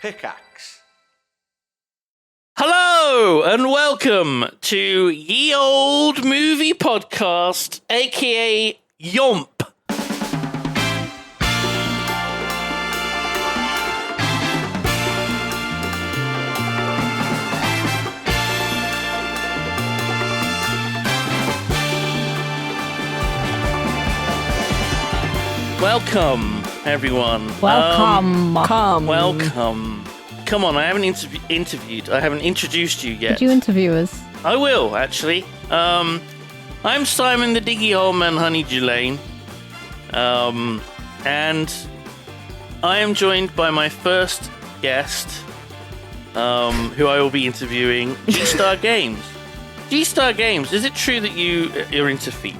Pickaxe. Hello and welcome to Ye Old Movie Podcast, aka YOMP. Welcome, everyone. Welcome. Welcome. Come on, I haven't interviewed. I haven't introduced you yet. Did you interview us? I will, actually. I'm Simon the Diggy Hole Man Honeydew Lane. And I am joined by my first guest, who I will be interviewing, G-Star Games. G-Star Games, is it true that you're into feet?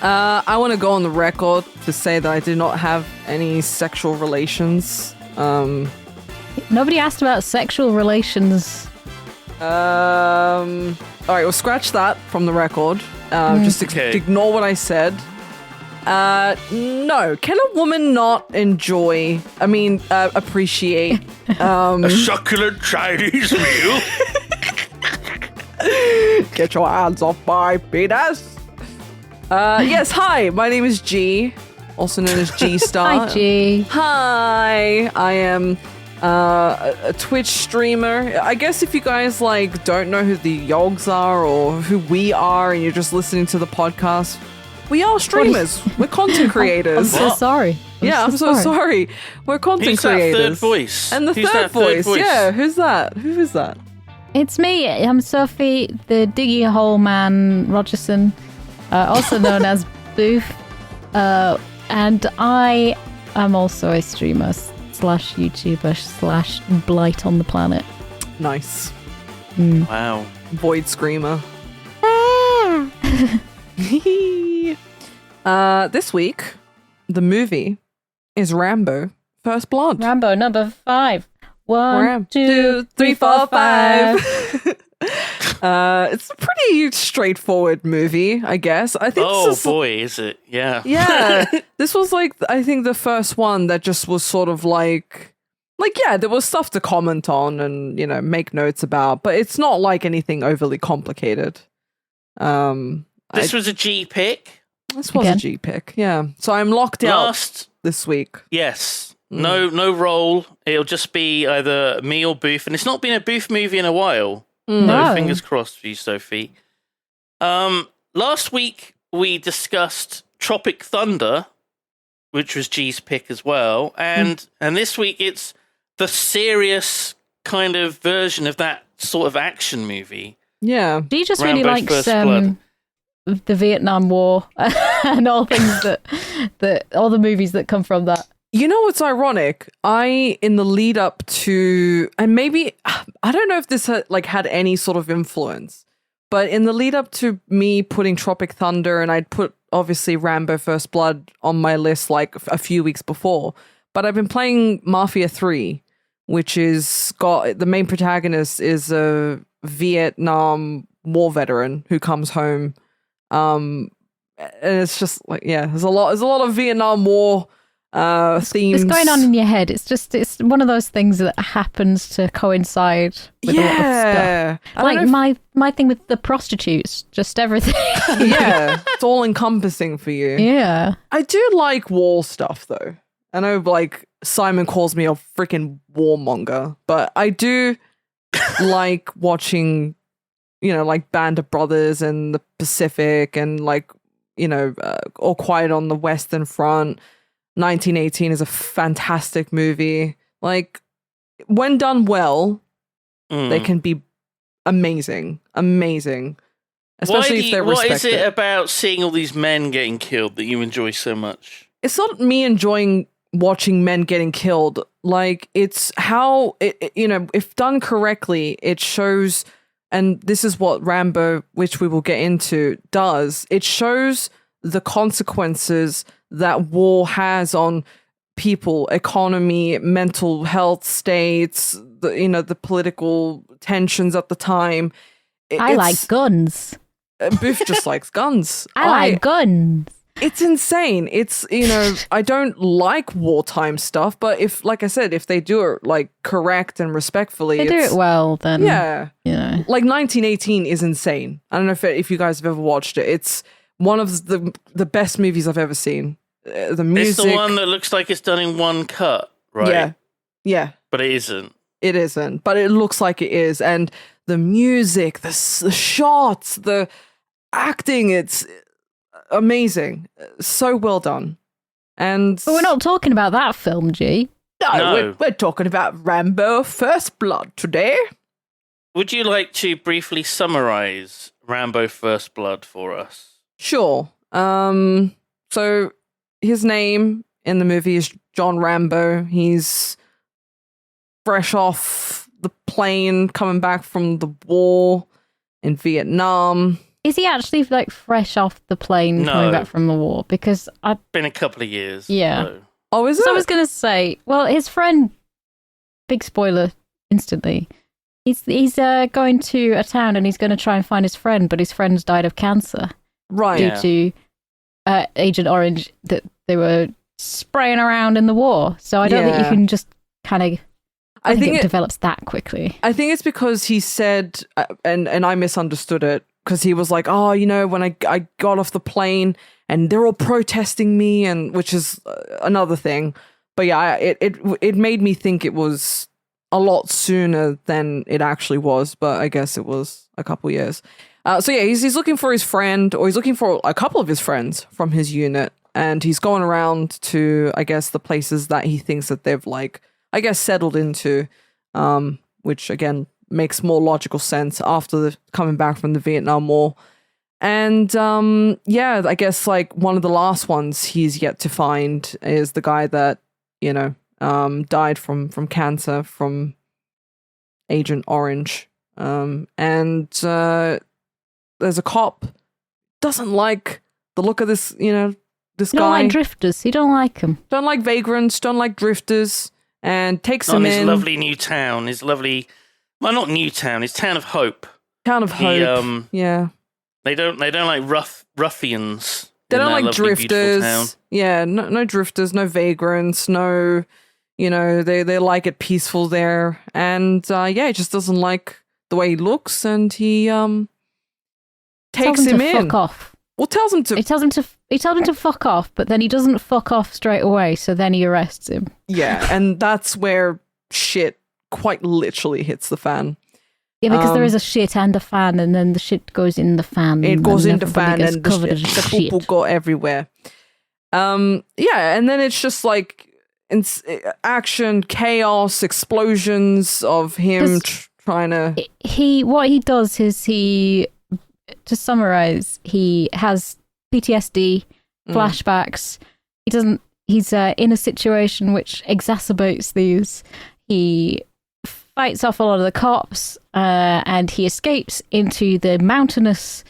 I want to go on the record to say that I do not have any sexual relations. Nobody asked about sexual relations. All right, we'll scratch that from the record. Just ignore what I said. No, can a woman not appreciate a succulent Chinese meal? Get your hands off my penis. Yes, hi, my name is G, also known as G-Star. Hi, G. Hi, I am a Twitch streamer. I guess if you guys don't know who the Yogs are or who we are and you're just listening to the podcast, we are streamers. We're content creators. I'm so sorry. I'm so sorry. We're content creators. Who's that third voice? And the third voice. Yeah, who's that? Who is that? It's me. I'm Sophie, the Diggy Hole Man Rogerson, also known as Booth. And I am also a streamer / YouTuber / blight on the planet. Nice. Wow. Void screamer. This week, the movie is Rambo: First Blood. Rambo number 5. 1, 2, 3, 4, 5. It's a pretty straightforward movie, I guess. I think. Is it? Yeah. Yeah. This was I think the first one that just was sort of there was stuff to comment on and make notes about, but it's not anything overly complicated. This was a G pick. This was a G pick. Yeah. So I'm locked out this week. Yes. No role. It'll just be either me or Booth, and it's not been a Booth movie in a while. No, fingers crossed for you, Sophie. Last week we discussed Tropic Thunder, which was G's pick as well, and this week it's the serious kind of version of that sort of action movie. Yeah, G just Rambo really likes the Vietnam War and all things that all the movies that come from that. You know what's ironic? In the lead up to, and maybe, I don't know if this had any sort of influence, but in the lead up to me putting Tropic Thunder, and I'd put, obviously, Rambo First Blood on my list a few weeks before, but I've been playing Mafia 3, which is the main protagonist is a Vietnam War veteran who comes home, and it's just there's a lot of Vietnam War themes. It's going on in your head. It's one of those things that happens to coincide with a lot of stuff. My thing with the prostitutes, just everything. Yeah, it's all encompassing for you. Yeah. I do like war stuff though. I know Simon calls me a freaking warmonger, but I do like watching, Band of Brothers and the Pacific and All Quiet on the Western Front. 1918 is a fantastic movie. When done well, they can be amazing. Especially if they're respected. What is it about seeing all these men getting killed that you enjoy so much? It's not me enjoying watching men getting killed. It's how, if done correctly, it shows, and this is what Rambo, which we will get into, does. It shows the consequences that war has on people, economy, mental health states, the political tensions at the time. I like guns. Booth just likes guns. I like guns. It's insane. It's, I don't like wartime stuff, but if, like I said, if they do it like correct and respectfully, They do it well, then Like 1918 is insane. I don't know if you guys have ever watched it. It's one of the best movies I've ever seen. The music. It's the one that looks like it's done in one cut, right? Yeah. But it isn't. It isn't, but it looks like it is. And the music, the shots, the acting, it's amazing. So well done. But we're not talking about that film, G. No. We're talking about Rambo First Blood today. Would you like to briefly summarize Rambo First Blood for us? Sure. So his name in the movie is John Rambo. He's fresh off the plane coming back from the war in Vietnam. Is he actually like fresh off the plane coming back from the war? Because been a couple of years. Yeah. So. Oh, is it? So I was going to say, well, his friend, big spoiler instantly, he's going to a town and he's going to try and find his friend, but his friend's died of cancer. Right. Due to Agent Orange that they were spraying around in the war. So I don't think you can just kind of... I think it develops that quickly. I think it's because he said, and I misunderstood it, because he was like, oh, when I got off the plane and they're all protesting me, and which is another thing. But yeah, it made me think it was a lot sooner than it actually was, but I guess it was a couple years. So yeah, he's looking for his friend, or he's looking for a couple of his friends from his unit, and he's going around to, I guess, the places that he thinks that they've settled into, which again makes more logical sense after coming back from the Vietnam War. And I guess like one of the last ones he's yet to find is the guy that died from cancer from Agent Orange. And there's a cop doesn't like the look of this this guy. Don't like drifters. He don't like them. Don't like vagrants. Don't like drifters. And takes him in his lovely new town. His lovely, well, not new town. His town of hope. Town of hope. Yeah. They don't like ruffians. They don't like drifters. Yeah. No drifters. No vagrants. No. They like it peaceful there. And he just doesn't like the way he looks, and he takes him in. Fuck off. Well, tells him to. He tells him to fuck off, but then he doesn't fuck off straight away. So then he arrests him. Yeah, and that's where shit quite literally hits the fan. Yeah, because there is a shit and a fan, and then the shit goes in the fan. It goes in the fan, and the people go everywhere. And then it's just like action, chaos, explosions of him trying to. What he does is to summarize, he has PTSD, flashbacks. He's in a situation which exacerbates these. He fights off a lot of the cops, and he escapes into the mountainous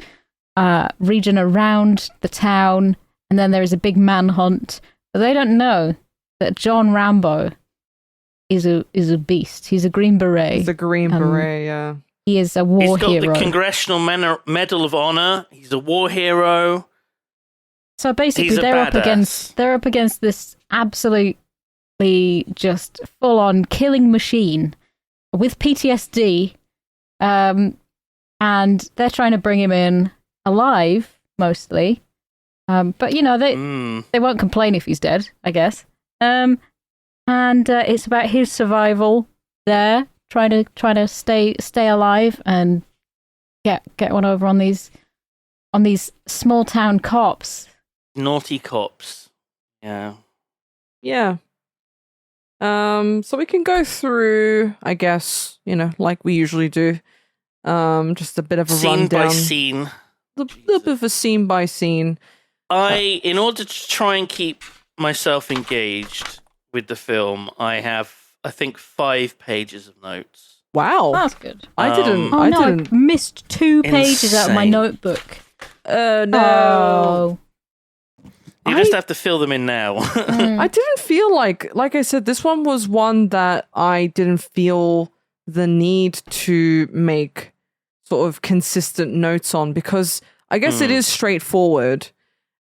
region around the town, and then there is a big manhunt. But they don't know that John Rambo is a beast. He's a Green Beret. He's a Green Beret, yeah. He is a war hero. He's got the Congressional Medal of Honor. He's a war hero. So basically, they're up against this absolutely just full-on killing machine with PTSD, and they're trying to bring him in alive mostly. But they won't complain if he's dead, I guess. And it's about his survival there. Trying to stay alive and get one over on these small town cops. Naughty cops. Yeah. Yeah. So we can go through, I guess, like we usually do. Just a bit of a rundown. Scene by scene. A little bit of a scene by scene. In order to try and keep myself engaged with the film, I have, I think, 5 pages of notes. Wow. That's good. I didn't. I missed 2 pages out of my notebook. No. Oh. You just have to fill them in now. I didn't feel like I said, this one was one that I didn't feel the need to make sort of consistent notes on, because I guess it is straightforward.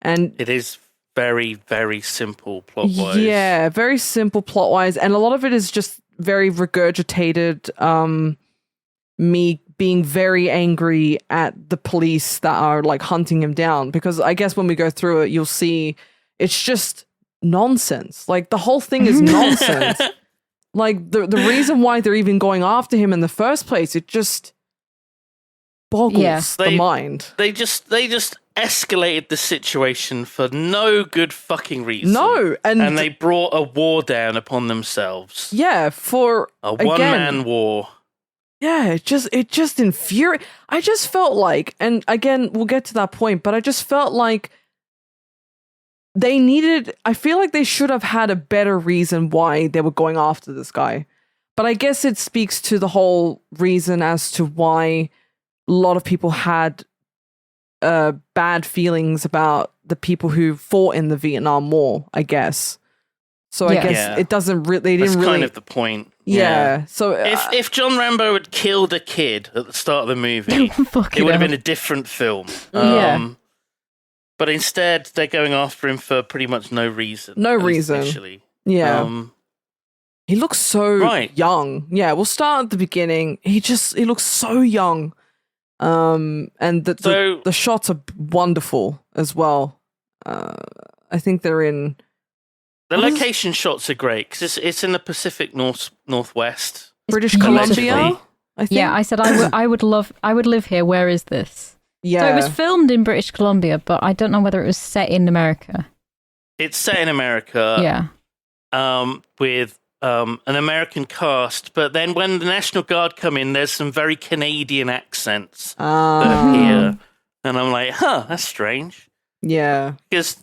And it is very, very simple plot-wise. Yeah, very simple plot-wise. And a lot of it is just very regurgitated, me being very angry at the police that are like hunting him down. Because I guess when we go through it, you'll see it's just nonsense. Like the whole thing is nonsense. Like the reason why they're even going after him in the first place, it just boggles the mind. They just escalated the situation for no good fucking reason. No, and they brought a war down upon themselves. Yeah, for a one-man war. Yeah, it just infuriated. I just felt like, and again, we'll get to that point, but I just felt like I feel like they should have had a better reason why they were going after this guy. But I guess it speaks to the whole reason as to why a lot of people had bad feelings about the people who fought in the Vietnam War, I guess. So I guess it doesn't really... That's kind of the point. Yeah. So if John Rambo had killed a kid at the start of the movie, it would have been a different film. But instead, they're going after him for pretty much no reason. No reason. Actually. Yeah. He looks so young. Yeah, we'll start at the beginning. He looks so young. And the shots are wonderful as well. I think they're in... The location shots are great because it's in the Pacific Northwest. British Columbia, I think. Yeah, I said I would live here. Where is this? Yeah. So it was filmed in British Columbia, but I don't know whether it was set in America. It's set in America. Yeah. With an American cast, but then when the National Guard come in, there's some very Canadian accents that are here. And I'm like, that's strange. Yeah. Because,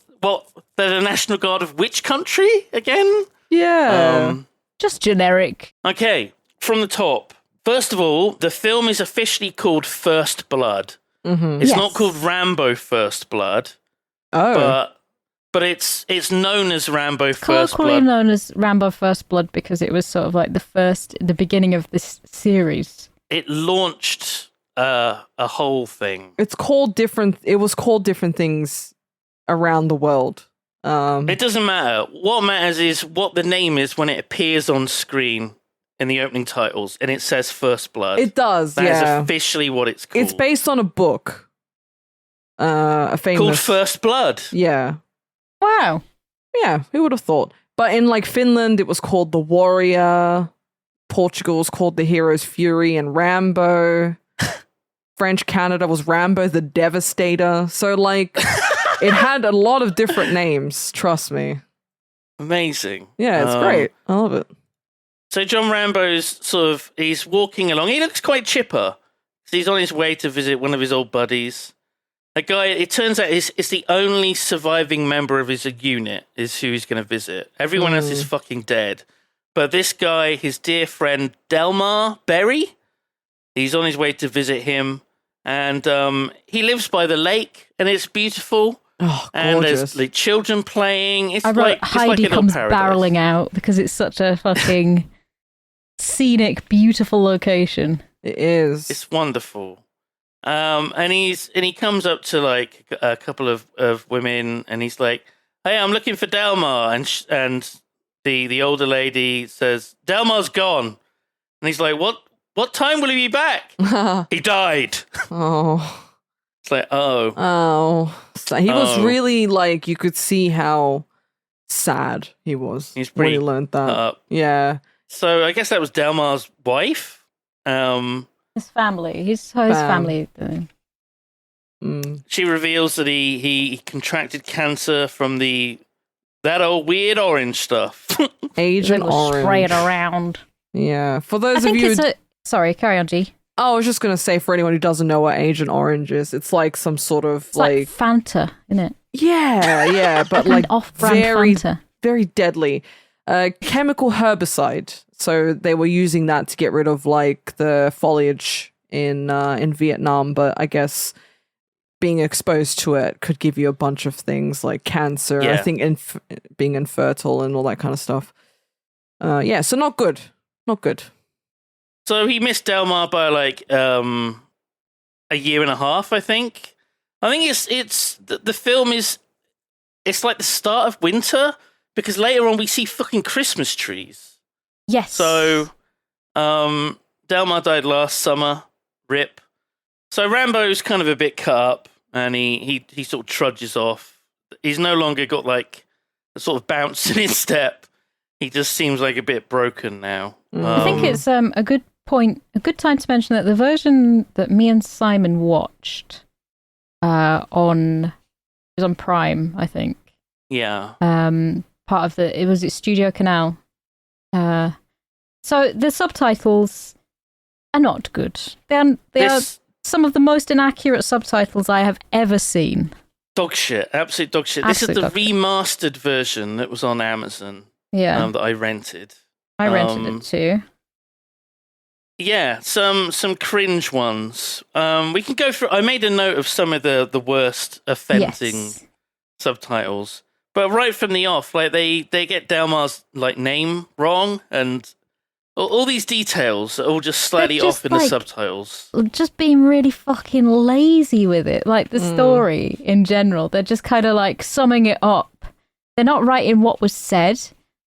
they're the National Guard of which country again? Yeah. Just generic. Okay, from the top. First of all, the film is officially called First Blood. Mm-hmm. It's not called Rambo First Blood. Oh. But it's known as Rambo First Blood. Colloquially known as Rambo First Blood because it was sort of like the beginning of this series. It launched a whole thing. It was called different things around the world. It doesn't matter. What matters is what the name is when it appears on screen in the opening titles, and it says First Blood. It does, That is officially what it's called. It's based on a book. A famous... Called First Blood. Yeah. Wow. Yeah, who would have thought? But in like Finland, it was called The Warrior. Portugal was called The Hero's Fury and Rambo. French Canada was Rambo the Devastator. So like... It had a lot of different names, trust me. Amazing. Yeah, it's great. I love it. So John Rambo's he's walking along. He looks quite chipper. He's on his way to visit one of his old buddies. A guy, it turns out, is the only surviving member of his unit is who he's going to visit. Everyone else is fucking dead. But this guy, his dear friend Delmar Berry, he's on his way to visit him. And he lives by the lake, and it's beautiful. Oh, gorgeous. And there's like children playing. It's I wrote Heidi comes paradise. barreling out because it's such a fucking scenic, beautiful location. It is. It's wonderful. And he comes up to like a couple of women, and he's like, "Hey, I'm looking for Delmar," and the older lady says, "Delmar's gone," and he's like, "What time will he be back?" He died. Oh. It's like, oh. So he was really like, you could see how sad he was when he learned that. Yeah. So I guess that was Delmar's wife. His family. His family. She reveals that he contracted cancer from that old weird orange stuff. Agent Orange. Spray it around. Yeah. For those of you... Sorry, carry on, G. I was just going to say, for anyone who doesn't know what Agent Orange is, it's like some sort of it's like Fanta, isn't it? Yeah, but like off-brand Fanta. Very deadly. Chemical herbicide. So they were using that to get rid of like the foliage in Vietnam, but I guess being exposed to it could give you a bunch of things like cancer, I think being infertile and all that kind of stuff. So not good. Not good. So he missed Delmar by like a year and a half, I think. I think it's the film is it's like the start of winter because later on we see fucking Christmas trees. Yes. So, Delmar died last summer. Rip. So Rambo's kind of a bit cut up, and he sort of trudges off. He's no longer got like a sort of bounce in his step. He just seems like a bit broken now. I think it's a good time to mention that the version that me and Simon watched it was on Prime, I think. Yeah. Part of it was Studio Canal. So the subtitles are not good. They are some of the most inaccurate subtitles I have ever seen. Dog shit, absolute dog shit. This is the remastered version that was on Amazon. Yeah, that I rented. I rented it too. Yeah, some cringe ones. We can go through. I made a note of some of the worst offending subtitles, but right from the off, like they get Delmar's like name wrong, and all these details are all just slightly off in the subtitles. Just being really fucking lazy with it, like the story in general. They're just kind of like summing it up. They're not writing what was said.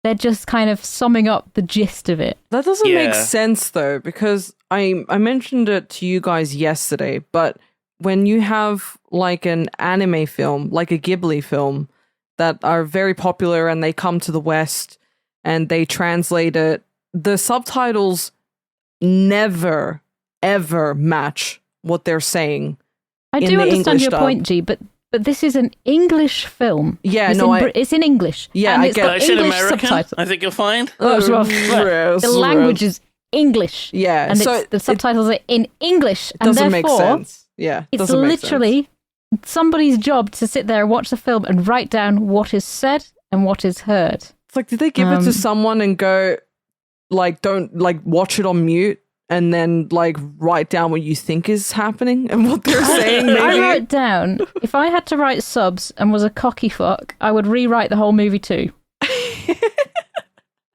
They're just kind of summing up the gist of it. That doesn't make sense, though, because I mentioned it to you guys yesterday, but when you have like an anime film, like a Ghibli film, that are very popular and they come to the West and they translate it, the subtitles never, ever match what they're saying. I do understand your point, G, but this is an English film. Yeah, it's in English. Yeah, and I get it. It's in American. Subtitles. I think you'll find. The language is English. Yeah, and so the subtitles are in English. And doesn't make sense. Yeah, it's literally somebody's job to sit there and watch the film and write down what is said and what is heard. It's like, did they give it to someone and go, like, don't like watch it on mute? And then, like, write down what you think is happening and what they're saying, maybe? I wrote down, if I had to write subs and was a cocky fuck, I would rewrite the whole movie too.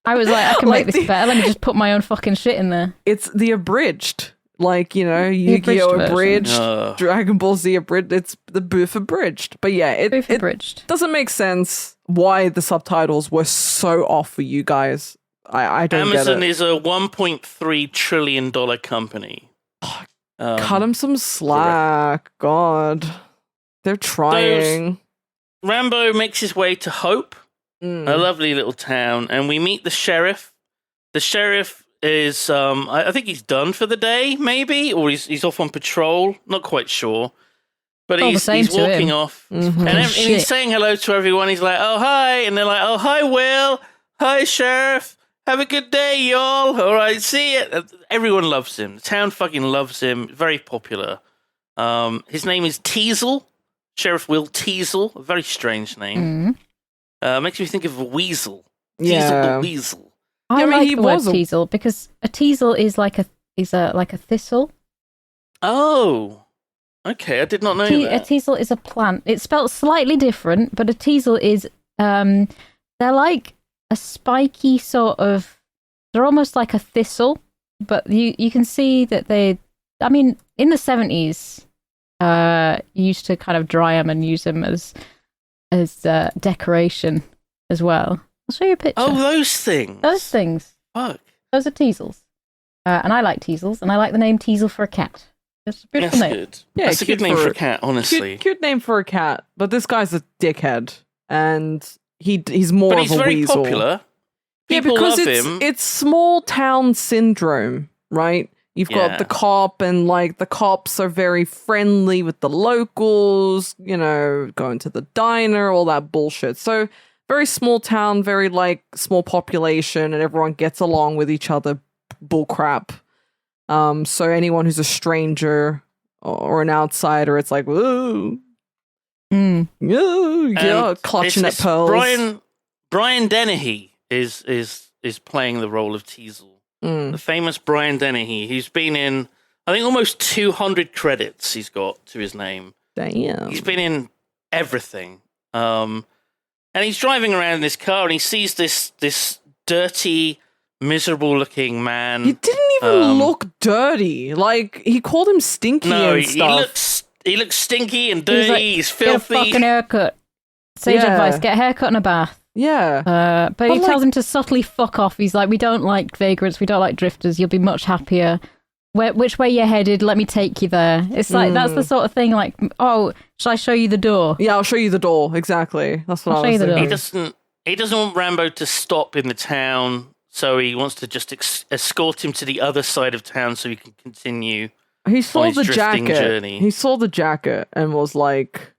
I was like, I can make this better. Let me just put my own fucking shit in there. It's the abridged. Like, you know, Yu-Gi-Oh! Abridged, Dragon Ball Z abridged. It's the Booth abridged. But yeah, it doesn't make sense why the subtitles were so off for you guys. I don't get it. Amazon is a $1.3 trillion company. Cut them some slack. God. They're trying. Rambo makes his way to Hope, a lovely little town, and we meet the sheriff. The sheriff is, I think he's done for the day, maybe, or he's off on patrol. Not quite sure. But he's walking off, and he's saying hello to everyone. He's like, oh, hi. And they're like, oh, hi, Will. Hi, Sheriff. Have a good day, y'all. All right, see ya. Everyone loves him. The town fucking loves him. Very popular. His name is Teasel. Sheriff Will Teasel. A very strange name. Makes me think of a weasel. Teasel the weasel. I like the word teasel because a teasel is like a thistle. Oh, okay. I did not know that. A teasel is a plant. It's spelled slightly different, but a teasel is they're like a spiky sort of. They're almost like a thistle, but you can see that in the 70s, you used to kind of dry them and use them as decoration as well. I'll show you a picture. Oh, those things. Those things. Fuck. Those are teasels. And I like teasels, and I like the name Teasel for a cat. It's a beautiful name. Good. Yeah, that's a good name for a cat, honestly. Cute name for a cat, but this guy's a dickhead, and he's more of a weasel. But he's very popular. People because love him. It's small town syndrome, right? You've got the cop, and like the cops are very friendly with the locals, you know, going to the diner, all that bullshit. So very small town, very like small population, and everyone gets along with each other. Bullcrap. So anyone who's a stranger or an outsider, it's like, whoa, clutching at pearls. Brian Dennehy is playing the role of Teasel. The famous Brian Dennehy. He's been in, I think, almost 200 credits he's got to his name. Damn. He's been in everything. And he's driving around in this car and he sees this dirty, miserable-looking man. He didn't even look dirty. Like, he called him stinky and stuff. He looks stinky and dirty. He's filthy. Get a fucking haircut. Sage advice: get a haircut and a bath. Yeah. But he tells him to subtly fuck off. He's like, we don't like vagrants, we don't like drifters. You'll be much happier. Which way you're headed? Let me take you there. It's like that's the sort of thing. Like, oh, shall I show you the door? Yeah, I'll show you the door. Exactly. That's what I was thinking. He doesn't want Rambo to stop in the town, so he wants to just escort him to the other side of town so he can continue. He saw the jacket. Journey. He saw the jacket and was like,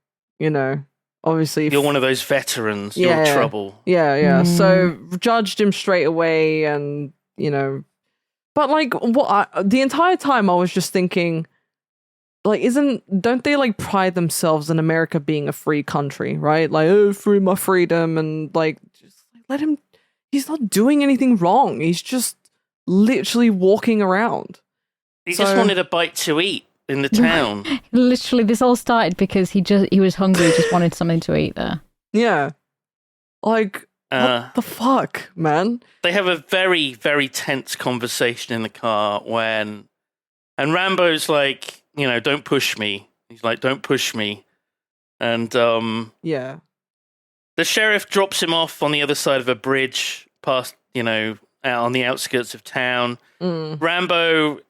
obviously you're one of those veterans. You're in trouble. Yeah. So judged him straight away, and but like the entire time I was just thinking, like, don't they like pride themselves in America being a free country, right? Like, oh, free my freedom, and like just let him. He's not doing anything wrong. He's just literally walking around. He just wanted a bite to eat in the town. Literally, this all started because he was hungry, just wanted something to eat there. Yeah. Like, what the fuck, man? They have a very, very tense conversation in the car and Rambo's like, don't push me. He's like, don't push me. And, yeah. The sheriff drops him off on the other side of a bridge past, out on the outskirts of town. Rambo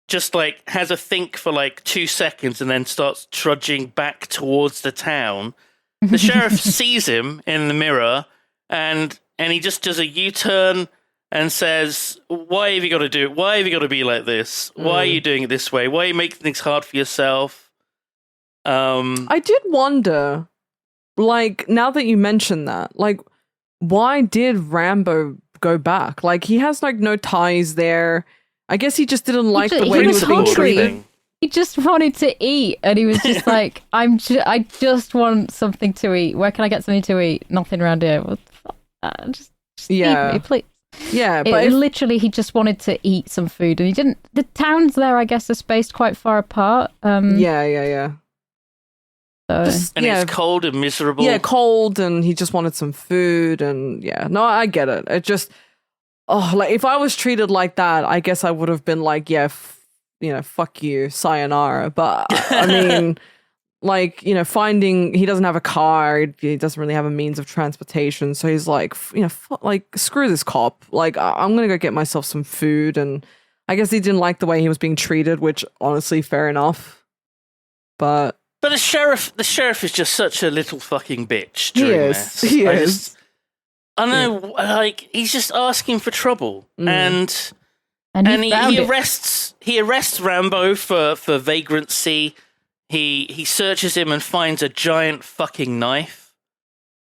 just like has a think for like 2 seconds and then starts trudging back towards the town. The sheriff sees him in the mirror and he just does a U-turn and says, why have you got to do it? Why have you got to be like this? Why are you doing it this way? Why are you making things hard for yourself? I did wonder, like, now that you mention that, like, why did Rambo go back? Like, he has like no ties there. I guess he just didn't like the way he was being treated. He just wanted to eat, and he was just like, I just want something to eat. Where can I get something to eat? Nothing around here. What the fuck? Just eat me, please. Yeah, but literally, he just wanted to eat some food, and he didn't. The towns there, I guess, are spaced quite far apart. Yeah. And it's cold and miserable. Yeah, cold, and he just wanted some food, and no, I get it. It just, like, if I was treated like that, I guess I would have been like, fuck you, sayonara. But I mean, like, he doesn't have a car, he doesn't really have a means of transportation, so he's like, like, screw this cop. Like, I'm gonna go get myself some food, and I guess he didn't like the way he was being treated, which honestly, fair enough. But the sheriff is just such a little fucking bitch during this. He is. I know, like, he's just asking for trouble, and he arrests Rambo for vagrancy. He searches him and finds a giant fucking knife,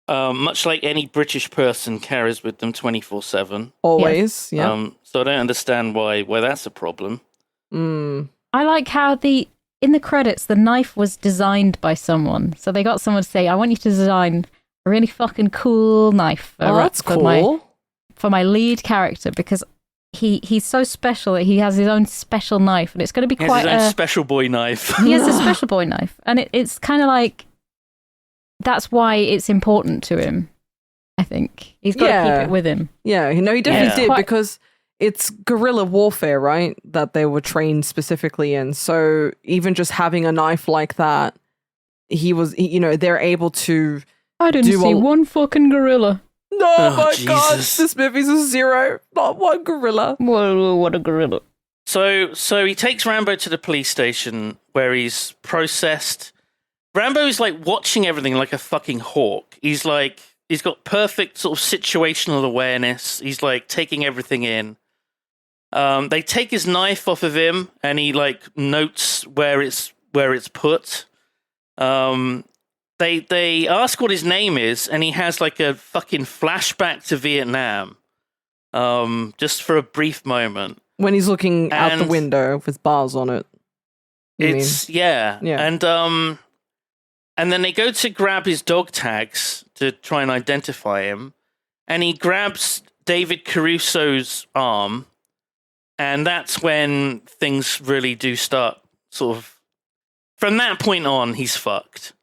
much like any British person carries with them 24/7. Always, yeah. So I don't understand why that's a problem. I like how in the credits, the knife was designed by someone. So they got someone to say, I want you to design a really fucking cool knife that's cool. For my lead character, because he's so special that he has his own special knife, and it's going to be quite his own special boy knife. He has a special boy knife, and it's kind of like that's why it's important to him. I think he's got to keep it with him. Yeah, he definitely did, because it's guerrilla warfare, right? That they were trained specifically in. So even just having a knife like that, they're able to. I didn't see one fucking gorilla. No, my Jesus. God, this movie's a 0. Not one gorilla. What a gorilla. So he takes Rambo to the police station where he's processed. Rambo's like watching everything like a fucking hawk. He's got perfect sort of situational awareness. He's like taking everything in. They take his knife off of him, and he like notes where it's put. They ask what his name is, and he has like a fucking flashback to Vietnam, just for a brief moment. When he's looking out the window with bars on it. Yeah. And then they go to grab his dog tags to try and identify him, and he grabs David Caruso's arm, and that's when things really do start sort of. From that point on, he's fucked.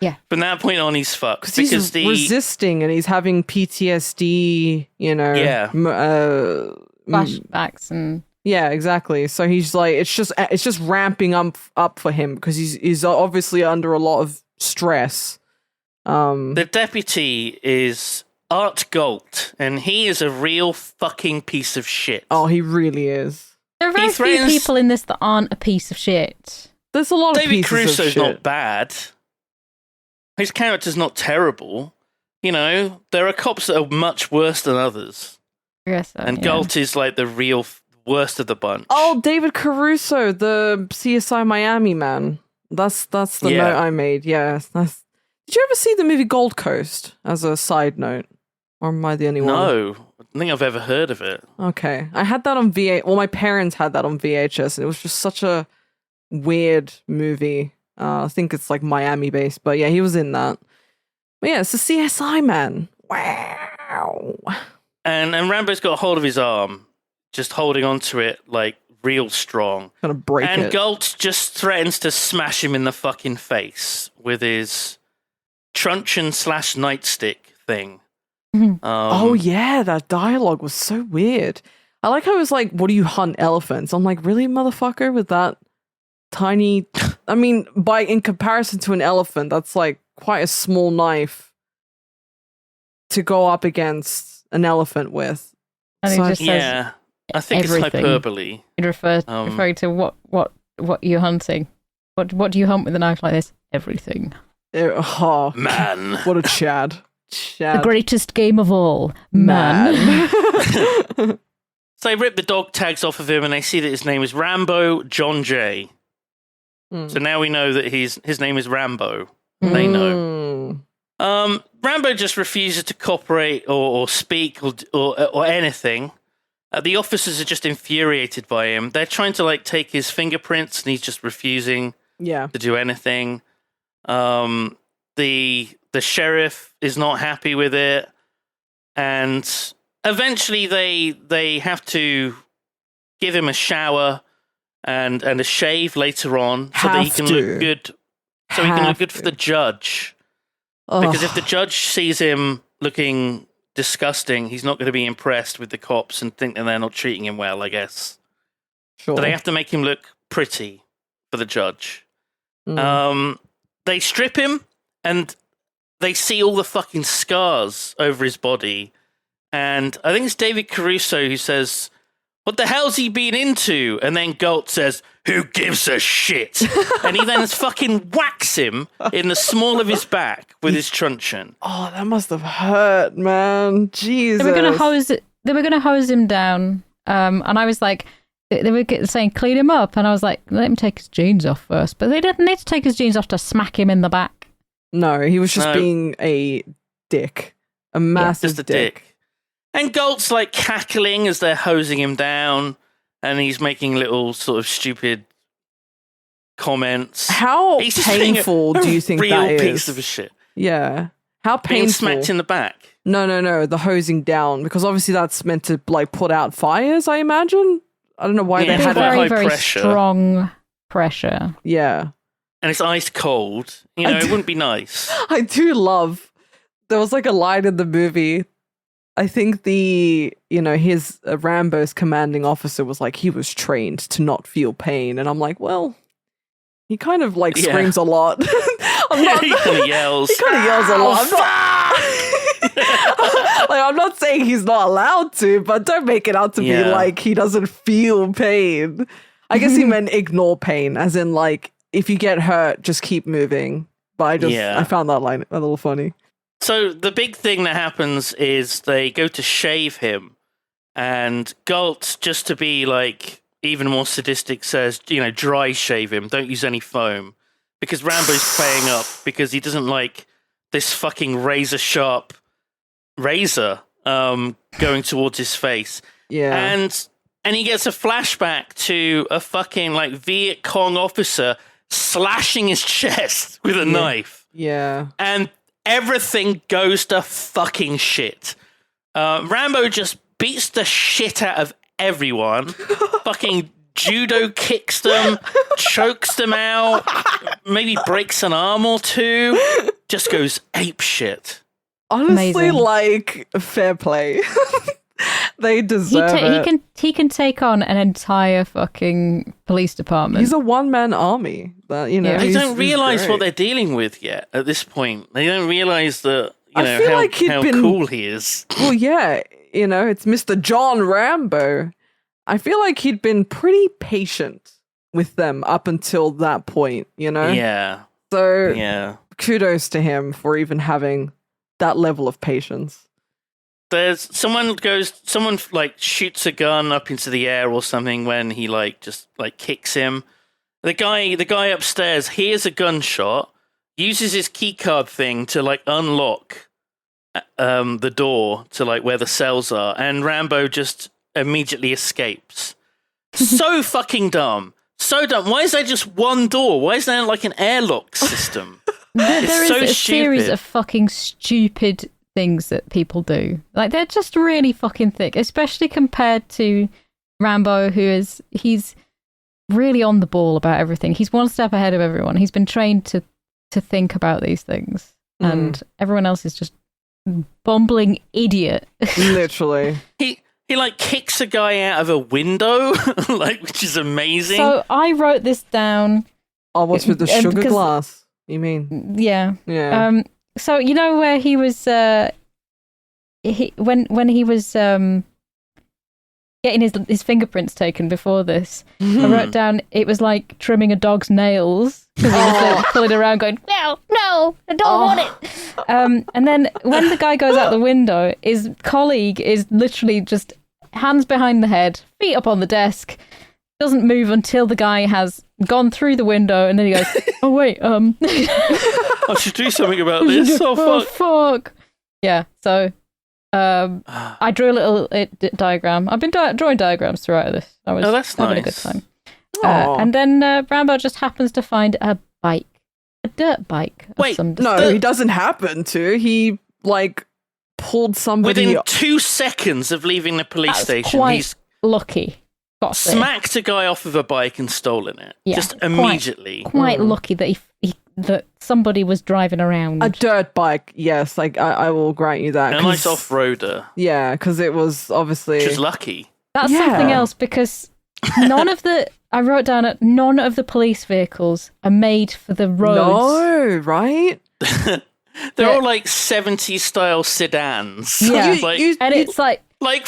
Yeah. From that point on, he's fucked because he's resisting, and he's having PTSD. Flashbacks and. Yeah, exactly. So he's like, it's just ramping up for him because he's obviously under a lot of stress, The deputy is Art Galt, and he is a real fucking piece of shit. Oh, he really is. There are very few people in this that aren't a piece of shit. There's a lot of David pieces Caruso's of shit. not bad. His character's not terrible. You know, there are cops that are much worse than others. Yes, and Galt is like the real worst of the bunch. Oh, David Caruso, the CSI Miami man. That's the note I made. Yeah. Did you ever see the movie Gold Coast as a side note? Or am I the only one? No, I don't think I've ever heard of it. Okay. I had that on VHS. Well, my parents had that on VHS, and it was just such a weird movie. I think it's like Miami based, but yeah, he was in that. But yeah, it's a CSI man. Wow. And Rambo's got a hold of his arm, just holding onto it like real strong. Gonna break it. And Galt just threatens to smash him in the fucking face with his truncheon / nightstick thing. Oh yeah, that dialogue was so weird. I like how it was like, what do you hunt elephants? I'm like, really, motherfucker, with that tiny... I mean, in comparison to an elephant, that's like quite a small knife to go up against an elephant with. And So he just says I think everything. it's hyperbole. Referring to what you're hunting. What do you hunt with a knife like this? Everything. Oh, Man. what a Chad. The greatest game of all. Man. So they rip the dog tags off of him and they see that his name is Rambo John J. So now we know that his name is Rambo. They know. Rambo just refuses to cooperate or speak or anything. The officers are just infuriated by him. They're trying to like take his fingerprints and he's just refusing to do anything. The sheriff is not happy with it, and eventually they have to give him a shower and a shave later on so that he can look good. So he can look good for the judge. Because if the judge sees him looking disgusting, he's not going to be impressed with the cops and think that they're not treating him well, I guess. Sure. So they have to make him look pretty for the judge. They strip him and they see all the fucking scars over his body. And I think it's David Caruso who says, "What the hell's he been into?" And then Galt says, "Who gives a shit?" And he then fucking whacks him in the small of his back with his truncheon. Oh, that must have hurt, man. Jesus. They were gonna hose him down. And I was like, they were saying clean him up, and I was like, let him take his jeans off first. But they didn't need to take his jeans off to smack him in the back. No, he was just being a dick. A massive just a dick. And Galt's like cackling as they're hosing him down, and he's making little sort of stupid comments. How painful do you think that is? Real piece of shit. Yeah. How painful. Being smacked in the back. No, the hosing down, because obviously that's meant to like put out fires, I imagine. I don't know why they had very, high very pressure. strong pressure. Yeah. And it's ice cold. You know, it wouldn't be nice. I do love, there was like a line in the movie, I think his Rambo's commanding officer was like, he was trained to not feel pain. And I'm like, well, he kind of like screams a lot. He kind of yells. He kind of yells a lot. I'm not saying he's not allowed to, but don't make it out to be like he doesn't feel pain. I guess he meant ignore pain, as in like, if you get hurt, just keep moving. But I found that line a little funny. So the big thing that happens is they go to shave him, and Galt, just to be like even more sadistic, says, dry shave him, don't use any foam, because Rambo's playing up because he doesn't like this fucking razor sharp razor going towards his face. Yeah. And he gets a flashback to a fucking like Viet Cong officer slashing his chest with a knife. Yeah. And everything goes to fucking shit. Rambo just beats the shit out of everyone. Fucking judo kicks them, chokes them out, maybe breaks an arm or two. Just goes ape shit. Honestly, Amazing. like, fair play. They deserve it. He can take on an entire fucking police department. He's a one-man army. But, you know, they don't realize what they're dealing with yet. At this point, they don't realize that how cool he is. Well, yeah, you know, it's Mr. John Rambo. I feel like he'd been pretty patient with them up until that point. You know. Yeah. So yeah. Kudos to him for even having that level of patience. There's someone like shoots a gun up into the air or something when he just kicks him. The guy upstairs hears a gunshot, uses his keycard thing to unlock the door to where the cells are, and Rambo just immediately escapes. So fucking dumb. So dumb. Why is there just one door? Why is there an airlock system? There is a series of fucking stupid things that people do. They're just really fucking thick, especially compared to Rambo, he's really on the ball about everything. He's one step ahead of everyone. He's been trained to think about these things, and everyone else is just bumbling idiot. Literally. He kicks a guy out of a window, which is amazing. So I wrote this down. Oh, what's with the sugar glass? You mean? Yeah. Yeah. So you know where he was when he was getting his fingerprints taken before this. I wrote down it was like trimming a dog's nails because he was pulling around going, no, I don't want it. And then when the guy goes out the window, his colleague is literally just hands behind the head, feet up on the desk, doesn't move until the guy has gone through the window, and then he goes, oh wait, I should do something about this. Oh fuck. Yeah, so I drew a little diagram. I've been drawing diagrams throughout this. I was having a good time. And then Rambo just happens to find a bike. A dirt bike. Wait, no, he doesn't happen to. He, pulled somebody... Within 2 seconds of leaving the police station, he's lucky. Smacked a guy off of a bike and stolen it. Yeah, just immediately. Quite lucky that that somebody was driving around. A dirt bike, yes. I will grant you that. A nice off-roader. Yeah, because it was obviously... Which is lucky. That's something else, because I wrote down that none of the police vehicles are made for the roads. No, right? They're all 70s style sedans. Yeah. And it's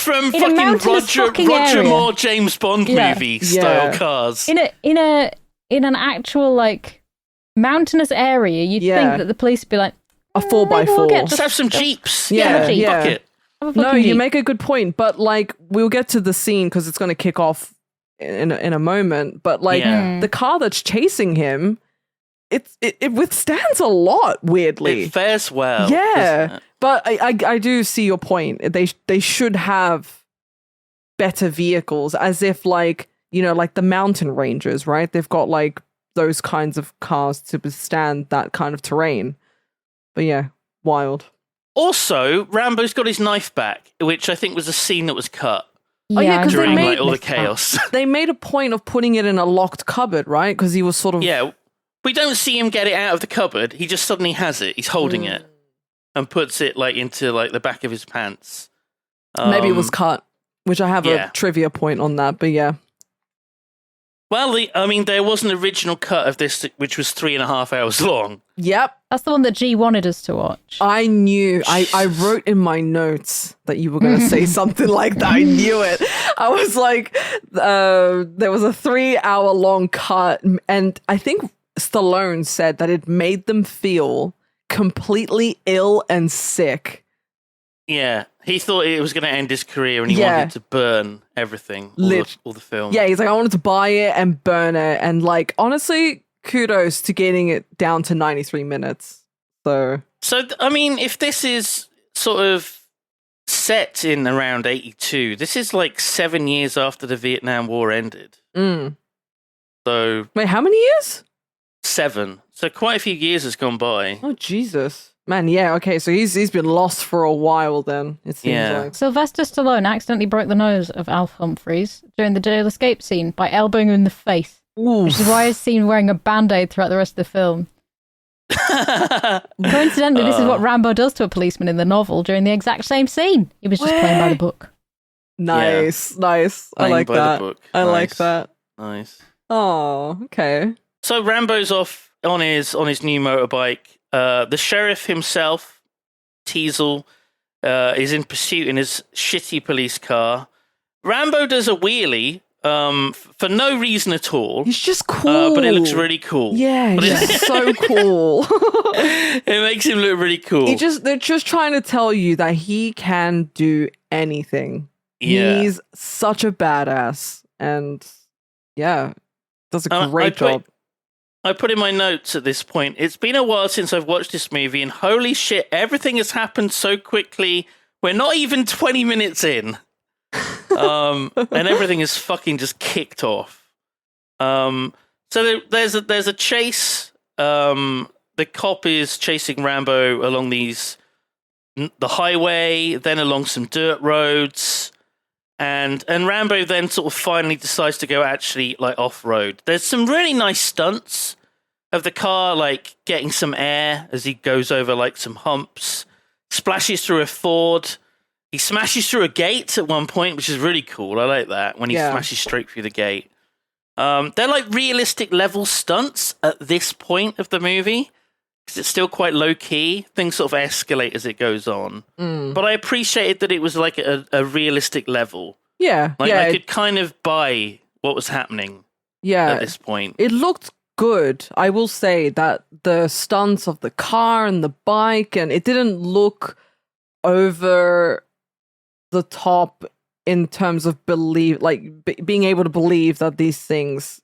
from fucking Roger Moore James Bond movie style cars. In an actual mountainous area, you'd think that the police would be like, a 4x4. Just have some jeeps. Yeah. Bucket. No, you make a good point, but we'll get to the scene because it's going to kick off in a moment. But the car that's chasing him, it withstands a lot. Weirdly, it fares well. Yeah, but I do see your point. They should have better vehicles, as if the mountain rangers, right? They've got those kinds of cars to withstand that kind of terrain. But yeah, wild. Also, Rambo's got his knife back, which I think was a scene that was cut. Yeah, because during all the chaos. They made a point of putting it in a locked cupboard, right? Because he was sort of... Yeah, we don't see him get it out of the cupboard. He just suddenly has it. He's holding it and puts it into the back of his pants. Maybe it was cut, which I have a trivia point on that, but yeah. Well, there was an original cut of this, which was 3.5 hours long. Yep. That's the one that G wanted us to watch. I knew. I wrote in my notes that you were going to say something like that. I knew it. I was there was a 3-hour long cut, and I think Stallone said that it made them feel completely ill and sick. Yeah, he thought it was going to end his career, and he wanted to burn everything, all the film. Yeah, he's I wanted to buy it and burn it, and honestly, kudos to getting it down to 93 minutes. So if this is sort of set in around 82, this is 7 years after the Vietnam War ended. So wait, how many years? 7. So quite a few years has gone by. Oh Jesus. Man, yeah, okay, so he's been lost for a while then, it seems like. Sylvester Stallone accidentally broke the nose of Alf Humphreys during the jail escape scene by elbowing him in the face. Oof. Which is why he's seen wearing a Band-Aid throughout the rest of the film. Coincidentally, this is what Rambo does to a policeman in the novel during the exact same scene. He was just playing by the book. Nice. I like that. I like that. Nice. Oh, okay. So Rambo's off on his new motorbike. The sheriff himself, Teasel, is in pursuit in his shitty police car. Rambo does a wheelie for no reason at all. He's just cool. But it looks really cool. Yeah, he's so cool. It makes him look really cool. They're just trying to tell you that he can do anything. Yeah. He's such a badass. And yeah, does a great job. I put in my notes at this point, it's been a while since I've watched this movie, and holy shit, everything has happened so quickly. We're not even 20 minutes in. And everything is fucking just kicked off. So there's a chase. The cop is chasing Rambo along the highway, then along some dirt roads. And Rambo then sort of finally decides to go actually like off-road. There's some really nice stunts of the car like getting some air as he goes over like some humps, splashes through a Ford. He smashes through a gate at one point, which is really cool. I like that when he smashes straight through the gate. They're like realistic level stunts at this point of the movie because it's still quite low key. Things sort of escalate as it goes on. But I appreciated that it was like a realistic level. Yeah. Like I could kind of buy what was happening at this point. It looked good. I will say that the stunts of the car and the bike, and it didn't look over the top in terms of being able to believe that these things.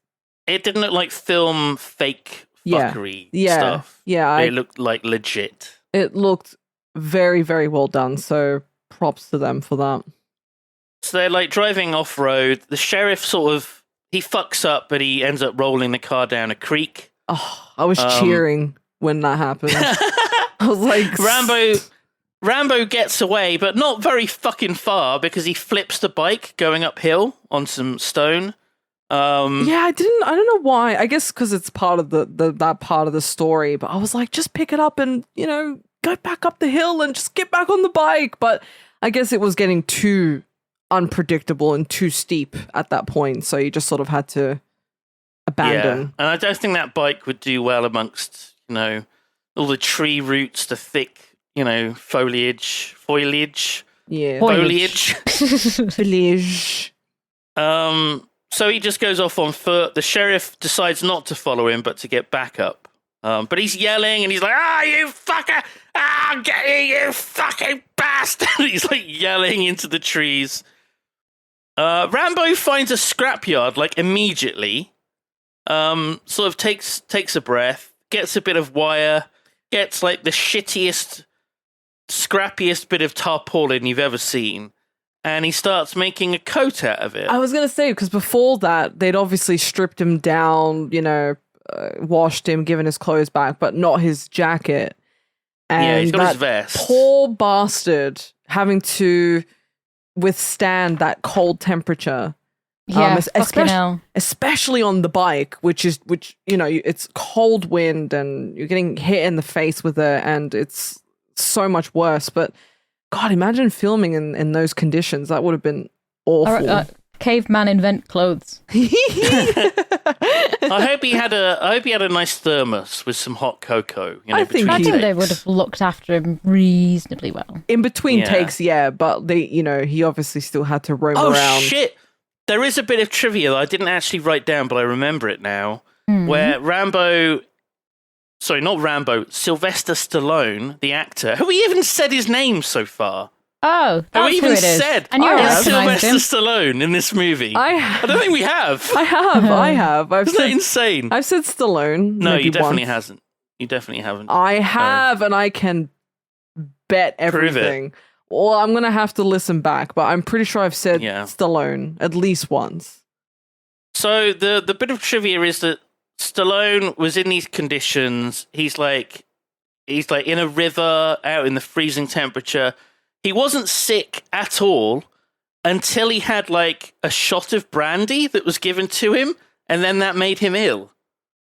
It didn't look like film fake fuckery stuff. Yeah, it looked like legit. It looked very, very well done. So props to them for that. So they're like driving off road. The sheriff he fucks up, but he ends up rolling the car down a creek. Oh, I was cheering when that happened. I was like, Rambo gets away, but not very fucking far because he flips the bike going uphill on some stone. I don't know why. I guess because it's part of that part of the story, but I was like, just pick it up and, go back up the hill and just get back on the bike. But I guess it was getting too unpredictable and too steep at that point. So you just sort of had to abandon. Yeah. And I don't think that bike would do well amongst, all the tree roots, the thick, foliage. Yeah. Foliage. Foliage. So he just goes off on foot. The sheriff decides not to follow him, but to get back up. But he's yelling and he's like, you fucker! Get you fucking bastard! He's like yelling into the trees. Rambo finds a scrapyard like immediately. Sort of takes a breath, gets a bit of wire, gets like the shittiest, scrappiest bit of tarpaulin you've ever seen. And he starts making a coat out of it. I was going to say, because before that, they'd obviously stripped him down, washed him, given his clothes back, but not his jacket. And he's got his vest. Poor bastard having to withstand that cold temperature. Yeah, especially on the bike, which it's cold wind and you're getting hit in the face with it, and it's so much worse. But God, imagine filming in those conditions. That would have been awful. Caveman invent clothes. I hope he had a nice thermos with some hot cocoa. I think they would have looked after him reasonably well. In between takes, but he obviously still had to roam around. Oh shit! There is a bit of trivia that I didn't actually write down, but I remember it now. Where Sylvester Stallone, the actor, who we even said his name so far. Oh, that's who even said and you Sylvester Stallone in this movie. I don't think we have. I have. Isn't that insane? I've said Stallone. No, you definitely hasn't. You definitely haven't. I have, and I can bet everything. Prove it. Well, I'm going to have to listen back, but I'm pretty sure I've said Stallone at least once. So the bit of trivia is that Stallone was in these conditions. He's like in a river out in the freezing temperature. He wasn't sick at all until he had like a shot of brandy that was given to him, and then that made him ill.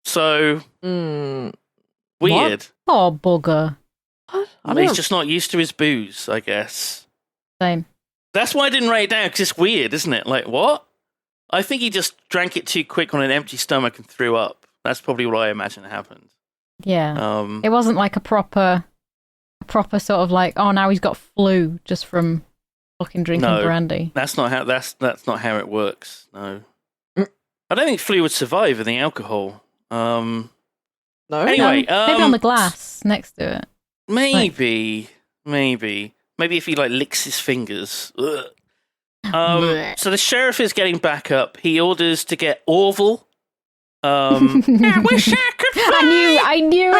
So weird. What? Oh, bugger. He's just not used to his booze, I guess. Same. That's why I didn't write it down, because it's weird, isn't it? Like, what? I think he just drank it too quick on an empty stomach and threw up. That's probably what I imagine happened. Yeah. It wasn't like a proper sort of like, oh, now he's got flu just from fucking drinking brandy. That's not how it works. No. I don't think flu would survive in the alcohol. No. Anyway, maybe on the glass next to it. Maybe if he like licks his fingers. So the sheriff is getting back up. He orders to get Orville. I wish I could fly. I knew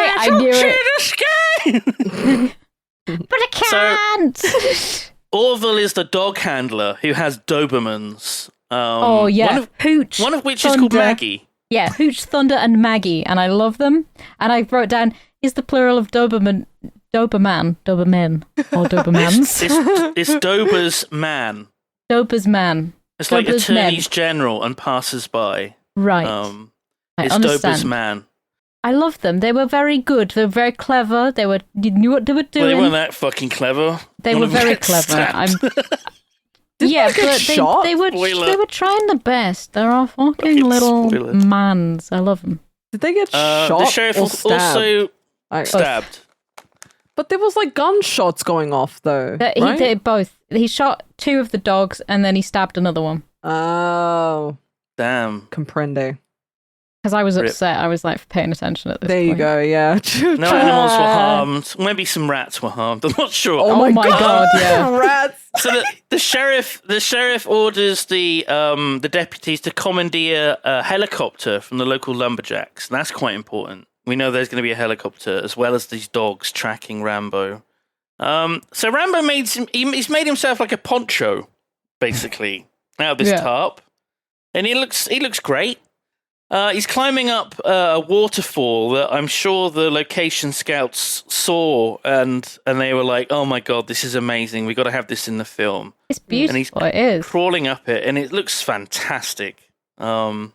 it. But I can't. So, Orville is the dog handler who has Dobermans. Hooch. One of which Thunder. is called Maggie. Yeah, Hooch, Thunder, and Maggie, and I love them. And I wrote down, is the plural of Dobermen, or Dobermans? it's Dober's man. Dober's man. It's like attorneys general and passers-by. Right. It's Dober's man. I love them. They were very good. They were very clever. You knew what they were doing. Well, they weren't that fucking clever. They were very clever. They shot? They were trying the best. They're all fucking little mans. I love them. Did they get shot? The sheriff or stabbed? also stabbed. But there was like gunshots going off though. He did both. He shot 2 of the dogs and then he stabbed another one. Oh. Damn. Comprende. Because I was upset. I was like paying attention at this point. There you go, yeah. No animals were harmed. Maybe some rats were harmed. I'm not sure. Oh my god, yeah. Rats. So the sheriff orders the deputies to commandeer a helicopter from the local lumberjacks. And that's quite important. We know there's going to be a helicopter as well as these dogs tracking Rambo. So Rambo he's made himself like a poncho, basically, out of this tarp. And he looks great. He's climbing up a waterfall that I'm sure the location scouts saw, and they were like, "Oh my god, this is amazing! We got to have this in the film." It's beautiful. And he's it is crawling up it, and it looks fantastic. And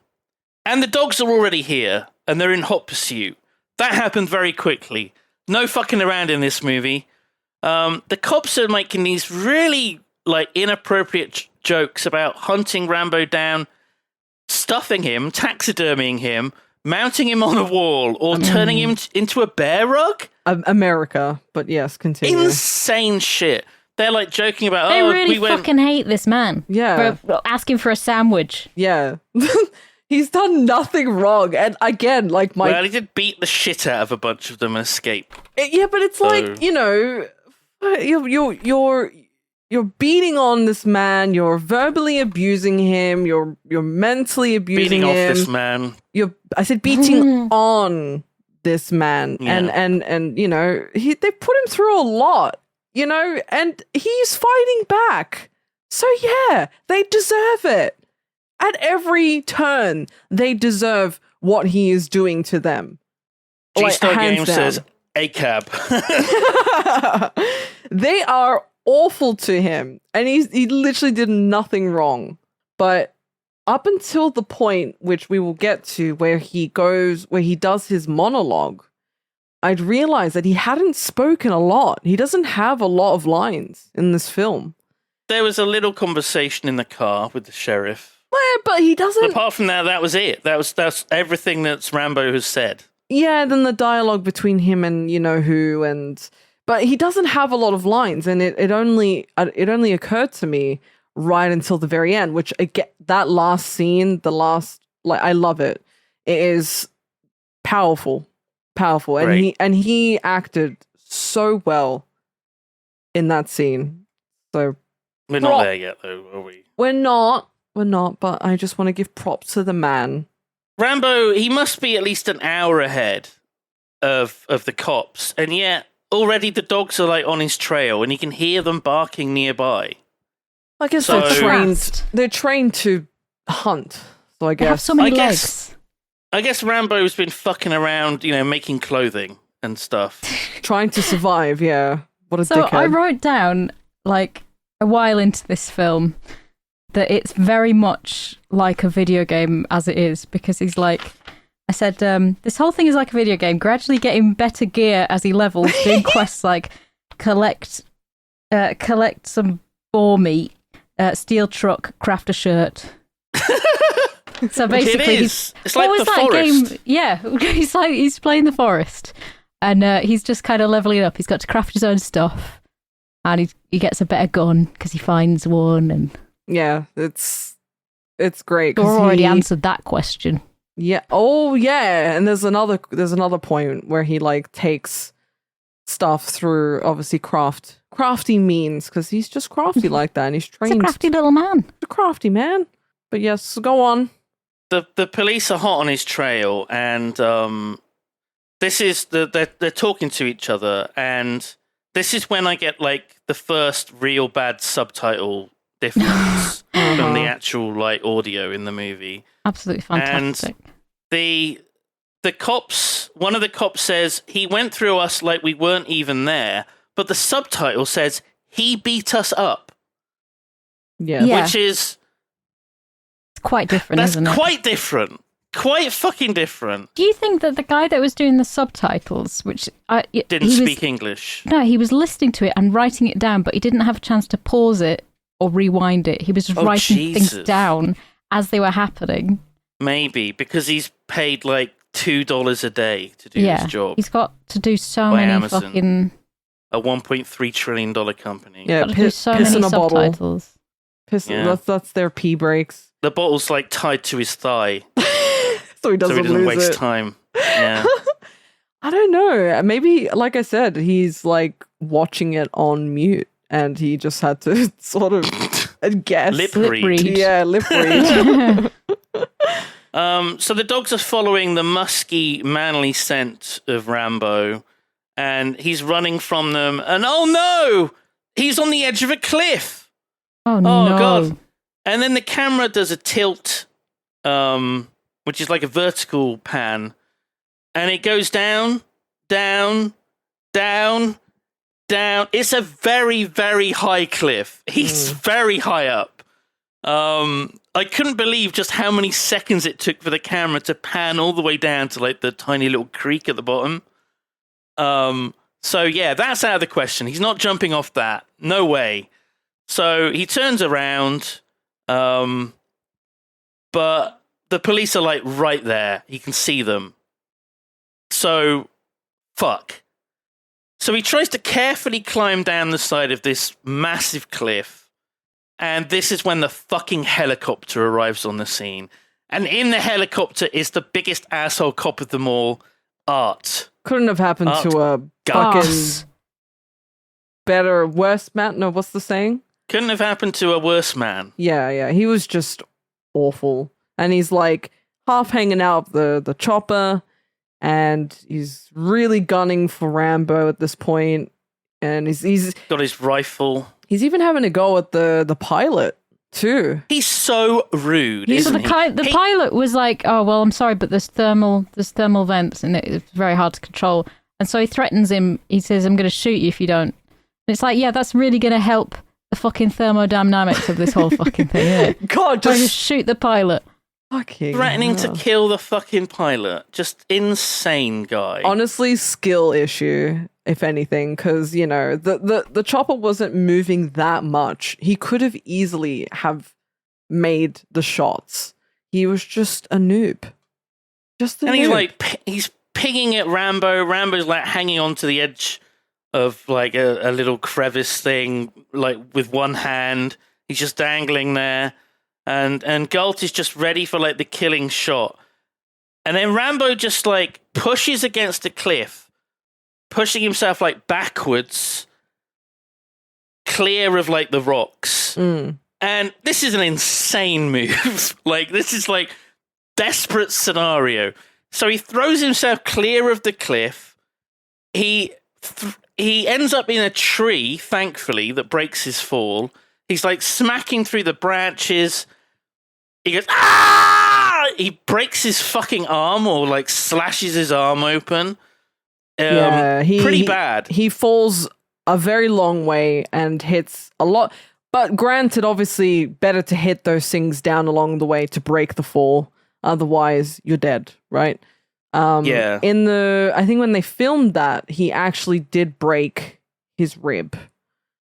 the dogs are already here, and they're in hot pursuit. That happened very quickly. No fucking around in this movie. The cops are making these really like inappropriate jokes about hunting Rambo down, stuffing him, taxidermying him, mounting him on a wall, or turning him into a bear rug. America, but yes, continue. Insane shit. They're like joking about. They really fucking hate this man. Yeah, for asking for a sandwich. Yeah, he's done nothing wrong, and again, like well, he did beat the shit out of a bunch of them and escape. Yeah, but it's like you're beating on this man. You're verbally abusing him. You're mentally abusing him. Beating off this man. I said beating on this man, and they put him through a lot, and he's fighting back. So yeah, they deserve it. At every turn, they deserve what he is doing to them. G-Star Game says a cab. They are awful to him, and he literally did nothing wrong. But up until the point which we will get to where he does his monologue, I'd realized that he hadn't spoken a lot. He doesn't have a lot of lines in this film. There was a little conversation in the car with the sheriff. But he doesn't. Apart from that was it. That's everything that Rambo has said. Yeah, then the dialogue between him and who, but he doesn't have a lot of lines, and it only occurred to me right until the very end, which again, that last scene, I love it. It is powerful, and he acted so well in that scene. So we're not there yet, though, are we? We're not, but I just want to give props to the man. Rambo, he must be at least an hour ahead of the cops, and yet already the dogs are like on his trail, and he can hear them barking nearby. I guess they're trained to hunt. So I guess they have so many legs. I guess Rambo's been fucking around, making clothing and stuff, trying to survive. Yeah, what a so dickhead. I wrote down like a while into this film that it's very much like a video game as it is, because he's like, I said, this whole thing is like a video game, gradually getting better gear as he levels, doing quests like collect some boar meat, steal truck, craft a shirt. So basically, it's like the forest. Game? Yeah, he's playing the forest, and he's just kind of leveling up. He's got to craft his own stuff, and he gets a better gun because he finds one. And yeah, it's great. We've already answered that question. Yeah. Oh, yeah. And there's another point where he like takes stuff through obviously crafty means because he's just crafty like that, and he's trained. He's a crafty little man. He's a crafty man. But yes, go on. The police are hot on his trail, and this is they're talking to each other, and this is when I get like the first real bad subtitle difference from the actual like audio in the movie. Absolutely fantastic. And the cops, one of the cops says he went through us like we weren't even there, but the subtitle says he beat us up. Yeah. Which is quite different, isn't it? That's quite different. Quite fucking different. Do you think that the guy that was doing the subtitles, which didn't speak English? No, he was listening to it and writing it down, but he didn't have a chance to pause it or rewind it. He was just writing things down as they were happening. Maybe because he's paid like $2 a day to do his job. He's got to do so many Amazon, fucking a $1.3 trillion company. Yeah, do so many subtitles. That's their pee breaks. The bottle's like tied to his thigh, so he doesn't waste time. Yeah. I don't know. Maybe, like I said, he's like watching it on mute, and he just had to sort of guess. Lip read. Yeah, lip read. So the dogs are following the musky, manly scent of Rambo, and he's running from them. And oh no, he's on the edge of a cliff. Oh no! God! And then the camera does a tilt, which is like a vertical pan, and it goes down, down, down, down. It's a very, very high cliff. He's very high up. I couldn't believe just how many seconds it took for the camera to pan all the way down to like the tiny little creek at the bottom. So yeah, that's out of the question. He's not jumping off that. No way. So he turns around. But the police are like right there. He can see them. So, fuck. So he tries to carefully climb down the side of this massive cliff. And this is when the fucking helicopter arrives on the scene. And in the helicopter is the biggest asshole cop of them all, Art. Couldn't have happened to a fucking worse man. No, what's the saying? Couldn't have happened to a worse man. Yeah. He was just awful. And he's like half hanging out of the chopper, and he's really gunning for Rambo at this point. And he's got his rifle. He's even having a go at the pilot too. He's so rude. The pilot was like, "Oh well, I'm sorry, but there's thermal vents, and it's very hard to control." And so he threatens him. He says, "I'm going to shoot you if you don't." And it's like, yeah, that's really going to help the fucking thermodynamics of this whole fucking thing, isn't it? God, just shoot the pilot. Fucking threatening to kill the fucking pilot. Just insane guy. Honestly, skill issue, if anything, because, you know, the chopper wasn't moving that much. He could have easily have made the shots. He was just a noob. He's pinging at Rambo. Rambo's like hanging on to the edge of like a little crevice thing, like with one hand. He's just dangling there. And Galt is just ready for like the killing shot. And then Rambo just like pushes against a cliff, pushing himself like backwards, clear of like the rocks. And this is an insane move. Like, this is like desperate scenario. So he throws himself clear of the cliff. He ends up in a tree, thankfully, that breaks his fall. He's like smacking through the branches. He goes, ah! He breaks his fucking arm or like slashes his arm open. Pretty bad. He falls a very long way and hits a lot. But granted, obviously, better to hit those things down along the way to break the fall. Otherwise, you're dead, right? Yeah. I think when they filmed that, he actually did break his rib.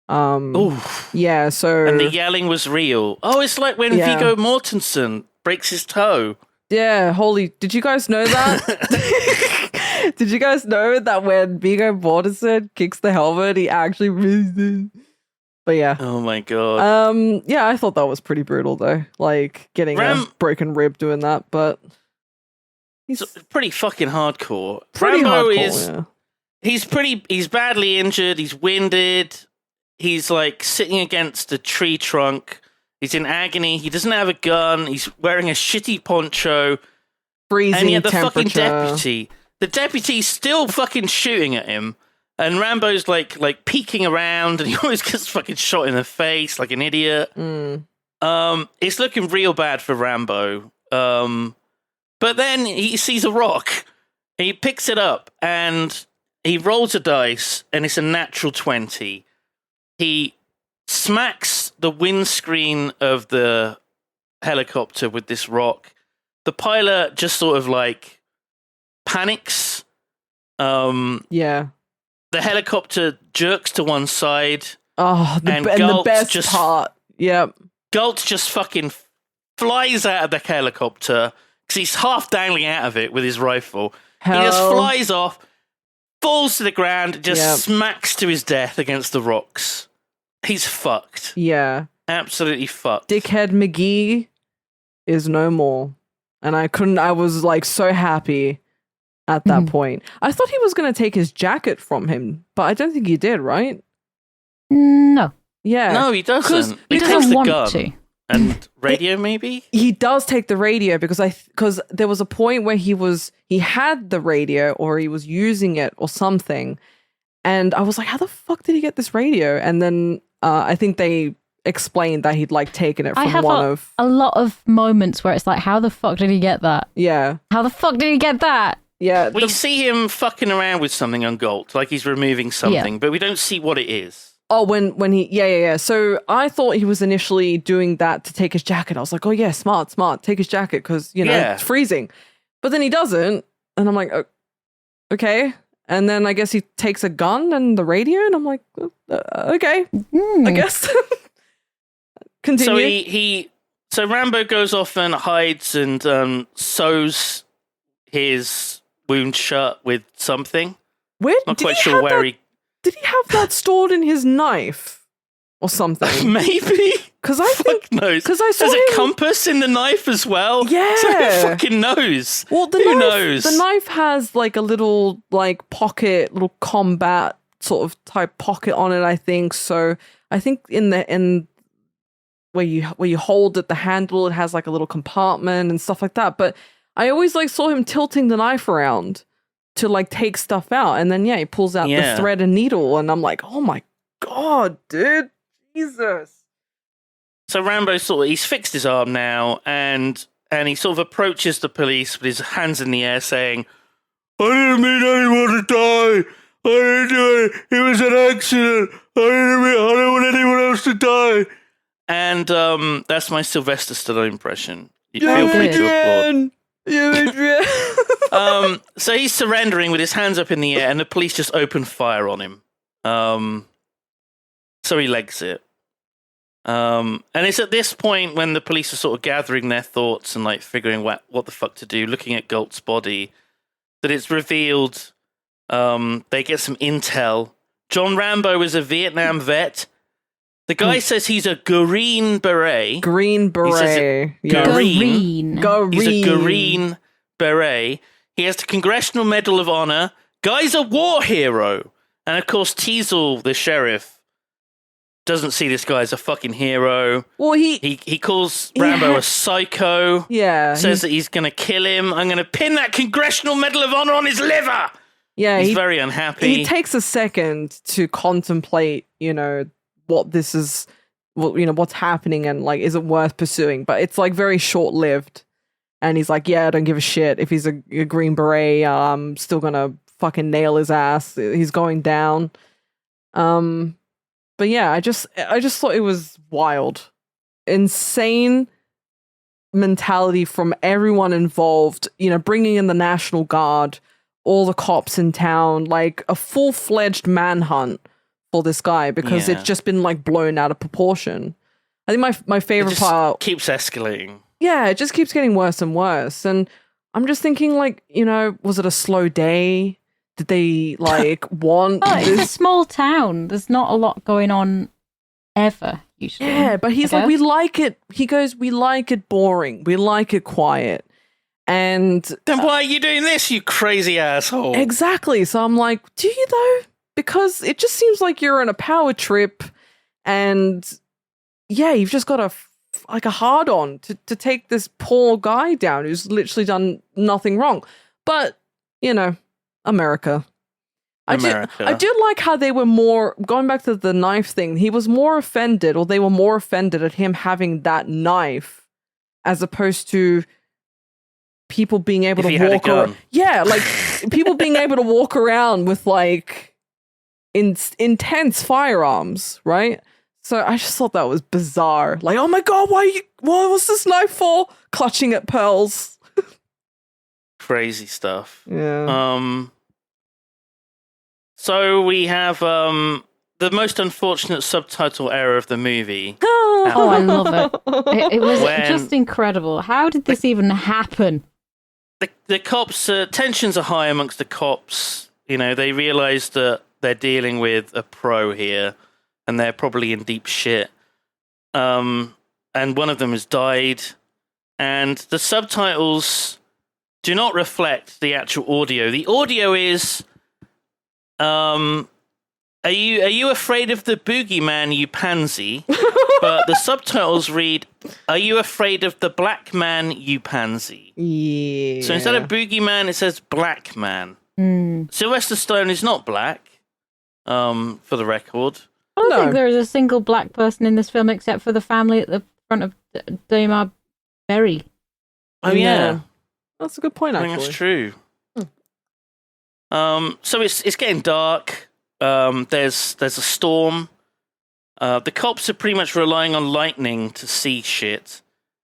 Oof. Yeah, so... And the yelling was real. Oh, it's like when Viggo Mortensen breaks his toe. Yeah, holy... Did you guys know that? Did you guys know that when Viggo Mortensen kicks the helmet, he actually... But yeah. Oh my god. Yeah, I thought that was pretty brutal though. Like getting a broken rib doing that, but he's pretty fucking hardcore. Pretty Rambo hardcore, he's badly injured, he's winded, he's like sitting against a tree trunk, he's in agony, he doesn't have a gun, he's wearing a shitty poncho. Freezing and yet the temperature. fucking deputy's still fucking shooting at him. And Rambo's like peeking around, and he always gets fucking shot in the face like an idiot. It's looking real bad for Rambo. But then he sees a rock, he picks it up, and he rolls a dice, and it's a natural 20. He smacks the windscreen of the helicopter with this rock. The pilot just sort of like panics. The helicopter jerks to one side. Oh, the best part. Yep. Galt just fucking flies out of the helicopter because he's half dangling out of it with his rifle. He just flies off, falls to the ground, just smacks to his death against the rocks. He's fucked. Yeah. Absolutely fucked. Dickhead McGee is no more. And I was like so happy at that point. I thought he was going to take his jacket from him, but I don't think he did, right? No. Yeah. No, he doesn't. He doesn't want to. And radio, maybe? He does take the radio because there was a point where he had the radio or he was using it or something. And I was like, how the fuck did he get this radio? And then I think they explained that he'd like taken it from a lot of moments where it's like, how the fuck did he get that? Yeah. How the fuck did he get that? Yeah. We see him fucking around with something on Galt, like he's removing something, but we don't see what it is. Oh, when he... Yeah. So I thought he was initially doing that to take his jacket. I was like, oh yeah, smart. Take his jacket because, it's freezing. But then he doesn't. And I'm like, okay. And then I guess he takes a gun and the radio. And I'm like, okay, I guess. Continue. So Rambo goes off and hides and sews his wound shut with something. Not quite sure where he... Did he have that stored in his knife or something? Maybe. Because I think... knows. Because I saw There's a compass in the knife as well. Yeah. So who fucking knows? Well, who knows? The knife has like a little like pocket, little combat sort of type pocket on it, I think. So I think in where you hold it, the handle, it has like a little compartment and stuff like that. But I always like saw him tilting the knife around to like take stuff out, and then he pulls out the thread and needle, and I'm like, oh my god, dude, Jesus. So Rambo he's fixed his arm now, and he sort of approaches the police with his hands in the air, saying, "I didn't mean anyone to die. I didn't do it. It was an accident. I don't want anyone else to die." And that's my Sylvester Stallone impression. You feel free to applaud. So he's surrendering with his hands up in the air, and the police just open fire on him. So he legs it. And it's at this point when the police are sort of gathering their thoughts and like figuring what the fuck to do, looking at Galt's body, that it's revealed. They get some intel. John Rambo is a Vietnam vet. The guy says he's a Green Beret. Green Beret. He's a Green Beret. He has the Congressional Medal of Honor. Guy's a war hero. And of course, Teasel, the sheriff, doesn't see this guy as a fucking hero. Well, he calls Rambo a psycho. Yeah. Says that he's going to kill him. I'm going to pin that Congressional Medal of Honor on his liver. Yeah. He's very unhappy. He takes a second to contemplate, what this is, what's happening and like, is it worth pursuing? But it's like very short lived. And he's like, yeah, I don't give a shit. If he's a Green Beret, I'm still gonna fucking nail his ass. He's going down. But yeah, I just thought it was wild. Insane mentality from everyone involved, bringing in the National Guard, all the cops in town, like a full-fledged manhunt for this guy because it's just been like blown out of proportion. I think my favorite part keeps escalating. Yeah, it just keeps getting worse and worse. And I'm just thinking, like, you know, was it a slow day? Did they like want this? It's a small town. There's not a lot going on ever, usually. Yeah, but he's like, we like it. He goes, we like it boring. We like it quiet. And then why are you doing this, you crazy asshole? Exactly. So I'm like, do you though? Because it just seems like you're on a power trip and yeah, you've just got a hard on to take this poor guy down who's literally done nothing wrong. But, you know, America. I did like how they were more, going back to the knife thing, he was more offended, or they were more offended at him having that knife as opposed to people being able to walk around. Yeah, like people being able to walk around with like intense firearms, right? So I just thought that was bizarre. Like, oh my god, what was this knife for? Clutching at pearls. Crazy stuff. Yeah. So we have the most unfortunate subtitle error of the movie. Oh, I love it. It was just incredible. How did this even happen? The cops, tensions are high amongst the cops. You know, they realize that they're dealing with a pro here, and they're probably in deep shit. And one of them has died, and the subtitles do not reflect the actual audio. The audio is, are you afraid of the boogeyman, you pansy? But the subtitles read, are you afraid of the black man, you pansy? Yeah. So instead of boogeyman, it says black man. Sylvester Stallone is not black, for the record. I don't think there is a single black person in this film except for the family at the front of Damar Berry. Oh, yeah. That's a good point, actually. I think that's true. So it's getting dark. There's a storm. The cops are pretty much relying on lightning to see shit.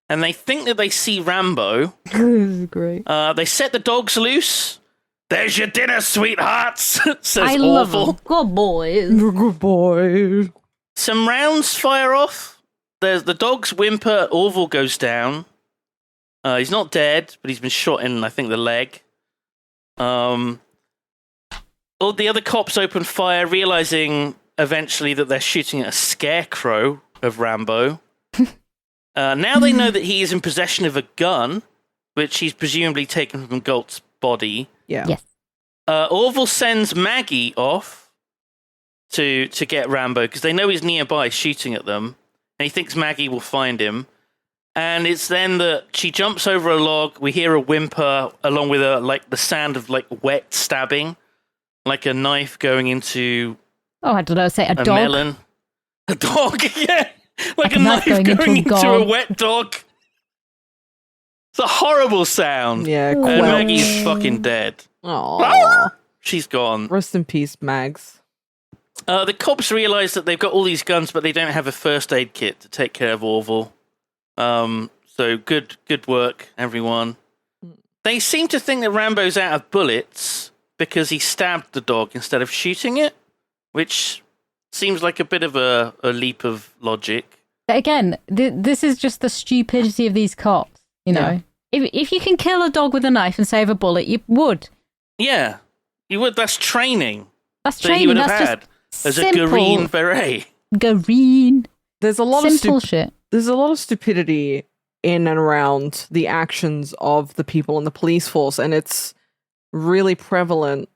And they think that they see Rambo. This is great. They set the dogs loose. There's your dinner, sweethearts, says I Orville. love them. Good boys. Good boy. Some rounds fire off. There's the dog's whimper. Orville goes down. He's not dead, but he's been shot in, I think, the leg. All the other cops open fire, realizing eventually that they're shooting at a scarecrow of Rambo. Now they know that he is in possession of a gun, which he's presumably taken from Galt's body. Yeah. Yes. Orville sends Maggie off to get Rambo because they know he's nearby shooting at them, and he thinks Maggie will find him. And it's then that she jumps over a log. We hear a whimper along with the sound of like wet stabbing, like a knife going into. Oh, I don't know. Say a dog. Melon. A dog, yeah, like a knife going into a wet dog. It's a horrible sound. Yeah, and Maggie's fucking dead. Aww. She's gone. Rest in peace, Mags. The cops realize that they've got all these guns, but they don't have a first aid kit to take care of Orville. So good work, everyone. They seem to think that Rambo's out of bullets because he stabbed the dog instead of shooting it, which seems like a bit of a leap of logic. Again, this is just the stupidity of these cops, you know? Yeah. If you can kill a dog with a knife and save a bullet, you would. Yeah, you would. That's training. That's training. He would have had as a green beret. Green. There's a lot simple shit. There's a lot of stupidity in and around the actions of the people in the police force, and it's really prevalent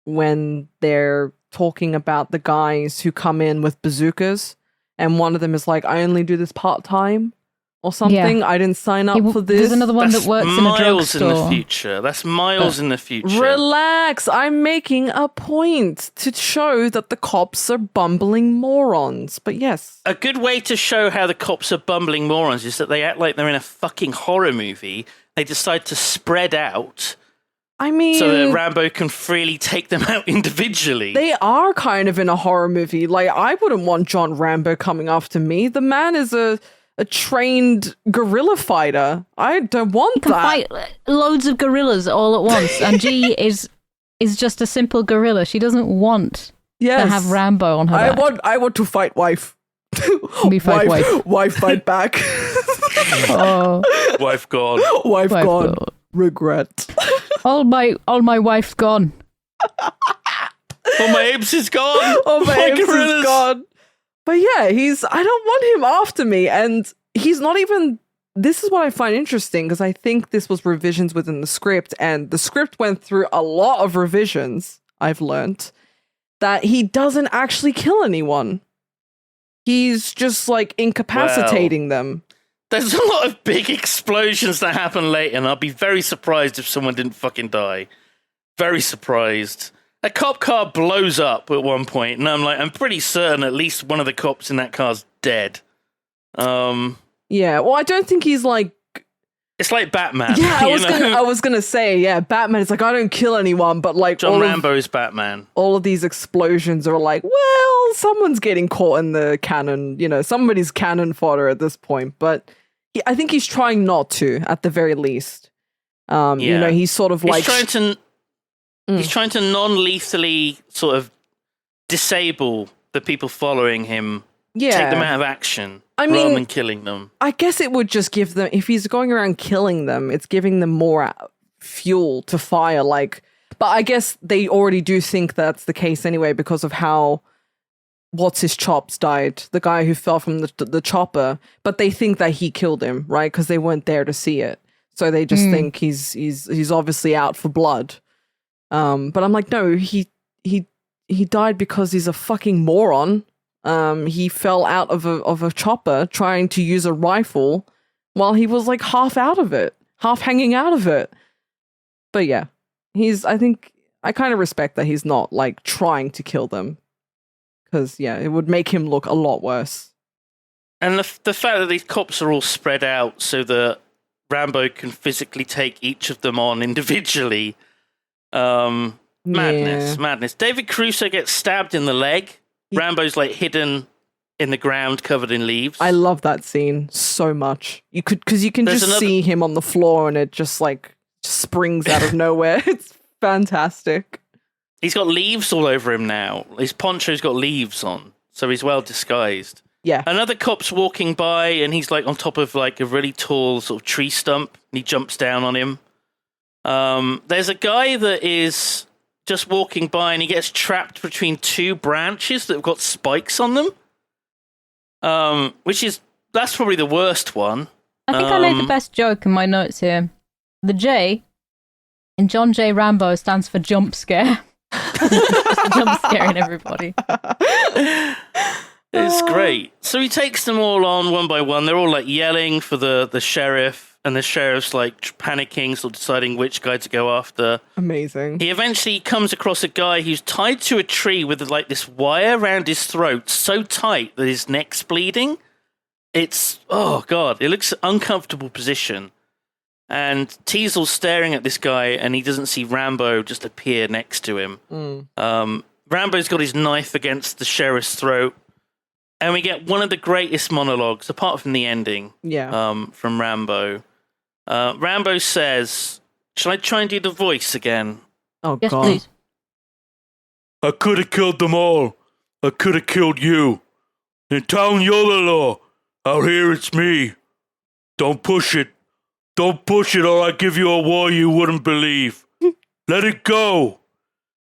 when they're talking about the guys who come in with bazookas, and one of them is like, I only do this part-time or something. Yeah. I didn't sign up for this. There's another one that works in a drugstore. In the future. That's miles in the future. Relax. I'm making a point to show that the cops are bumbling morons. But yes. A good way to show how the cops are bumbling morons is that they act like they're in a fucking horror movie. They decide to spread out. I mean, so that Rambo can freely take them out individually. They are kind of in a horror movie. Like, I wouldn't want John Rambo coming after me. The man is a trained guerrilla fighter. I don't want that. Fight loads of gorillas all at once, and G is just a simple gorilla. She doesn't want Yes. to have Rambo on her back. I want to fight wife. We fight wife. Wife fight back. Oh, Wife gone. Wife gone. Regret. all my wife's gone. All my apes is gone. All my apes gorillas is gone. But yeah, I don't want him after me. And he's not even, this is what I find interesting, because I think this was revisions within the script, and the script went through a lot of revisions, I've learnt, that he doesn't actually kill anyone. He's just like incapacitating them. There's a lot of big explosions that happen later, and I'll be very surprised if someone didn't fucking die. Very surprised. A cop car blows up at one point, and I'm pretty certain at least one of the cops in that car's dead. Yeah, well, I don't think he's like... It's like Batman. Yeah, I was gonna say, yeah, Batman is like, I don't kill anyone, but like... John Rambo's Batman. All of these explosions are like, well, someone's getting caught in the cannon, somebody's cannon fodder at this point, but I think he's trying not to, at the very least. He's sort of like... He's trying to non-lethally sort of disable the people following him. Yeah. Take them out of action rather than killing them. I guess it would just give them, if he's going around killing them, it's giving them more fuel to fire. But I guess they already do think that's the case anyway because of how What's-His-Chops died, the guy who fell from the chopper. But they think that he killed him, right? Because they weren't there to see it. So they just think he's obviously out for blood. But I'm like, no, he died because he's a fucking moron. He fell out of a chopper trying to use a rifle while he was like half hanging out of it. But yeah, I think I kind of respect that he's not like trying to kill them, because yeah, it would make him look a lot worse. And the fact that these cops are all spread out so that Rambo can physically take each of them on individually. Madness. David Caruso gets stabbed in the leg. Rambo's like hidden in the ground, covered in leaves. I love that scene so much. Because you can just see him on the floor, and it just like springs out of nowhere. It's fantastic. He's got leaves all over him now. His poncho's got leaves on, so he's well disguised. Yeah. Another cop's walking by, and he's like on top of like a really tall sort of tree stump, and he jumps down on him. There's a guy that is just walking by, and he gets trapped between two branches that have got spikes on them. That's probably the worst one. I think I made the best joke in my notes here. The J in John J. Rambo stands for jump scare. Jump scaring everybody. It's great. So he takes them all on one by one. They're all like yelling for the sheriff. And the sheriff's like panicking, sort of deciding which guy to go after. Amazing. He eventually comes across a guy who's tied to a tree with like this wire around his throat so tight that his neck's bleeding. It's, oh God, it looks an uncomfortable position. And Teasel's staring at this guy, and he doesn't see Rambo just appear next to him. Rambo's got his knife against the sheriff's throat. And we get one of the greatest monologues, apart from the ending, from Rambo. Rambo says, shall I try and do the voice again? Oh, yes, God. Please. I could have killed them all. I could have killed you. In town, you're the law. Out here, it's me. Don't push it. Don't push it, or I give you a war you wouldn't believe. Let it go.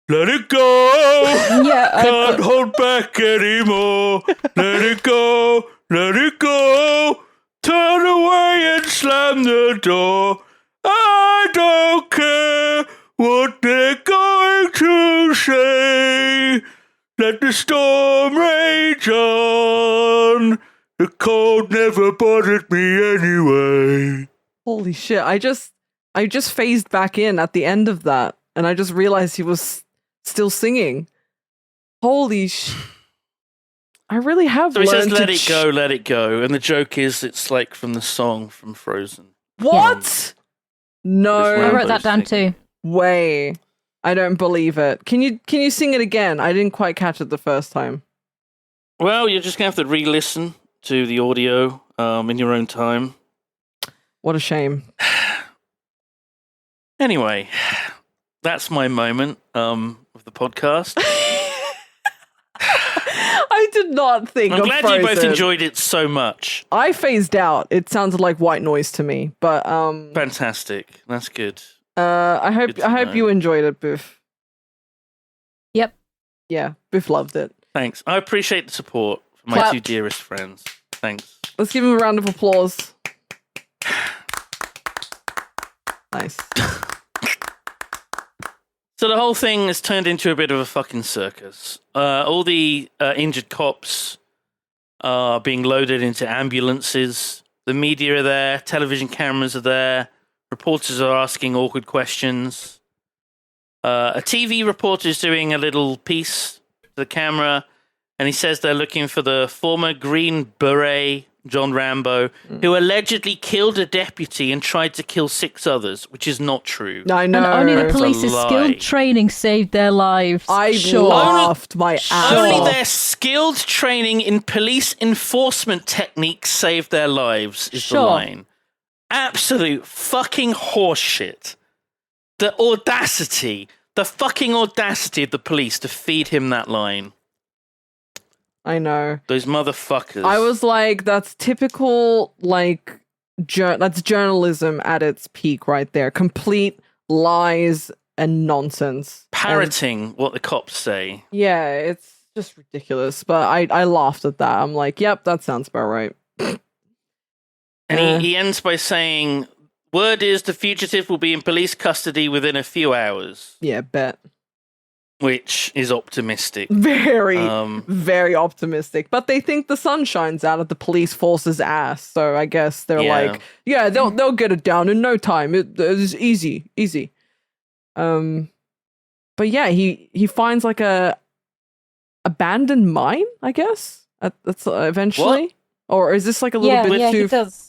Let it go. Can't hold back anymore. Let it go. Let it go. Turn away and slam the door. I don't care what they're going to say. Let the storm rage on. The cold never bothered me anyway. Holy shit. I just phased back in at the end of that, and I just realized he was still singing. Holy shit. I really have learned. So he says, let it go. And the joke is, it's like from the song from Frozen. What? No. I wrote that down too. Way. I don't believe it. Can you sing it again? I didn't quite catch it the first time. Well, you're just going to have to re-listen to the audio in your own time. What a shame. Anyway, that's my moment of the podcast. I did not think I'm of glad Frozen. you both enjoyed it so much. I phased out. It sounded like white noise to me, but Fantastic. That's good. I hope you enjoyed it, Biff. Yep. Yeah, Biff loved it. Thanks. I appreciate the support from my two dearest friends. Thanks. Let's give him a round of applause. Nice. So the whole thing has turned into a bit of a fucking circus. All the injured cops are being loaded into ambulances. The media are there. Television cameras are there. Reporters are asking awkward questions. A TV reporter is doing a little piece to the camera, and he says they're looking for the former Green Beret, John Rambo, who allegedly killed a deputy and tried to kill 6 others, which is not true. I know. And only the It's a police's lie. skilled training saved their lives. I laughed my ass Only off. their skilled training in police enforcement techniques saved their lives, is the line. Absolute fucking horseshit. The fucking audacity of the police to feed him that line. I know. Those motherfuckers. I was like, that's typical, like, that's journalism at its peak right there. Complete lies and nonsense. Parroting what the cops say. Yeah, it's just ridiculous. But I laughed at that. I'm like, yep, that sounds about right. And he ends by saying, word is the fugitive will be in police custody within a few hours. Yeah, bet. Which is optimistic. Very, very optimistic. But they think the sun shines out of the police force's ass. So I guess they're like, yeah, they'll get it down in no time. It's easy. But yeah, he finds like a abandoned mine, I guess. That's eventually. What? Or is this like a little bit too? He does.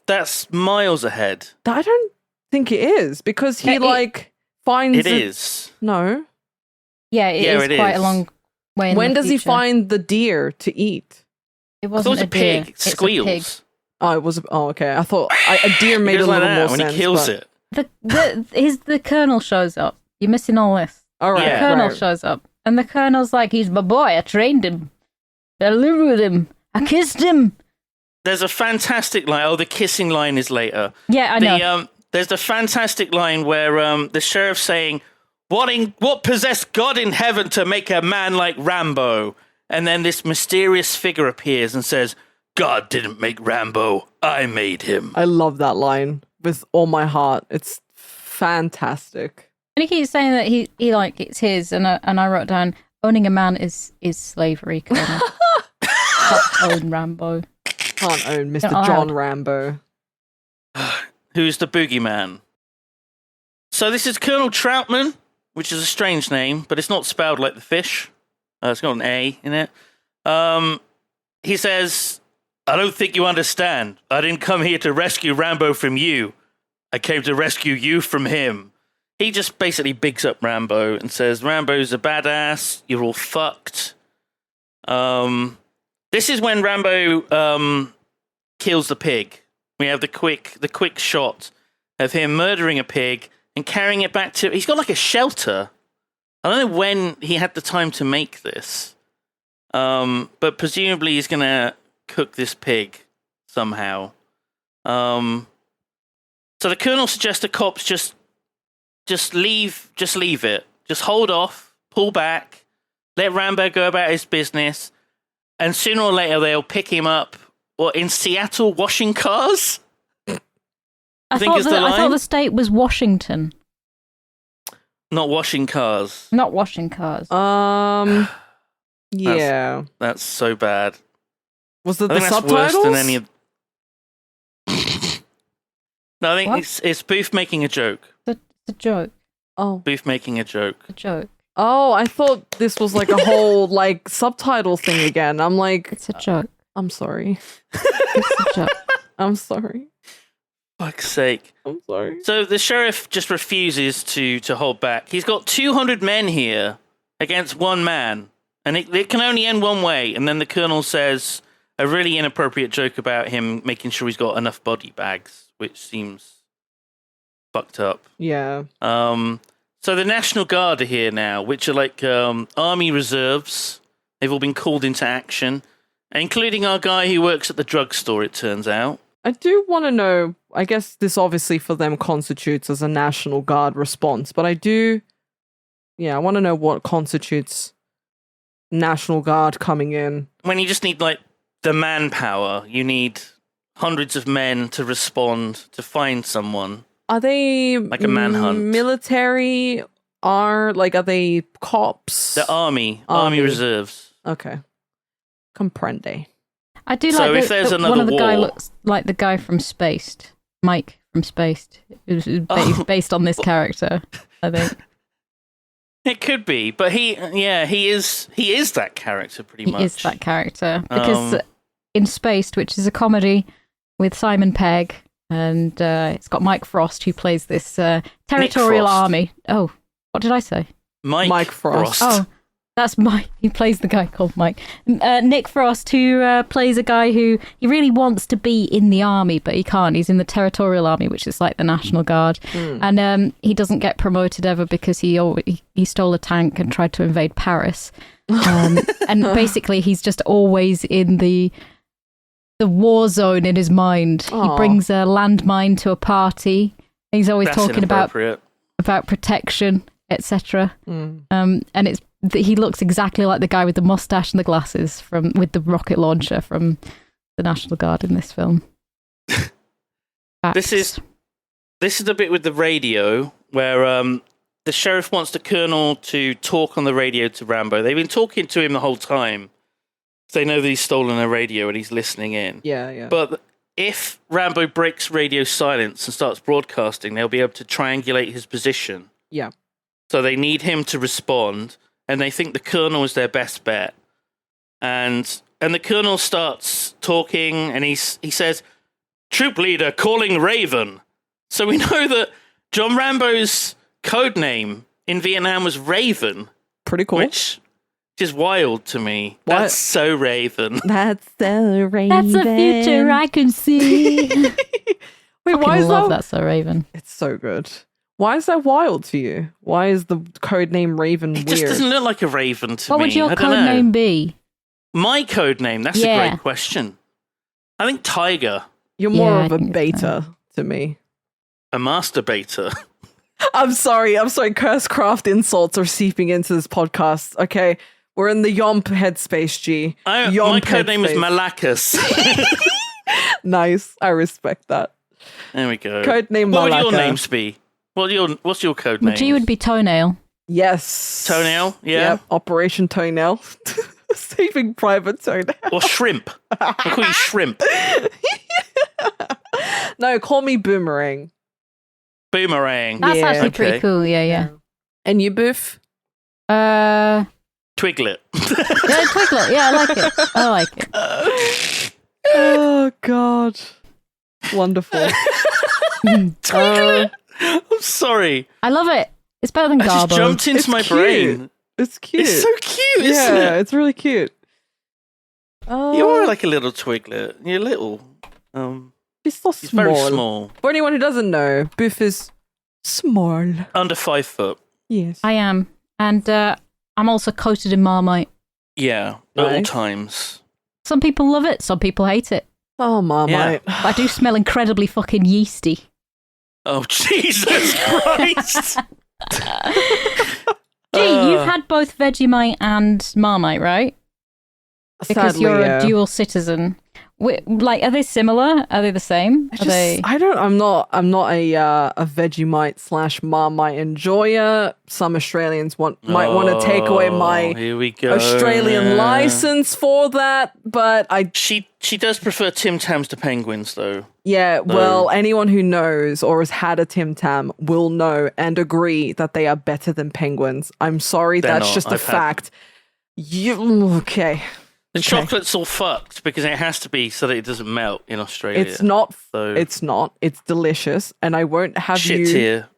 That's miles ahead. I don't think it is because he finds it is. No. Yeah, it is quite a long way in When the does he future. find the deer to eat? It wasn't a pig. Deer. It squeals. It's a pig. Oh, it was. Oh, okay. I thought a deer made a like little that more when sense. he kills but... it. The colonel shows up. You're missing all this. All right. Yeah. The colonel right. shows up, and the colonel's like, "He's my boy. I trained him. I lived with him. I kissed him." There's a fantastic line. Oh, the kissing line is later. Yeah, I know. There's the fantastic line where the sheriff's saying, what possessed God in heaven to make a man like Rambo? And then this mysterious figure appears and says, God didn't make Rambo, I made him. I love that line with all my heart. It's fantastic. And he keeps saying that he like it's his, and I wrote down, owning a man is slavery, Colonel. Can't own Rambo. Can't own Mr. John Rambo. Who's the boogeyman? So this is Colonel Troutman, which is a strange name, but it's not spelled like the fish. It's got an A in it. He says, I don't think you understand. I didn't come here to rescue Rambo from you. I came to rescue you from him. He just basically bigs up Rambo and says, Rambo's a badass. You're all fucked. This is when Rambo kills the pig. We have the quick shot of him murdering a pig and carrying it back to... He's got like a shelter. I don't know when he had the time to make this. But presumably he's going to cook this pig somehow. So the colonel suggests the cops just leave it. Just hold off, pull back, let Rambo go about his business, and sooner or later they'll pick him up in Seattle washing cars. I thought the state was Washington. Not washing cars. Not washing cars. Yeah. That's so bad. Was it I the think that's subtitles? worse than any of... No, I think it's Booth making a joke. It's a joke. Oh. Booth making a joke. A joke. Oh, I thought this was like a whole like subtitle thing again. I'm like, It's a joke. I'm sorry. It's a joke. I'm sorry. Fuck's sake. I'm sorry. So the sheriff just refuses to hold back. He's got 200 men here against one man, and it can only end one way. And then the colonel says a really inappropriate joke about him making sure he's got enough body bags, which seems fucked up. Yeah. So the National Guard are here now, which are like army reserves. They've all been called into action, including our guy who works at the drugstore, it turns out. I do want to know, I guess this obviously for them constitutes as a National Guard response, but I want to know what constitutes National Guard coming in. When you just need, like, the manpower, you need hundreds of men to respond to find someone. Are they like a manhunt? Military? Are they cops? The army reserves. Okay, comprende. I do so like if there's another one of the war, guy looks like the guy from Spaced, Mike from Spaced. It was based on this character, I think. It could be, but he is that character pretty much. He is that character because in Spaced, which is a comedy with Simon Pegg, and it's got Mike Frost who plays this territorial army. Oh, what did I say? Mike Frost. Oh, that's Mike. He plays the guy called Mike. Nick Frost, who plays a guy who he really wants to be in the army, but he can't. He's in the territorial army, which is like the National Guard, and he doesn't get promoted ever because he stole a tank and tried to invade Paris, and basically he's just always in the war zone in his mind. Aww. He brings a landmine to a party. He's always talking about protection, etc. And he looks exactly like the guy with the mustache and the glasses with the rocket launcher from the National Guard in this film. This is the bit with the radio where the sheriff wants the colonel to talk on the radio to Rambo. They've been talking to him the whole time. They know that he's stolen a radio and he's listening in. Yeah. But if Rambo breaks radio silence and starts broadcasting, they'll be able to triangulate his position. Yeah. So they need him to respond, and they think the colonel is their best bet. And the colonel starts talking, and he says, "Troop leader calling Raven." So we know that John Rambo's code name in Vietnam was Raven. Pretty cool. Which is wild to me. What? That's so Raven. That's so Raven. That's the future I can see. Wait, why is love That's so Raven? It's so good. Why is that wild to you? Why is the code name Raven weird? It just doesn't look like a Raven to me. What would your code name be? My code name? That's a great question. I think Tiger. You're more of a beta to me. A masturbator. I'm sorry. Cursecraft insults are seeping into this podcast. Okay, we're in the YOMP headspace, G. My code name is Malakas. Nice. I respect that. There we go. Code name What Malaka. would your names be? What's your code name? G would be Toenail. Yes. Toenail? Yeah. Yep. Operation Toenail. Saving Private Toenail. Or Shrimp. I'll call you Shrimp. No, call me Boomerang. Boomerang. That's actually pretty cool. Yeah. And you, Boof? Twiglet. Yeah, Twiglet. Yeah, I like it. Oh, God. Wonderful. Twiglet. I'm sorry. I love it. It's better than Garbo. It just jumped into my brain. It's cute. It's so cute, isn't it? Yeah, it's really cute. You are like a little Twiglet. You're little. He's so He's small. very small. For anyone who doesn't know, Boof is small. Under 5 foot. Yes. I am. And I'm also coated in Marmite. Yeah, at all times. Some people love it, some people hate it. Oh, Marmite. Yeah. I do smell incredibly fucking yeasty. Oh, Jesus Christ. Gee, you've had both Vegemite and Marmite, right? Because Sadly, you're yeah. a dual citizen. Are they similar? Are they the same? I'm not a Vegemite / Marmite enjoyer. Some Australians might want to take away my here we go. Australian license for that, but She does prefer Tim Tams to penguins, though. Yeah, well, anyone who knows or has had a Tim Tam will know and agree that they are better than penguins. I'm sorry, that's just a fact. Okay. The chocolate's all fucked because it has to be so that it doesn't melt in Australia. It's not. So it's not. It's delicious, and I won't have shit here.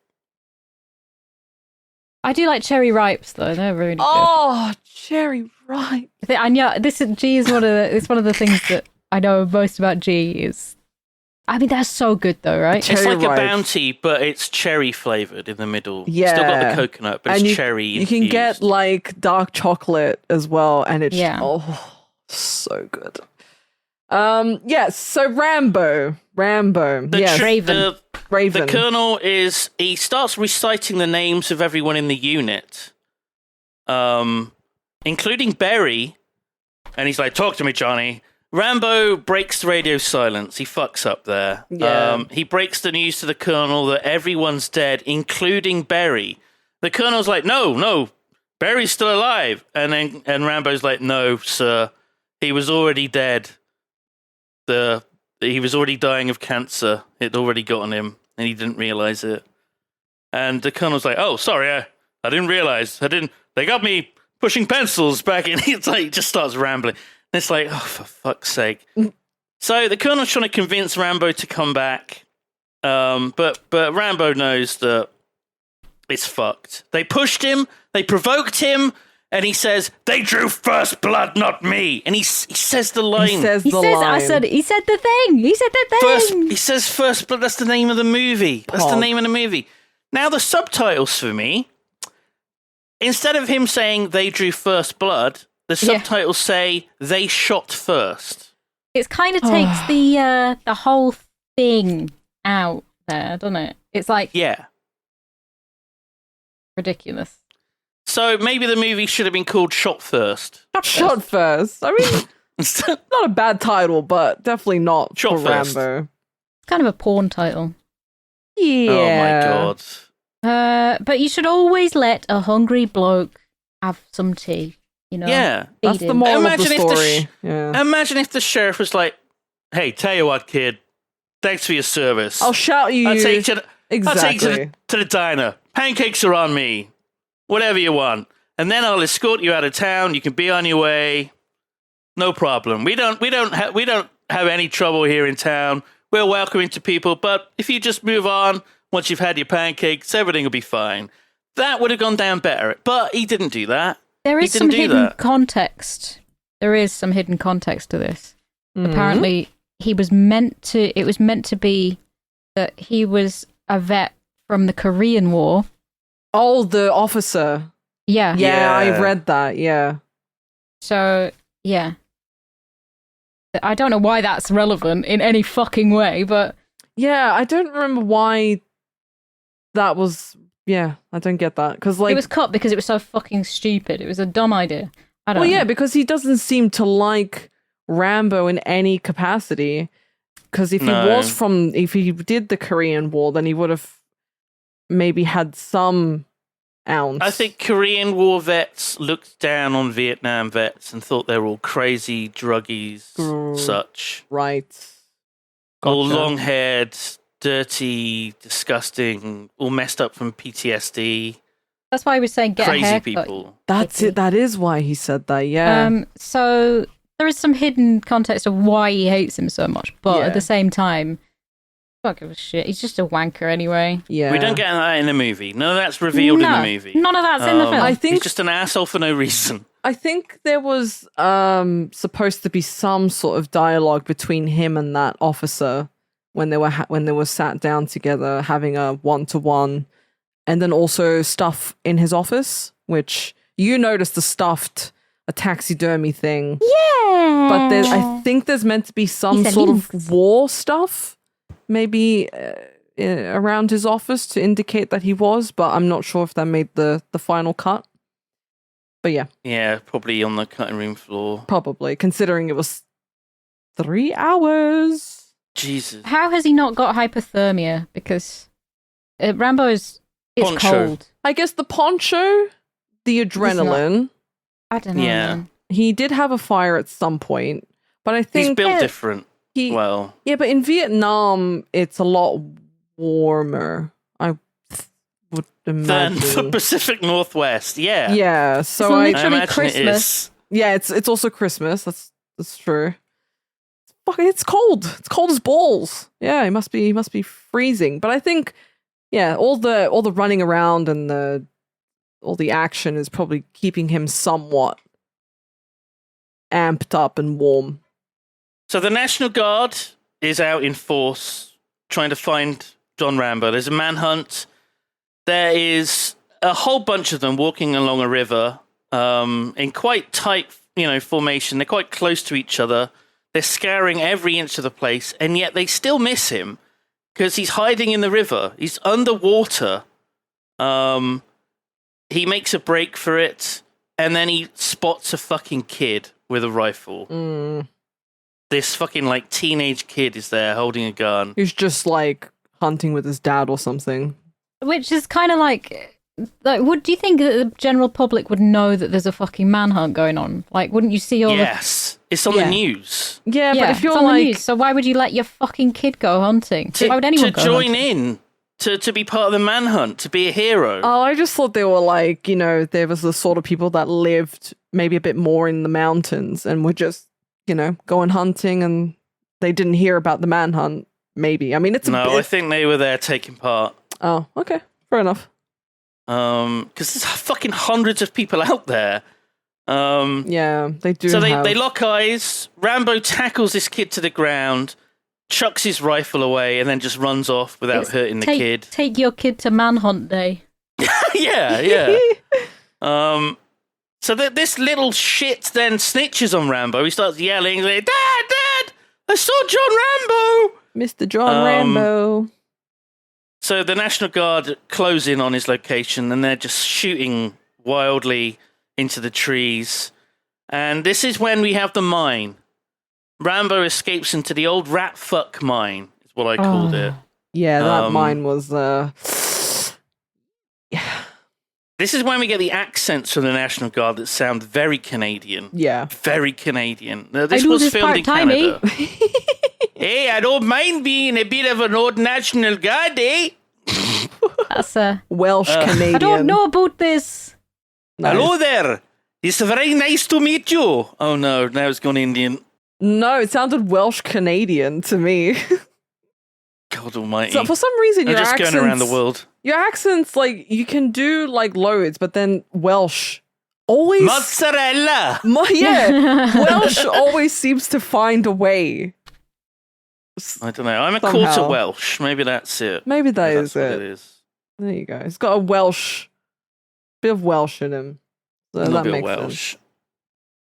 I do like cherry ripes though; they're really good. Oh, cherry ripe! And yeah, G is one of the things that I know most about G is I mean, that's so good though, right? It's like a bounty, but it's cherry flavored in the middle. Yeah. Still got the coconut, but and it's cherry. You can get like dark chocolate as well, and it's so good. Yes. So Rambo. Yes. Raven. The colonel he starts reciting the names of everyone in the unit, including Barry, and he's like, "Talk to me, Johnny." Rambo breaks the radio silence. He fucks up there. Yeah. He breaks the news to the colonel that everyone's dead, including Barry. The colonel's like, no, Barry's still alive. And Rambo's like, no, sir, he was already dead. He was already dying of cancer. It already gotten him, and he didn't realize it. And the colonel's like, oh, sorry, I didn't realize. They got me pushing pencils back in. It's like, he just starts rambling. It's like, oh, for fuck's sake. So the colonel's trying to convince Rambo to come back. But Rambo knows that it's fucked. They pushed him, they provoked him, and he says, they drew first blood, not me. And he says the line. He said the thing. He says first blood. That's the name of the movie. That's the name of the movie. Now the subtitles for me, instead of him saying they drew first blood, the subtitles say they shot first. It kind of takes the whole thing out there, doesn't it? It's like ridiculous. So maybe the movie should have been called Shot First. Shot First. I mean, not a bad title, but definitely not Shot for First. Rambo. It's kind of a porn title. Yeah. Oh my god. But you should always let a hungry bloke have some tea. You know, that's the moral of the story. Imagine if the sheriff was like, "Hey, tell you what, kid, thanks for your service. I'll shout you. I'll take you exactly to the diner. Pancakes are on me. Whatever you want, and then I'll escort you out of town. You can be on your way. No problem. We don't have any trouble here in town. We're welcoming to people, but if you just move on once you've had your pancakes, everything will be fine." That would have gone down better, but he didn't do that. There is some hidden context. There is some hidden context to this. Mm-hmm. Apparently, it was meant to be that he was a vet from the Korean War. Oh, the officer. Yeah, I read that. Yeah. So, yeah. I don't know why that's relevant in any fucking way, but yeah, I don't remember why that was. Yeah, I don't get that because it was cut because it was so fucking stupid. It was a dumb idea. I don't know. Yeah, because he doesn't seem to like Rambo in any capacity. Because if he did the Korean War, then he would have maybe had some ounce. I think Korean War vets looked down on Vietnam vets and thought they were all crazy druggies, such. Right. Gotcha. All long-haired, dirty, disgusting, all messed up from PTSD. That's why he was saying get crazy a haircut. People. That's it. That is why he said that. Yeah. So there is some hidden context of why he hates him so much, but at the same time, fuck give a shit. He's just a wanker anyway. Yeah. We don't get that in the movie. None of that's revealed in the movie. None of that's in the film. I think he's just an asshole for no reason. I think there was supposed to be some sort of dialogue between him and that officer when they were sat down together having a one-to-one, and then also stuff in his office, which you noticed a taxidermy thing. Yeah. But I think there's meant to be some sort of war stuff maybe around his office to indicate that he was, but I'm not sure if that made the final cut. But yeah. Yeah, probably on the cutting room floor. Probably, considering it was 3 hours. Jesus. How has he not got hypothermia? Because Rambo is cold. I guess the poncho, the adrenaline. I don't know. Yeah. Man. He did have a fire at some point, but I think he's built different. Yeah, but in Vietnam, it's a lot warmer. I would imagine than the Pacific Northwest. Yeah. Yeah. So it's literally Christmas. Yeah, it's also Christmas. That's true. It's cold. It's cold as balls. Yeah, it must be freezing. But I think, all the running around and all the action is probably keeping him somewhat amped up and warm. So the National Guard is out in force trying to find John Rambo. There's a manhunt. There is a whole bunch of them walking along a river in quite tight, formation. They're quite close to each other. They're scouring every inch of the place, and yet they still miss him because he's hiding in the river. He's underwater. He makes a break for it, and then he spots a fucking kid with a rifle. This fucking teenage kid is there holding a gun. He's just hunting with his dad or something. Which is kind of like, do you think that the general public would know that there's a fucking manhunt going on? Wouldn't you see all Yes, it's on the news. Yeah, but if you're it's on the news, so why would you let your fucking kid go hunting? Why would anyone go join hunting? in, to be part of the manhunt, to be a hero? Oh, I just thought they were there was the sort of people that lived maybe a bit more in the mountains and were just, going hunting, and they didn't hear about the manhunt, maybe. I mean, I think they were there taking part. Oh, okay. Fair enough. Because there's fucking hundreds of people out there. Yeah, they do. So they lock eyes. Rambo tackles this kid to the ground, chucks his rifle away, and then just runs off without hurting the kid. Take your kid to manhunt day. yeah. So this little shit then snitches on Rambo. He starts yelling, Dad, I saw John Rambo! Mr. John Rambo. So the National Guard close in on his location, and they're just shooting wildly into the trees. And this is when we have the mine. Rambo escapes into the old rat fuck mine, is what I called it. Yeah, that mine was... This is when we get the accents from the National Guard that sound very Canadian. Yeah. Very Canadian. Now, this was filmed in Canada. Hey, I don't mind being a bit of an old National Guard, eh? That's a Welsh Canadian. I don't know about this. Nice. Hello there. It's very nice to meet you. Oh no, now it's gone Indian. No, it sounded Welsh Canadian to me. God almighty. So for some reason, I'm just going around the world. Your accents, you can do loads, but then Welsh always mozzarella. Welsh always seems to find a way. I don't know. I'm a Somehow. quarter Welsh. Maybe that's it. Maybe that's what it. it is. There you go. He's got a bit of Welsh in him. So A that bit makes Welsh. sense.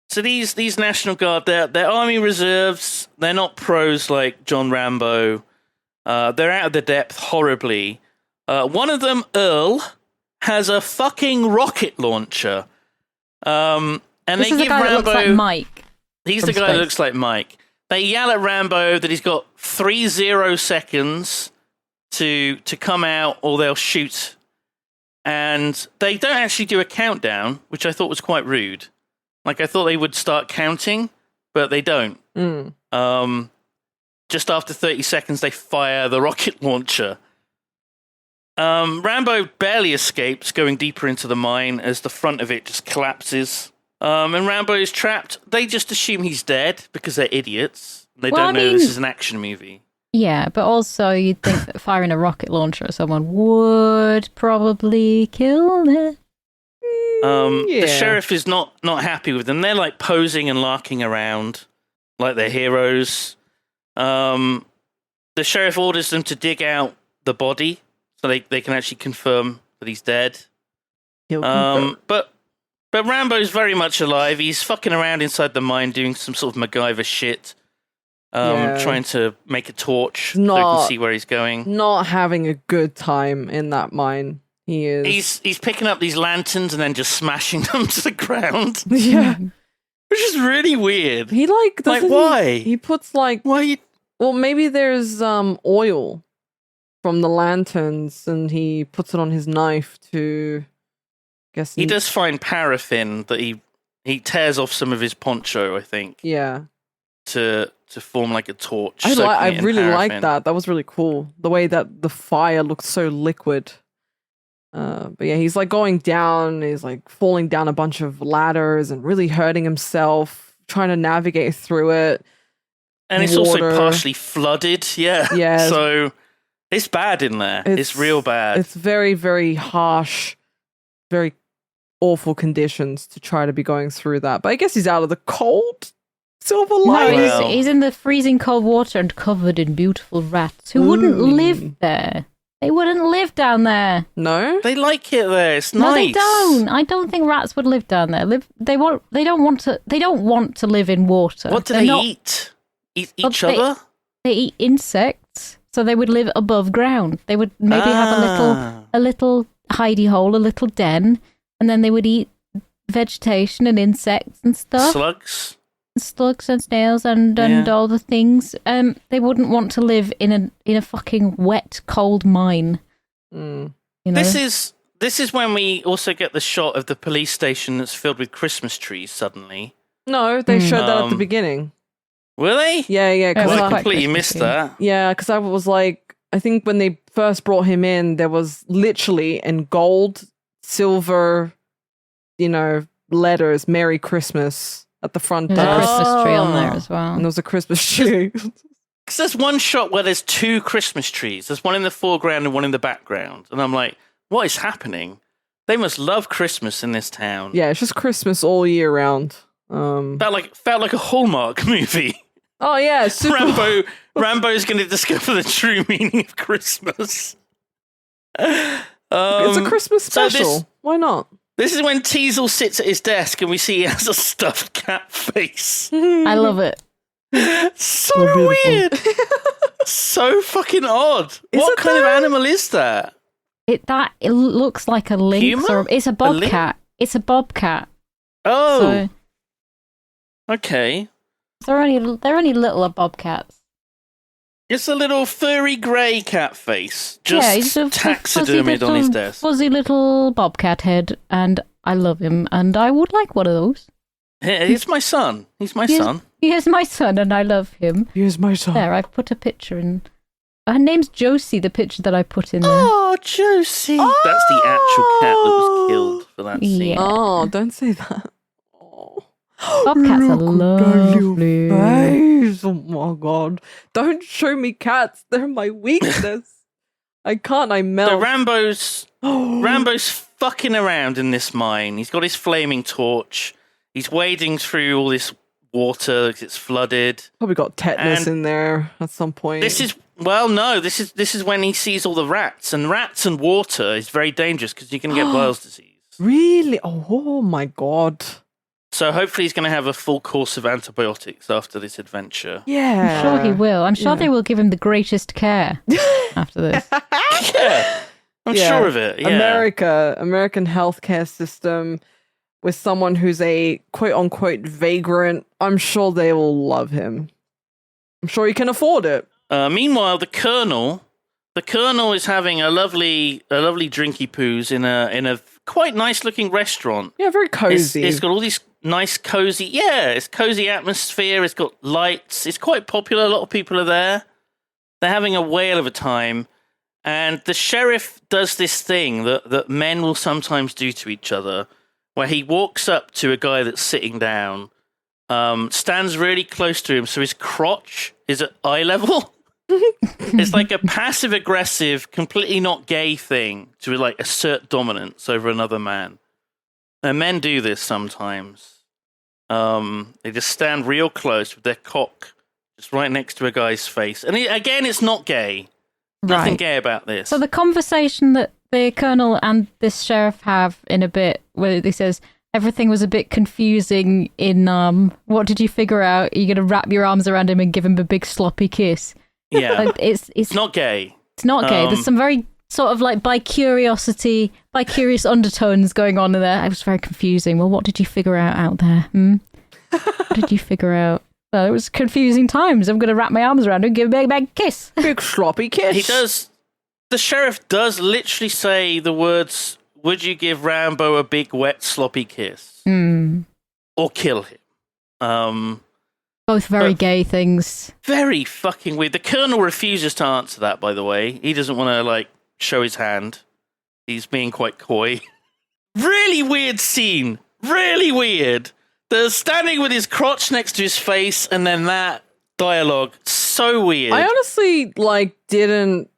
So these National Guard, they're Army Reserves. They're not pros like John Rambo. They're out of the depth horribly. One of them, Earl, has a fucking rocket launcher. And this they is the give guy Rambo. that looks like Mike. He's the guy that looks like Mike. They yell at Rambo that he's got 30 seconds to come out, or they'll shoot. And they don't actually do a countdown, which I thought was quite rude. I thought they would start counting, but they don't. Just after 30 seconds, they fire the rocket launcher. Rambo barely escapes, going deeper into the mine as the front of it just collapses. And Rambo is trapped. They just assume he's dead because they're idiots. They don't know this is an action movie. Yeah, but also you'd think that firing a rocket launcher at someone would probably kill them. The sheriff is not happy with them. They're posing and larking around like they're heroes. The sheriff orders them to dig out the body so they can actually confirm that he's dead. But Rambo's very much alive. He's fucking around inside the mine doing some sort of MacGyver shit. Trying to make a torch so they can see where he's going. Not having a good time in that mine. He is. He's picking up these lanterns and then just smashing them to the ground. Yeah. Which is really weird. He why? He puts why? Well, maybe there's oil from the lanterns, and he puts it on his knife to. Guess he does find paraffin that he tears off some of his poncho, I think. Yeah. To form a torch. I really like that. That was really cool. The way that the fire looks so liquid. But yeah, he's going down. He's falling down a bunch of ladders and really hurting himself, trying to navigate through it. And it's also partially flooded. Yeah. So it's bad in there. It's real bad. It's very, very harsh, very awful conditions to try to be going through that. But I guess he's out of the cold. Silver No, lining. he's in the freezing cold water and covered in beautiful rats who wouldn't live there. They wouldn't live down there. No? They like it there. It's nice. No, they don't. I don't think rats would live down there. They don't want to live in water. What do they eat? Eat each other? They eat insects, so they would live above ground. They would maybe have a little hidey hole, a little den, and then they would eat vegetation and insects and stuff. Slugs and snails and all the things. They wouldn't want to live in a fucking wet, cold mine. Mm. You know? This is when we also get the shot of the police station that's filled with Christmas trees suddenly. No, they showed that at the beginning. Were they? Yeah. I completely missed that. Yeah, because I was like, I think when they first brought him in, there was literally in gold, silver, letters, Merry Christmas at the front There's desk. a Christmas tree on there as well. And there was a Christmas tree. Because there's one shot where there's two Christmas trees. There's one in the foreground and one in the background. And I'm like, what is happening? They must love Christmas in this town. Yeah, it's just Christmas all year round. Felt like a Hallmark movie. Oh yeah, super. Rambo's going to discover the true meaning of Christmas. It's a Christmas special. Why not? This is when Teasel sits at his desk and we see he has a stuffed cat face. I love it. So weird. So fucking odd. What kind of animal is that? It looks like a lynx or it's a bobcat. It's a bobcat. Oh. So, okay. they're only littler bobcats. It's a little furry grey cat face, just he's a taxidermied on his desk. Fuzzy little bobcat head, and I love him, and I would like one of those. He's my son. He's my son. He is my son, and I love him. Here's my son. There, I've put a picture in. Her name's Josie, the picture that I put in there. Oh, Josie. Oh! That's the actual cat that was killed for that scene. Yeah. Oh, don't say that. Bobcats are lovely. Face. Oh my god. Don't show me cats. They're my weakness. I can't, I melt. So Rambo's fucking around in this mine. He's got his flaming torch. He's wading through all this water because it's flooded. Probably got tetanus And in there at some point. This is when he sees all the rats. And rats and water is very dangerous because you can get Weil's disease. Really? Oh my god. So hopefully he's going to have a full course of antibiotics after this adventure. Yeah. I'm sure he will. I'm sure they will give him the greatest care after this. Yeah. I'm sure of it. Yeah. American healthcare system with someone who's a quote-unquote vagrant. I'm sure they will love him. I'm sure he can afford it. Meanwhile, the Colonel is having a lovely drinky poos in a quite nice looking restaurant. Yeah, very cozy. It's got all these nice cozy. Yeah, it's cozy atmosphere. It's got lights. It's quite popular. A lot of people are there. They're having a whale of a time. And the sheriff does this thing that men will sometimes do to each other, where he walks up to a guy that's sitting down, stands really close to him, so his crotch is at eye level. It's like a passive-aggressive, completely not gay thing to like assert dominance over another man. And men do this sometimes. They just stand real close with their cock just right next to a guy's face. And again, it's not gay. Nothing gay about this. So the conversation that the Colonel and this sheriff have in a bit, where he says, everything was a bit confusing in, what did you figure out? Are you going to wrap your arms around him and give him a big sloppy kiss? Yeah. Like, it's not gay. It's not gay. There's some very sort of like bi-curious undertones going on in there. It was very confusing. Well, what did you figure out there? What did you figure out? Well, it was confusing times. I'm going to wrap my arms around him and give him a big kiss. Big sloppy kiss. He does. The sheriff does literally say the words, would you give Rambo a big, wet, sloppy kiss? Or kill him? Both very gay things. Very fucking weird. The Colonel refuses to answer that, by the way. He doesn't want to, like, show his hand. He's being quite coy. Really weird scene. Really weird. The standing with his crotch next to his face and then that dialogue. So weird. I honestly, didn't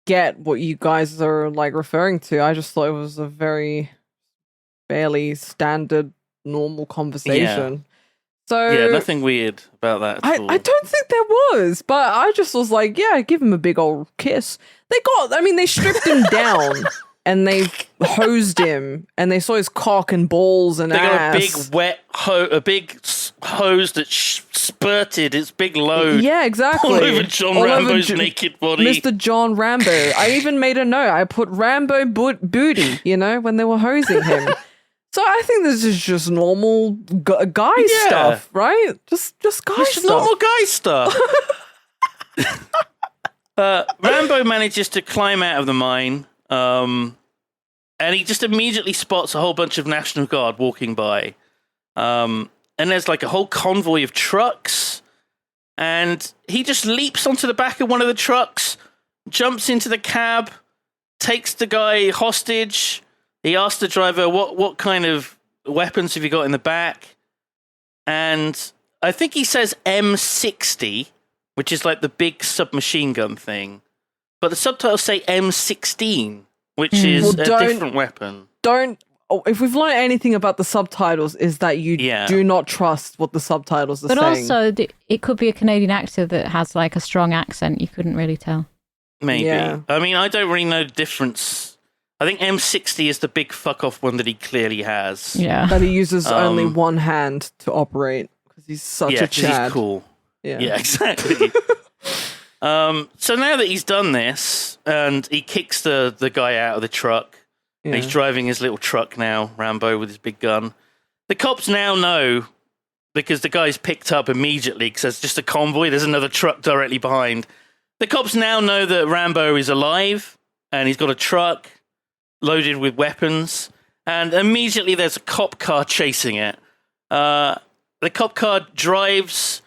get what you guys are, referring to. I just thought it was a very fairly standard, normal conversation. So yeah, nothing weird about that at all. I don't think there was, but I just was like, yeah, give him a big old kiss. They stripped him down and they hosed him and they saw his cock and balls and they ass. got a big wet hose that spurted its big load. Yeah, exactly. All over John Rambo's naked body. Mr. John Rambo. I even made a note. I put Rambo booty, when they were hosing him. So I think this is just normal guy stuff, right? Just guy stuff. Normal guy stuff. Rambo manages to climb out of the mine, and he just immediately spots a whole bunch of National Guard walking by. And there's like a whole convoy of trucks, and he just leaps onto the back of one of the trucks, jumps into the cab, takes the guy hostage. He asked the driver, what kind of weapons have you got in the back? And I think he says M60, which is like the big submachine gun thing. But the subtitles say M16, which is a different weapon. If we've learned anything about the subtitles, is that you do not trust what the subtitles are saying. But also, it could be a Canadian actor that has like a strong accent. You couldn't really tell. Maybe. Yeah. I mean, I don't really know the difference. I think M60 is the big fuck-off one that he clearly has. Yeah. That he uses only one hand to operate because he's such a Chad. He's cool. Yeah, exactly. So now that he's done this, and he kicks the guy out of the truck, and he's driving his little truck now, Rambo, with his big gun. The cops now know, because the guy's picked up immediately, because there's just a convoy, there's another truck directly behind. The cops now know that Rambo is alive, and he's got a truck loaded with weapons, and immediately there's a cop car chasing it. The cop car drives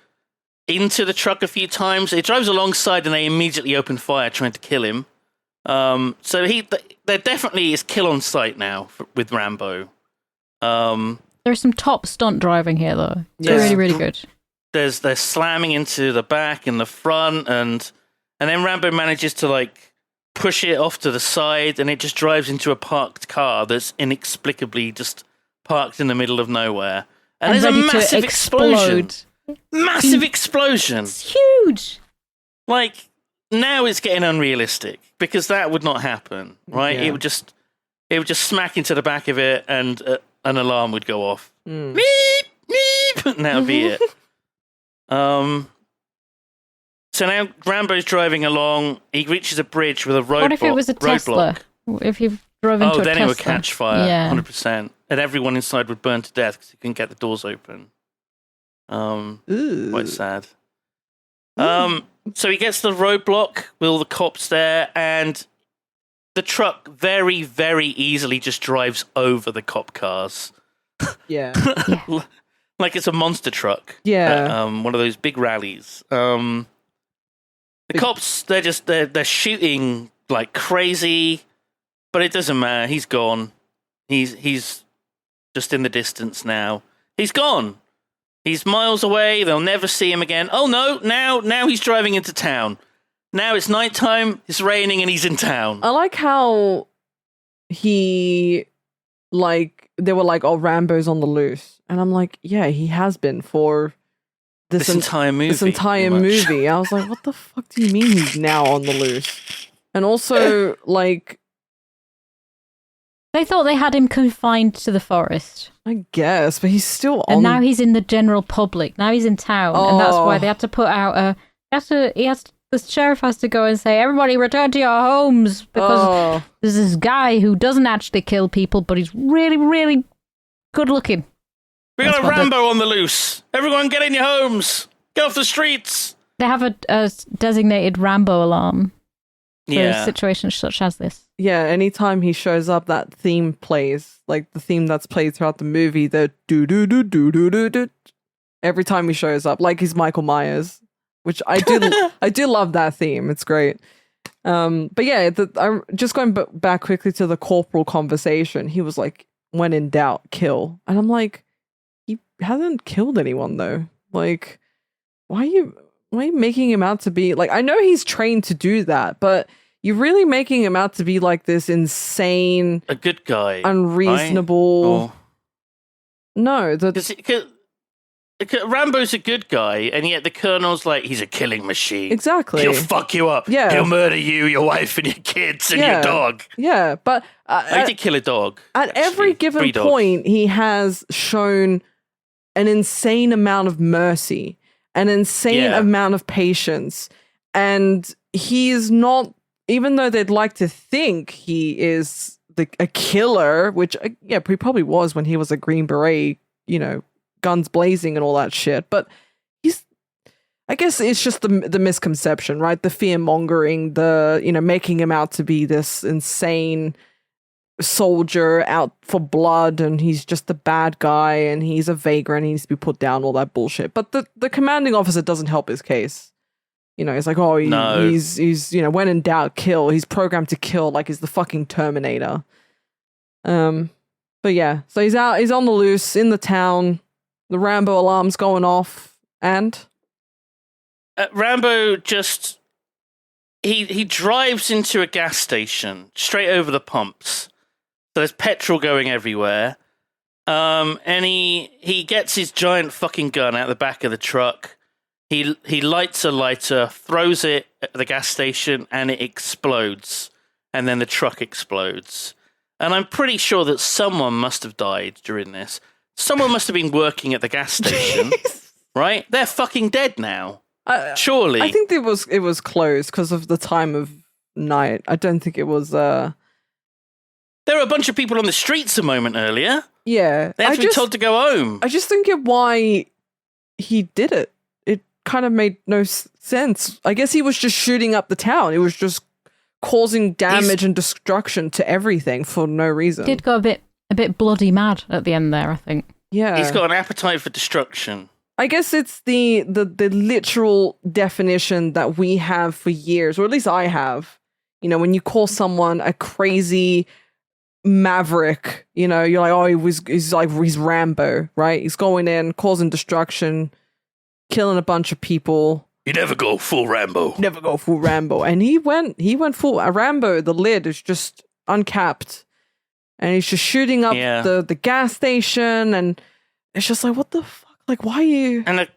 into the truck a few times. It drives alongside, and they immediately open fire trying to kill him. So there definitely is kill on sight now with Rambo. There's some top stunt driving here, though. It's really, really good. They're slamming into the back and the front, and then Rambo manages to like push it off to the side, and it just drives into a parked car that's inexplicably just parked in the middle of nowhere. And there's a massive explosion. Massive explosion. It's huge. Like, now it's getting unrealistic, because that would not happen, right? Yeah. It would just smack into the back of it, and an alarm would go off. Meep, meep, and that would be it. So now Rambo's driving along. He reaches a bridge with a roadblock. What if it was a Tesla? If you drove into a Tesla? Then it would catch fire, 100%. And everyone inside would burn to death because he couldn't get the doors open. Quite sad. So he gets the roadblock with all the cops there, and the truck very, very easily just drives over the cop cars. Yeah. Like it's a monster truck. Yeah. One of those big rallies. The cops, they're shooting like crazy, but it doesn't matter. He's gone. He's just in the distance now. He's gone. He's miles away. They'll never see him again. Oh no! Now he's driving into town. Now it's nighttime. It's raining, and he's in town. I like how they were like, "Oh, Rambo's on the loose," and I'm like, "Yeah, he has been for this entire movie." This entire movie. I was like, "What the fuck do you mean he's now on the loose?" And also, like, they thought they had him confined to the forest. I guess, but he's still on. And now he's in the general public. Now he's in town, and that's why they had to put out the sheriff has to go and say, "Everybody return to your homes," because there's this guy who doesn't actually kill people, but he's really, really good looking. We got a Rambo on the loose. Everyone get in your homes. Get off the streets. They have a designated Rambo alarm for situations such as this. Yeah, anytime he shows up, that theme plays. Like the theme that's played throughout the movie, the do-do-do-do-do-do-do. Every time he shows up, like he's Michael Myers. Which I do love that theme. It's great. But yeah, I'm just going back quickly to the corporal conversation. He was like, "When in doubt, kill." And I'm like, he hasn't killed anyone though. Like, why are you making him out to be like? I know he's trained to do that, but you're really making him out to be like this insane, a good guy, unreasonable. right? No, Rambo's a good guy, and yet the Colonel's like, he's a killing machine. Exactly. He'll fuck you up. Yeah. He'll murder you, your wife, and your kids, and your dog. Yeah, but... I did kill a dog. At every given point, he has shown an insane amount of mercy, an insane amount of patience, and he is not... Even though they'd like to think he is a killer, which, he probably was when he was a Green Beret, guns blazing and all that shit. But I guess it's just the misconception, right? The fear mongering, making him out to be this insane soldier out for blood, and he's just a bad guy, and he's a vagrant, he needs to be put down, all that bullshit. But the commanding officer doesn't help his case. It's like, he's when in doubt, kill. He's programmed to kill, like he's the fucking Terminator. But yeah, so he's on the loose in the town. The Rambo alarm's going off, and Rambo just he drives into a gas station straight over the pumps. So there's petrol going everywhere. And he gets his giant fucking gun out the back of the truck. He lights a lighter, throws it at the gas station, and it explodes. And then the truck explodes. And I'm pretty sure that someone must have died during this. Someone must have been working at the gas station, right? They're fucking dead now. Surely. I think it was closed because of the time of night. I don't think it was... There were a bunch of people on the streets a moment earlier. Yeah. They had to be told to go home. I just think of why he did it. Kind of made no sense. I guess he was just shooting up the town. He was just causing damage and destruction to everything for no reason. Did go a bit bloody mad at the end there, I think. Yeah. He's got an appetite for destruction. I guess it's the literal definition that we have for years, or at least I have. When you call someone a crazy maverick, you're like, he's Rambo, right? He's going in, causing destruction, killing a bunch of people. You never go full Rambo. And he went full Rambo. The lid is just uncapped, and he's just shooting up the gas station, and it's just like, what the fuck? Like, why are you? And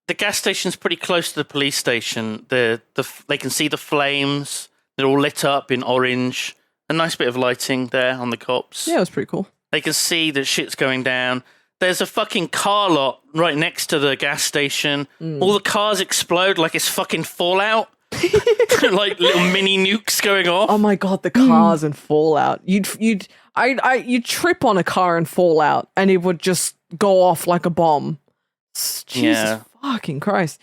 the gas station's pretty close to the police station. They can see the flames. They're all lit up in orange. A nice bit of lighting there on the cops. Yeah, it was pretty cool. They can see that shit's going down. There's a fucking car lot right next to the gas station. All the cars explode like it's fucking Fallout. Like little mini nukes going off. Oh my god, the cars in Fallout. You'd trip on a car in Fallout and it would just go off like a bomb. Jesus fucking Christ.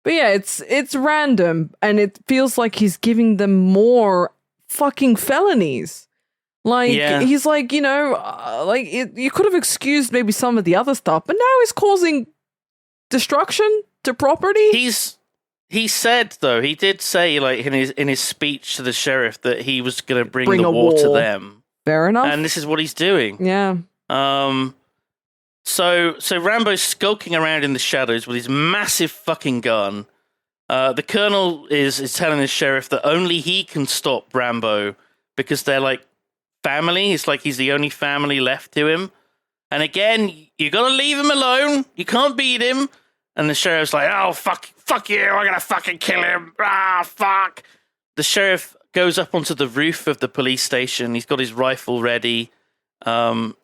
But yeah, it's random, and it feels like he's giving them more fucking felonies. Like, he's like, you could have excused maybe some of the other stuff, but now he's causing destruction to property. He said, though, he did say, like, in his speech to the sheriff that he was going to bring the war to them. Fair enough. And this is what he's doing. Yeah. So Rambo's skulking around in the shadows with his massive fucking gun. The colonel is telling the sheriff that only he can stop Rambo because they're like family. It's like he's the only family left to him. And again, you gotta leave him alone. You can't beat him. And the sheriff's like, oh, fuck you. I'm gonna fucking kill him. Ah, fuck. The sheriff goes up onto the roof of the police station. He's got his rifle ready.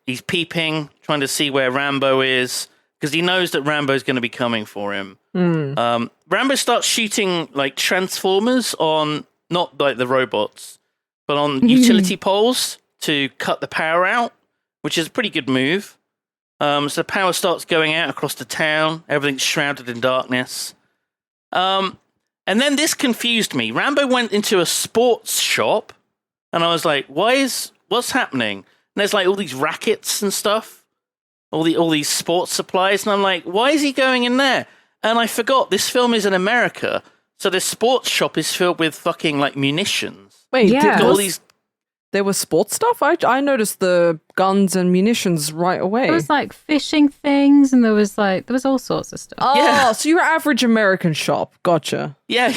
He's peeping, trying to see where Rambo is, because he knows that Rambo's going to be coming for him. Rambo starts shooting like transformers on, not like the robots, but on utility poles to cut the power out, which is a pretty good move. So the power starts going out across the town. Everything's shrouded in darkness. And then this confused me. Rambo went into a sports shop, and I was like, what's happening? And there's like all these rackets and stuff, all these sports supplies, and I'm like, why is he going in there? And I forgot this film is in America, so this sports shop is filled with fucking like munitions. Wait, yeah. There was sports stuff? I noticed the guns and munitions right away. There was like fishing things, and there was all sorts of stuff. Oh, yeah. So your average American shop. Gotcha. Yeah.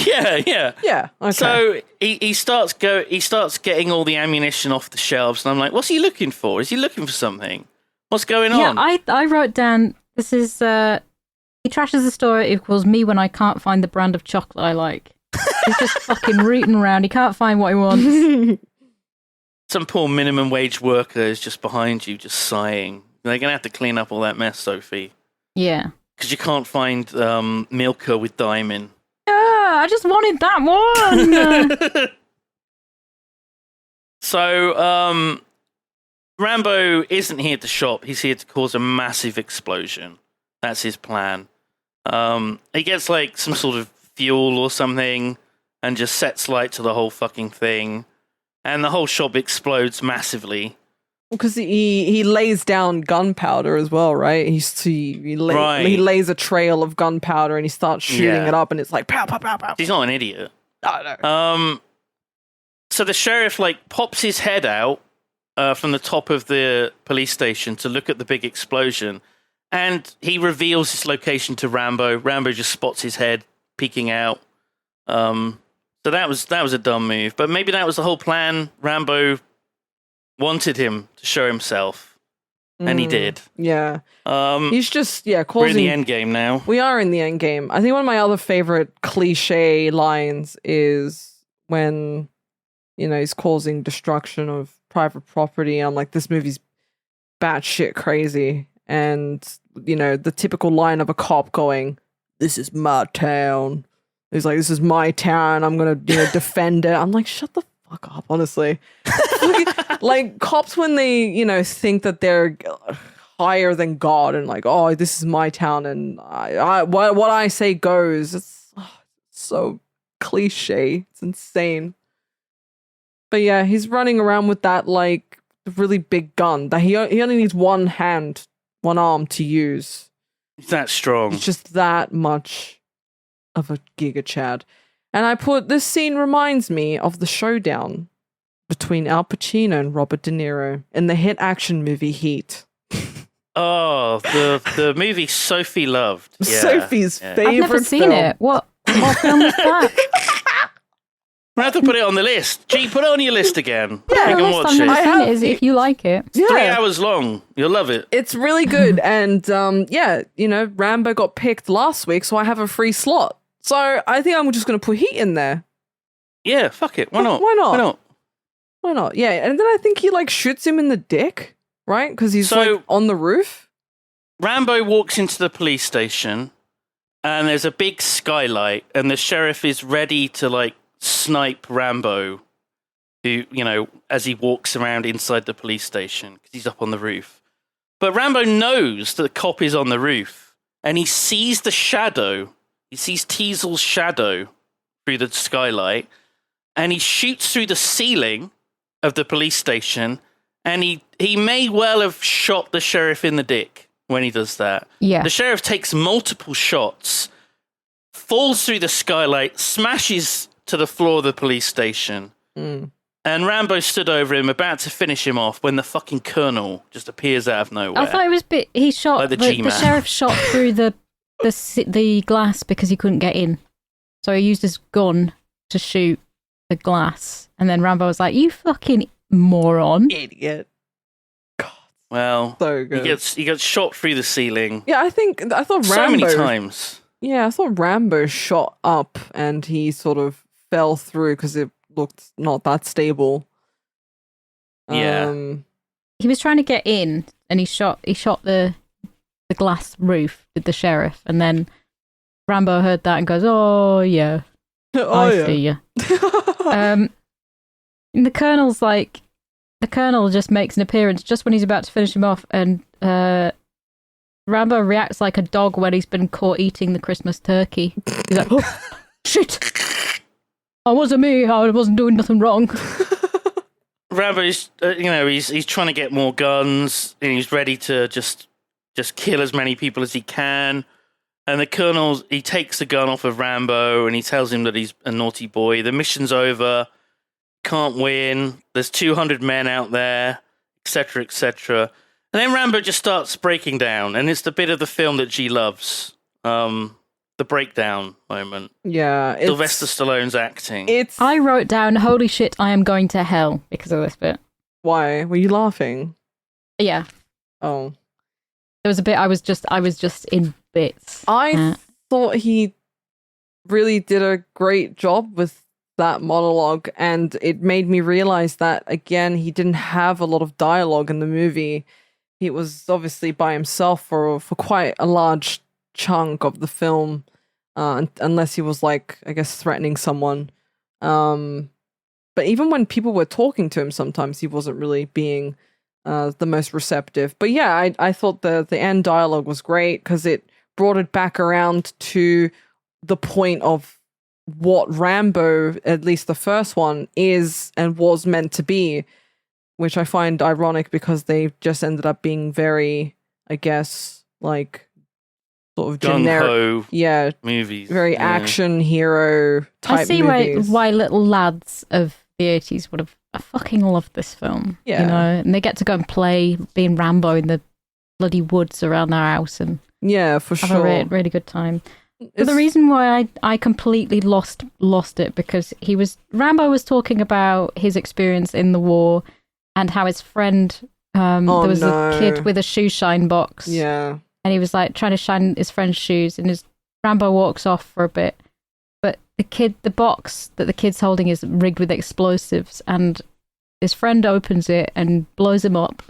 Yeah. Okay. So he starts getting all the ammunition off the shelves, and I'm like, what's he looking for? Is he looking for something? What's going on? Yeah, I wrote down, this is He trashes the store. It equals me when I can't find the brand of chocolate I like. He's just fucking rooting around. He can't find what he wants. Some poor minimum wage worker is just behind you, just sighing. They're going to have to clean up all that mess, Sophie. Yeah. Because you can't find Milka with Diamond. Yeah, I just wanted that one. So, Rambo isn't here to shop. He's here to cause a massive explosion. That's his plan. He gets like some sort of fuel or something and just sets light to the whole fucking thing. And the whole shop explodes massively. Because he lays down gunpowder as well, right? He lays a trail of gunpowder and he starts shooting it up, and it's like pow, pow, pow, pow. He's not an idiot. No. So the sheriff like pops his head out from the top of the police station to look at the big explosion, and he reveals his location to Rambo. Rambo just spots his head peeking out. So that was a dumb move, but maybe that was the whole plan. Rambo wanted him to show himself, and he did. Yeah. He's just causing. We're in the end game now. We are in the end game. I think one of my other favorite cliche lines is when he's causing destruction of private property. I'm like, this movie's batshit crazy, and the typical line of a cop going, "This is my town." He's like, "This is my town. I'm gonna defend it." I'm like, shut the fuck up, honestly. Like cops when they think that they're higher than God and like, oh, this is my town and what I say goes. It's so cliche. It's insane. But yeah, he's running around with that like really big gun that he only needs one arm to use. He's that strong. It's just that much of a Giga Chad. And I put, this scene reminds me of the showdown between Al Pacino and Robert De Niro in the hit action movie Heat. Oh, the movie Sophie loved. Yeah, Sophie's favorite I've never seen film. it. What film is that? I have to put it on the list. Gee, put it on your list again. Yeah, you can watch I've never it. seen it. Is if you like it. Yeah. 3 hours long. You'll love it. It's really good. And Rambo got picked last week, so I have a free slot. So I think I'm just going to put Heat in there. Yeah, fuck it. Why not? Why not? Why not? Why not? Yeah, and then I think he like shoots him in the dick, right? Because he's like on the roof. Rambo walks into the police station, and there's a big skylight, and the sheriff is ready to like snipe Rambo, who as he walks around inside the police station because he's up on the roof. But Rambo knows that the cop is on the roof, and he sees the shadow. He sees Teasel's shadow through the skylight, and he shoots through the ceiling of the police station, and he may well have shot the sheriff in the dick when he does that. Yeah. The sheriff takes multiple shots, falls through the skylight, smashes to the floor of the police station, and Rambo stood over him, about to finish him off, when the fucking colonel just appears out of nowhere. I thought it was he shot like the sheriff shot through the glass because he couldn't get in. So he used his gun to shoot the glass, and then Rambo was like, "You fucking moron, idiot!" God, well, so good. He gets shot through the ceiling. Yeah, I thought Rambo so many times. Yeah, I thought Rambo shot up and he sort of fell through because it looked not that stable. Yeah, he was trying to get in, and he shot the glass roof with the sheriff, and then Rambo heard that and goes, "Oh yeah, I see you." And the colonel just makes an appearance just when he's about to finish him off, and Rambo reacts like a dog when he's been caught eating the Christmas turkey. He's like, "Oh shit! It wasn't me. I wasn't doing nothing wrong." Rambo's, he's trying to get more guns, and he's ready to just kill as many people as he can. And the colonel, he takes the gun off of Rambo, and he tells him that he's a naughty boy. The mission's over. Can't win. There's 200 men out there, etc., etc. And then Rambo just starts breaking down, and it's the bit of the film that G loves. The breakdown moment. Yeah. Sylvester Stallone's acting. I wrote down, "Holy shit, I am going to hell" because of this bit. Why? Were you laughing? Yeah. Oh. There was a bit I was just in bits. I thought he really did a great job with that monologue, and it made me realize that, again, he didn't have a lot of dialogue in the movie. He was obviously by himself for quite a large chunk of the film, unless he was, like, I guess, threatening someone. But even when people were talking to him, sometimes he wasn't really being the most receptive. But yeah, I thought the end dialogue was great because it brought it back around to the point of what Rambo, at least the first one, is and was meant to be, which I find ironic because they just ended up being very, I guess, like, sort of generic, movies, very action hero type. I see movies. why little lads of the 80s would have fucking loved this film. Yeah, you know, and they get to go and play being Rambo in the bloody woods around their house and for have sure, a really good time. But the reason why I completely lost it because Rambo was talking about his experience in the war and how his friend there was a kid with a shoe shine box. Yeah. And he was like trying to shine his friend's shoes, and Rambo walks off for a bit. But the box that the kid's holding is rigged with explosives, and his friend opens it and blows him up.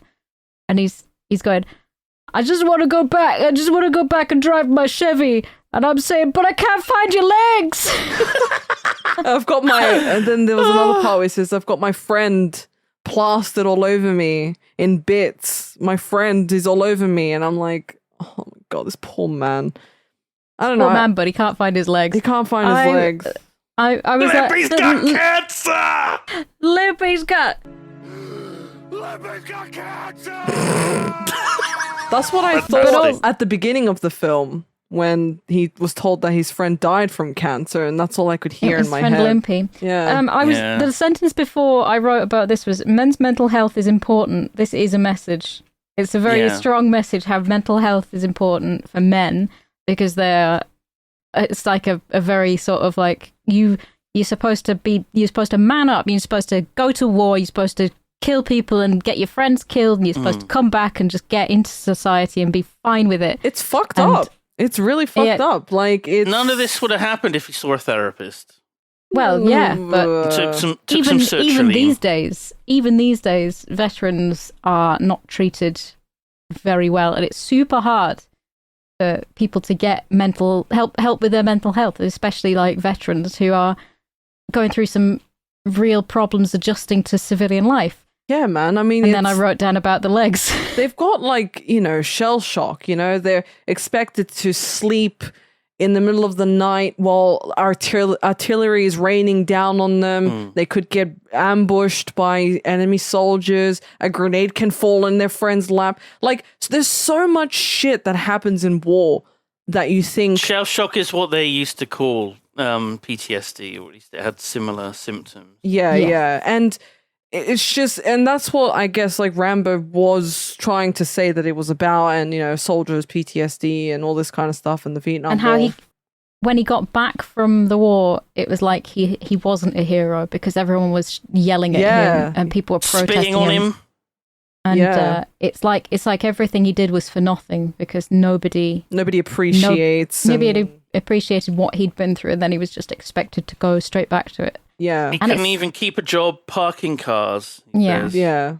And he's going, I just want to go back. I just want to go back and drive my Chevy. And I'm saying, but I can't find your legs. And then there was another part where he says, I've got my friend plastered all over me in bits. My friend is all over me. And I'm like, oh my God, this poor man. I don't know. Poor man, but he can't find his legs. He can't find his legs. I was Lippy's got cancer! Lippy's got cancer! That's what I thought at the beginning of the film when he was told that his friend died from cancer, and that's all I could hear in my head. Limpy. Yeah. The sentence before I wrote about this was, men's mental health is important. This is a message. It's a very strong message how mental health is important for men, because it's like a very sort of like you're supposed to man up, you're supposed to go to war, you're supposed to kill people and get your friends killed, and you're supposed to come back and just get into society and be fine with it. It's fucked up. It's really fucked up. Like, none of this would have happened if you saw a therapist. Well, yeah, but took some even sertraline. even these days, veterans are not treated very well, and it's super hard for people to get mental help with their mental health, especially like veterans who are going through some real problems adjusting to civilian life. Yeah, man. I mean, and then I wrote down about the legs. They've got, like, shell shock. They're expected to sleep in the middle of the night while artillery is raining down on them. They could get ambushed by enemy soldiers. A grenade can fall in their friend's lap. Like, there's so much shit that happens in war that you think... Shell shock is what they used to call PTSD, or at least it had similar symptoms. Yeah. And it's just... And that's what I guess, like, Rambo was trying to say that it was about, and, soldiers, PTSD, and all this kind of stuff in the Vietnam War. And how when he got back from the war, it was like he wasn't a hero because everyone was yelling at him and people were protesting spitting on him. And it's like everything he did was for nothing because nobody appreciates. Nobody appreciated what he'd been through, and then he was just expected to go straight back to it. Yeah, he couldn't even keep a job parking cars. Yeah.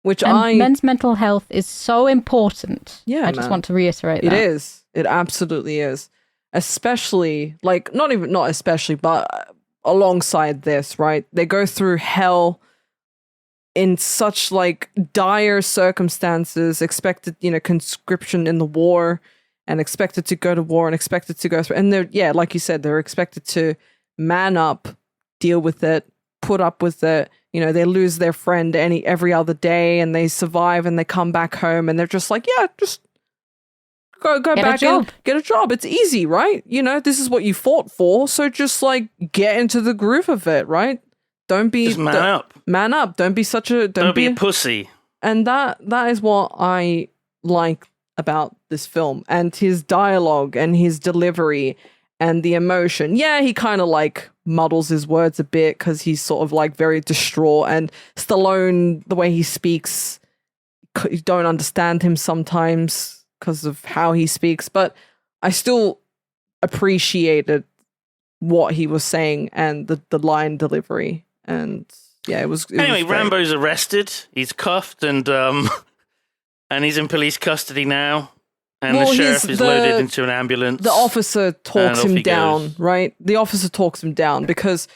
Men's mental health is so important. Yeah, I just want to reiterate that. It is. It absolutely is. Especially, like, not especially, but alongside this, right? They go through hell in such, like, dire circumstances, expected, conscription in the war, and expected to go to war, and expected to go through, and they're, like you said, they're expected to man up, deal with it, put up with it. They lose their friend every other day, and they survive, and they come back home, and they're just like, yeah, just go back and get a job. It's easy, right? This is what you fought for, so just, like, get into the groove of it, right? Don't be... Just man up. Man up. Don't be such a... Don't be a pussy. And that is what I like about this film, and his dialogue, and his delivery, and the emotion. Yeah, he kind of, like, muddles his words a bit because he's sort of, like, very distraught, and Stallone, the way he speaks, you don't understand him sometimes because of how he speaks, but I still appreciated what he was saying and the line delivery. And yeah, it was anyway, was Rambo's arrested. He's cuffed and he's in police custody now. And the sheriff is loaded into an ambulance. The officer talks him down, right? The officer talks him down because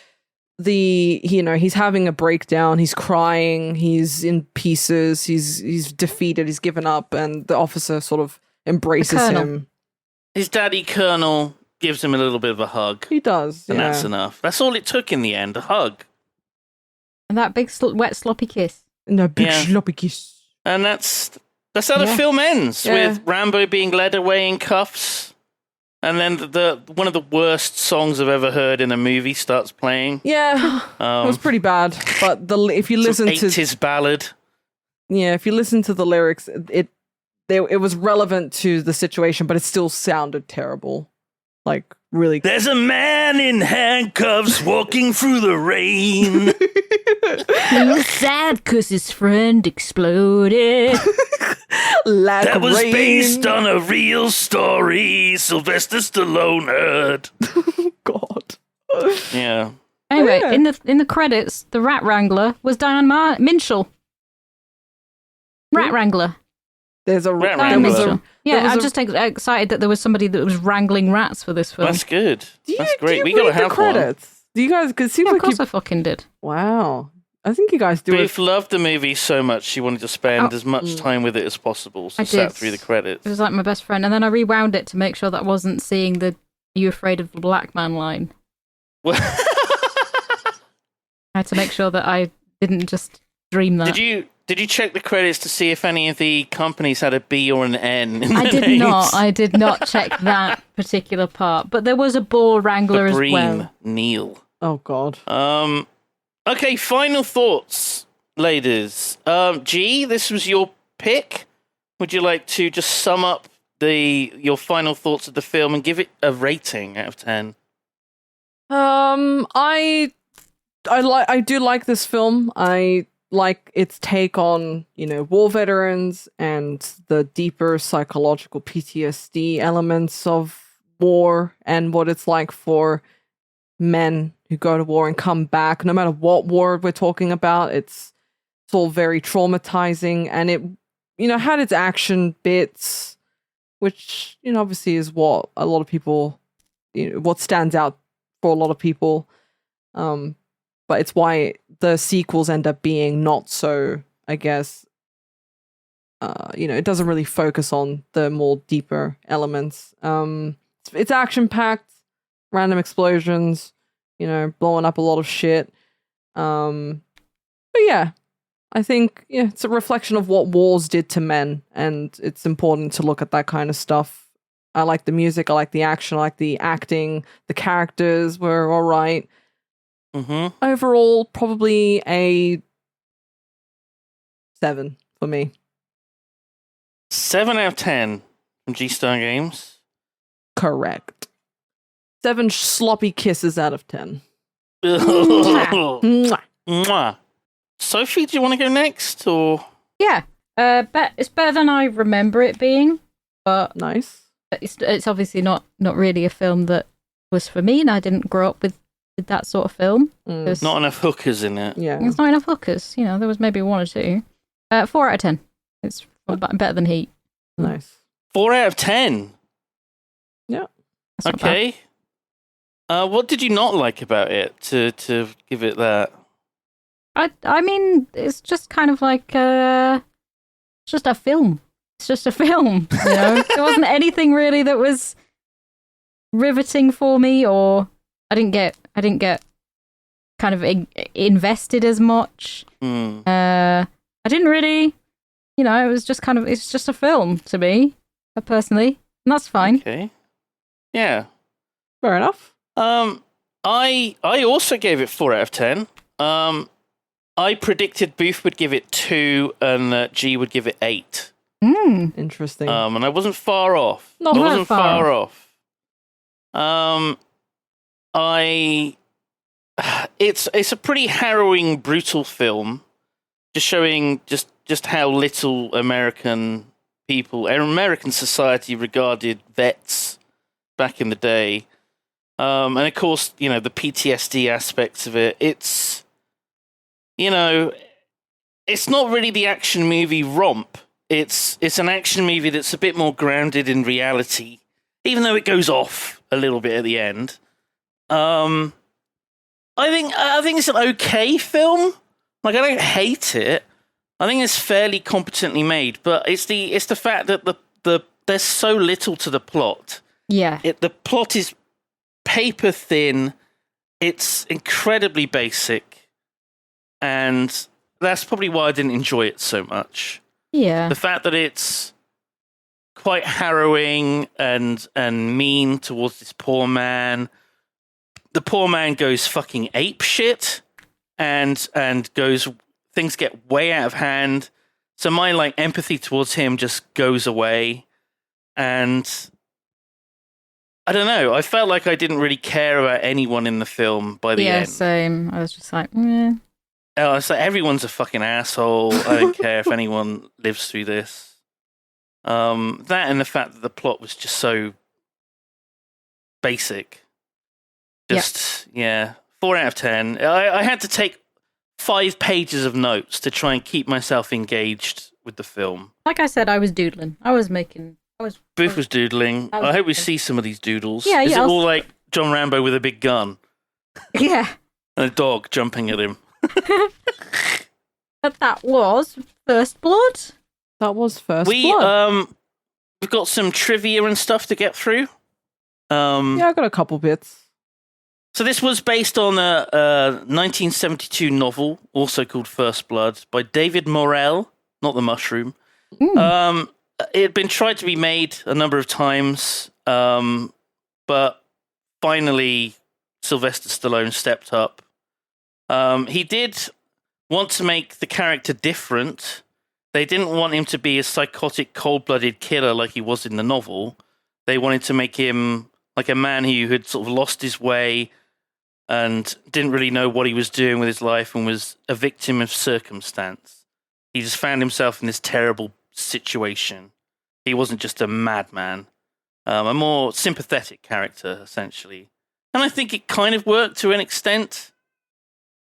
he's having a breakdown. He's crying. He's in pieces. He's defeated. He's given up. And the officer sort of embraces him. His daddy Colonel gives him a little bit of a hug. He does, and that's enough. That's all it took in the end, a hug. And that big wet sloppy kiss. And a big sloppy kiss. And that's how the film ends, with Rambo being led away in cuffs. And then the one of the worst songs I've ever heard in a movie starts playing. Yeah, it was pretty bad. But if you listen to 80s ballad. Yeah, if you listen to the lyrics, it was relevant to the situation, but it still sounded terrible. Like, really. There's a man in handcuffs walking through the rain. He's sad because his friend exploded. That was based on a real story Sylvester Stallone heard. God. Yeah. Anyway, in the credits, the Rat Wrangler was Diane Minshall. Rat Wrangler. There's a Rat Wrangler. I'm just excited that there was somebody that was wrangling rats for this film. That's good. That's great. Do we you gotta read have the credits? one. Do you guys? Because seems like of course I fucking did. Wow. I think you guys do. Booth loved the movie so much she wanted to spend as much time with it as possible. So sat through the credits. It was like my best friend, and then I rewound it to make sure that I wasn't seeing the "Are you afraid of the black man" line. I had to make sure that I didn't just dream that. Did you check the credits to see if any of the companies had a B or an N in I their did names? not. I did not check that particular part. But there was a Boar Wrangler as well. Neil. Oh, God. Okay, final thoughts, ladies. G, this was your pick. Would you like to just sum up your final thoughts of the film and give it a rating out of 10? I do like this film. I like its take on, war veterans and the deeper psychological PTSD elements of war and what it's like for men who go to war and come back, no matter what war we're talking about. It's all very traumatizing, and it, had its action bits, which, obviously is what a lot of people, what stands out for a lot of people. But it's why the sequels end up being not so, I guess, it doesn't really focus on the more deeper elements. It's action-packed, random explosions, blowing up a lot of shit. But yeah, I think, it's a reflection of what wars did to men, and it's important to look at that kind of stuff. I like the music, I like the action, I like the acting, the characters were all right. Mm-hmm. Overall, probably a 7 for me. 7 out of 10 from G-Star Games. Correct. 7 sloppy kisses out of 10. Mwah. Mwah. Sophie, do you want to go next, or? Yeah, it's better than I remember it being, but nice. It's obviously not really a film that was for me, and I didn't grow up with that sort of film. Not enough hookers in it. Yeah, there's not enough hookers. There was maybe 1 or 2. 4 out of 10. It's better than Heat. Nice. 4 out of 10. Yeah. Okay. What did you not like about it to give it that? I mean, it's just kind of like it's just a film. It's just a film. There wasn't anything really that was riveting for me, or I didn't get kind of invested as much. I didn't really, it was just it's just a film to me, personally, and that's fine. Okay. Yeah. Fair enough. I also gave it 4 out of 10. I predicted Booth would give it 2 and G would give it 8. Interesting. And I wasn't far off. Not I wasn't far off. It's a pretty harrowing, brutal film, just showing just how little American society regarded vets back in the day. And of course, the PTSD aspects of it. It's, it's not really the action movie romp. It's an action movie that's a bit more grounded in reality, even though it goes off a little bit at the end. I think it's an okay film. Like, I don't hate it. I think it's fairly competently made, but it's the fact that there's so little to the plot. Yeah. The plot is paper thin. It's incredibly basic, and that's probably why I didn't enjoy it so much. Yeah. The fact that it's quite harrowing and mean towards this poor man. The poor man goes fucking ape shit, and things get way out of hand. So my empathy towards him just goes away, and I don't know. I felt like I didn't really care about anyone in the film by the end. Yeah, same. I was just like, eh. Oh, it's like everyone's a fucking asshole. I don't care if anyone lives through this. That and the fact that the plot was just so basic. Just, 4 out of 10. I had to take 5 pages of notes to try and keep myself engaged with the film. Like I said, I was doodling. Booth was doodling. I hope we see some of these doodles. Yeah, Is it all like John Rambo with a big gun? Yeah. And a dog jumping at him? But that was First Blood. That was First Blood. We've got some trivia and stuff to get through. I got a couple bits. So this was based on a 1972 novel, also called First Blood, by David Morrell, not the mushroom. It had been tried to be made a number of times, but finally Sylvester Stallone stepped up. He did want to make the character different. They didn't want him to be a psychotic, cold-blooded killer like he was in the novel. They wanted to make him like a man who had sort of lost his way and didn't really know what he was doing with his life and was a victim of circumstance. He just found himself in this terrible situation. He wasn't just a madman. A more sympathetic character, essentially. And I think it kind of worked to an extent.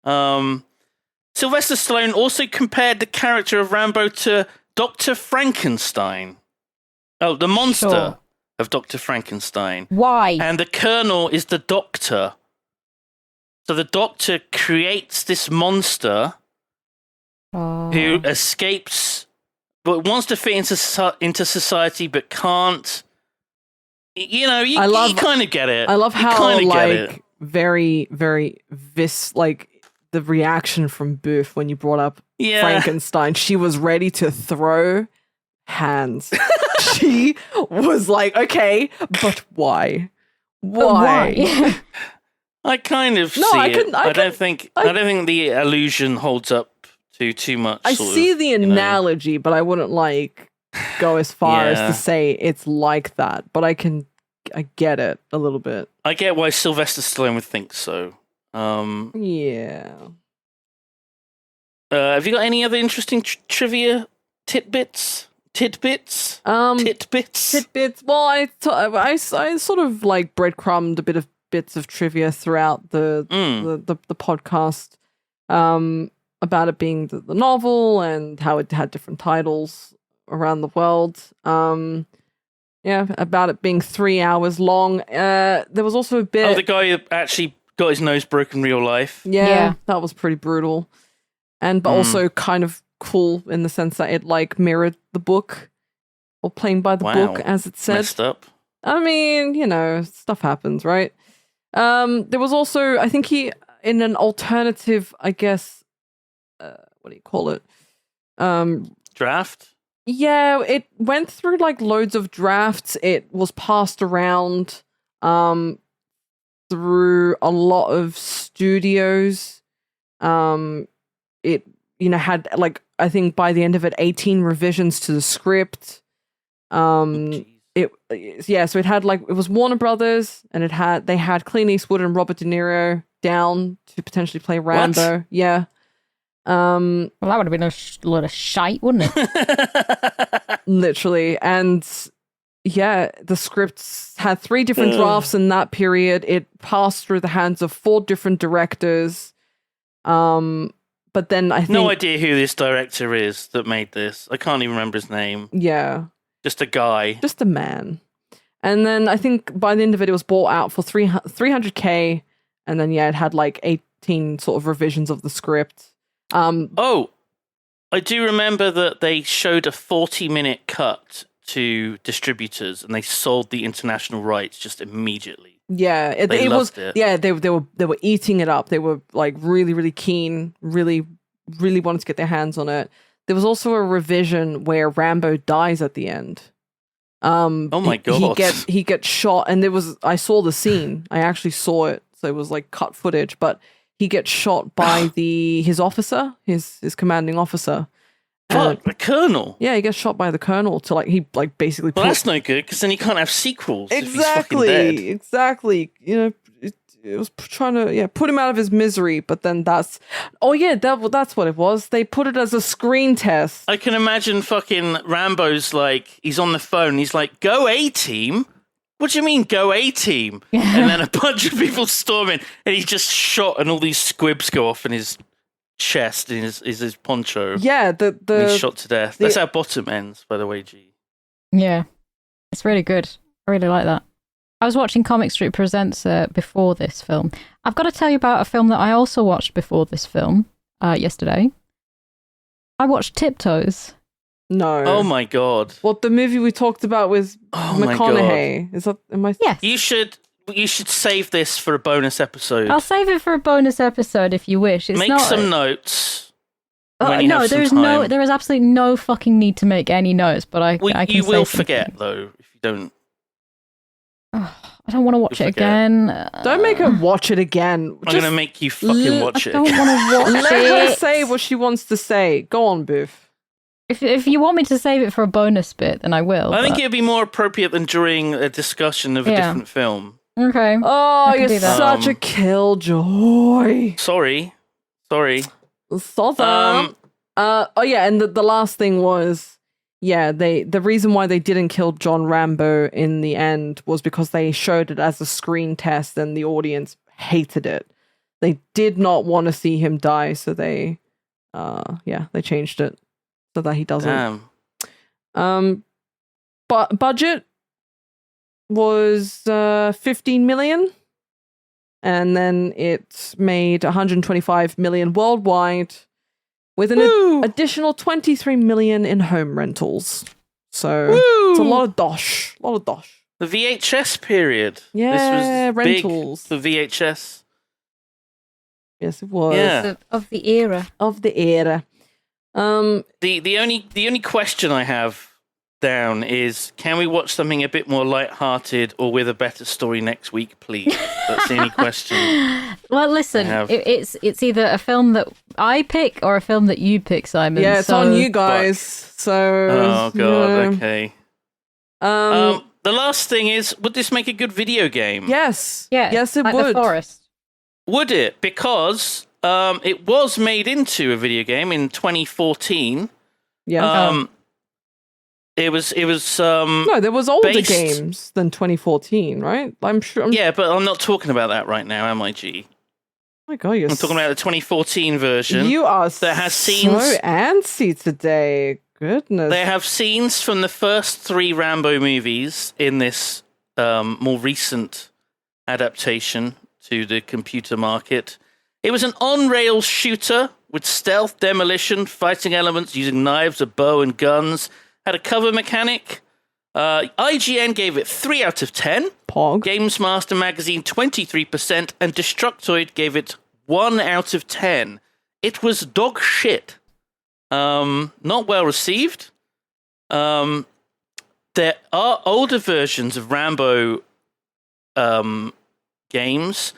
Sylvester Stallone also compared the character of Rambo to Dr. Frankenstein. Oh, the monster of Dr. Frankenstein. Why? And the Colonel is the doctor. So the doctor creates this monster who escapes, but wants to fit into society, but can't. You kind of get it. I love how very, very the reaction from Booth when you brought up Frankenstein. She was ready to throw hands. She was like, okay, but why? Why? I kind of see it. I don't think the illusion holds up to too much. I see the analogy, but I wouldn't go as far as to say it's like that. But I get it a little bit. I get why Sylvester Stallone would think so. Yeah. Have you got any other interesting trivia tidbits? Tidbits. Well, I sort of breadcrumbed a bit of bits of trivia throughout the podcast about it being the novel and how it had different titles around the world. About it being 3 hours long. There was also a bit. Oh, the guy who actually got his nose broken in real life. Yeah, that was pretty brutal, but also kind of cool in the sense that it mirrored the book or playing by the book as it said. Messed up. I mean, stuff happens, right? There was also, I think he, in an alternative, I guess, what do you call it? Draft? Yeah, it went through loads of drafts. It was passed around through a lot of studios. It, had I think by the end of it, 18 revisions to the script. So it had it was Warner Brothers, and they had Clint Eastwood and Robert De Niro down to potentially play Rambo. What? Yeah. Well, that would have been a lot of shite, wouldn't it? Literally, and the scripts had 3 different drafts in that period. It passed through the hands of 4 different directors. But then I think... No idea who this director is that made this. I can't even remember his name. Yeah. Just a guy. Just a man. And then I think by the end of it, it was bought out for $300K. And then, it had like 18 sort of revisions of the script. I do remember that they showed a 40-minute cut to distributors and they sold the international rights just immediately. Yeah, it was. Yeah, they were eating it up. They were like really, really keen, really, really wanted to get their hands on it. There was also a revision where Rambo dies at the end. Oh my god! He gets shot, and I saw the scene. I actually saw it, so it was like cut footage. But he gets shot by his officer, his commanding officer. Fuck, the colonel. Yeah, he gets shot by the colonel to basically. Well, that's no good because then he can't have sequels. Exactly, if he's fucking dead. Exactly. It was trying to put him out of his misery, but then that's what it was. They put it as a screen test. I can imagine fucking Rambo's he's on the phone. He's like, "Go A-team." What do you mean, go A-team? And then a bunch of people storm in, and he's just shot, and all these squibs go off in his chest and his poncho. Yeah, he's shot to death. That's how Bottom ends, by the way, G. Yeah, it's really good. I really like that. I was watching Comic Street Presents before this film. I've got to tell you about a film that I also watched before this film yesterday. I watched Tiptoes. No. Oh my god. What, the movie we talked about with McConaughey? Is that? Am I? Yes. You should save this for a bonus episode. I'll save it for a bonus episode if you wish. Make some notes. No, there is absolutely no fucking need to make any notes. But I can. You will forget though if you don't. I don't want to watch it again. Don't make her watch it again. I'm going to make you fucking watch it again. I don't want to watch it. Let her say what she wants to say. Go on, Boof. If you want me to save it for a bonus bit, then I will. I think it would be more appropriate than during a discussion of a different film. Okay. Oh, you're such a killjoy. Sorry. And the last thing was, the reason why they didn't kill John Rambo in the end was because they showed it as a screen test and the audience hated it. They did not want to see him die, so they changed it so that he doesn't. Damn. But budget was 15 million, and then it made 125 million worldwide, with an additional 23 million in home rentals. So it's a lot of dosh. The VHS period. Yeah, this was rentals. Big for VHS. Yes, it was. Yeah. Of the era. The only question I have down is, can we watch something a bit more lighthearted or with a better story next week, please? That's the only question. Well, listen, it's either a film that I pick or a film that you pick, Simon. Yeah, it's on you guys. So. Oh god. Okay. The last thing is, would this make a good video game? Yes. Yeah. Yes, it like would. The Forest. Would it? Because it was made into a video game in 2014. Yeah. It was. No, there was older games than 2014, right? I'm sure. Yeah, but I'm not talking about that right now, am I, G? Oh my god, I'm talking about the 2014 version. You are that has scenes. So antsy today. Goodness. They have scenes from the first 3 Rambo movies in this more recent adaptation to the computer market. It was an on-rails shooter with stealth, demolition, fighting elements using knives, a bow, and guns. Had a cover mechanic. IGN gave it 3 out of 10. Pog. Games Master Magazine 23%, and Destructoid gave it 1 out of 10. It was dog shit. Not well received. There are older versions of Rambo games.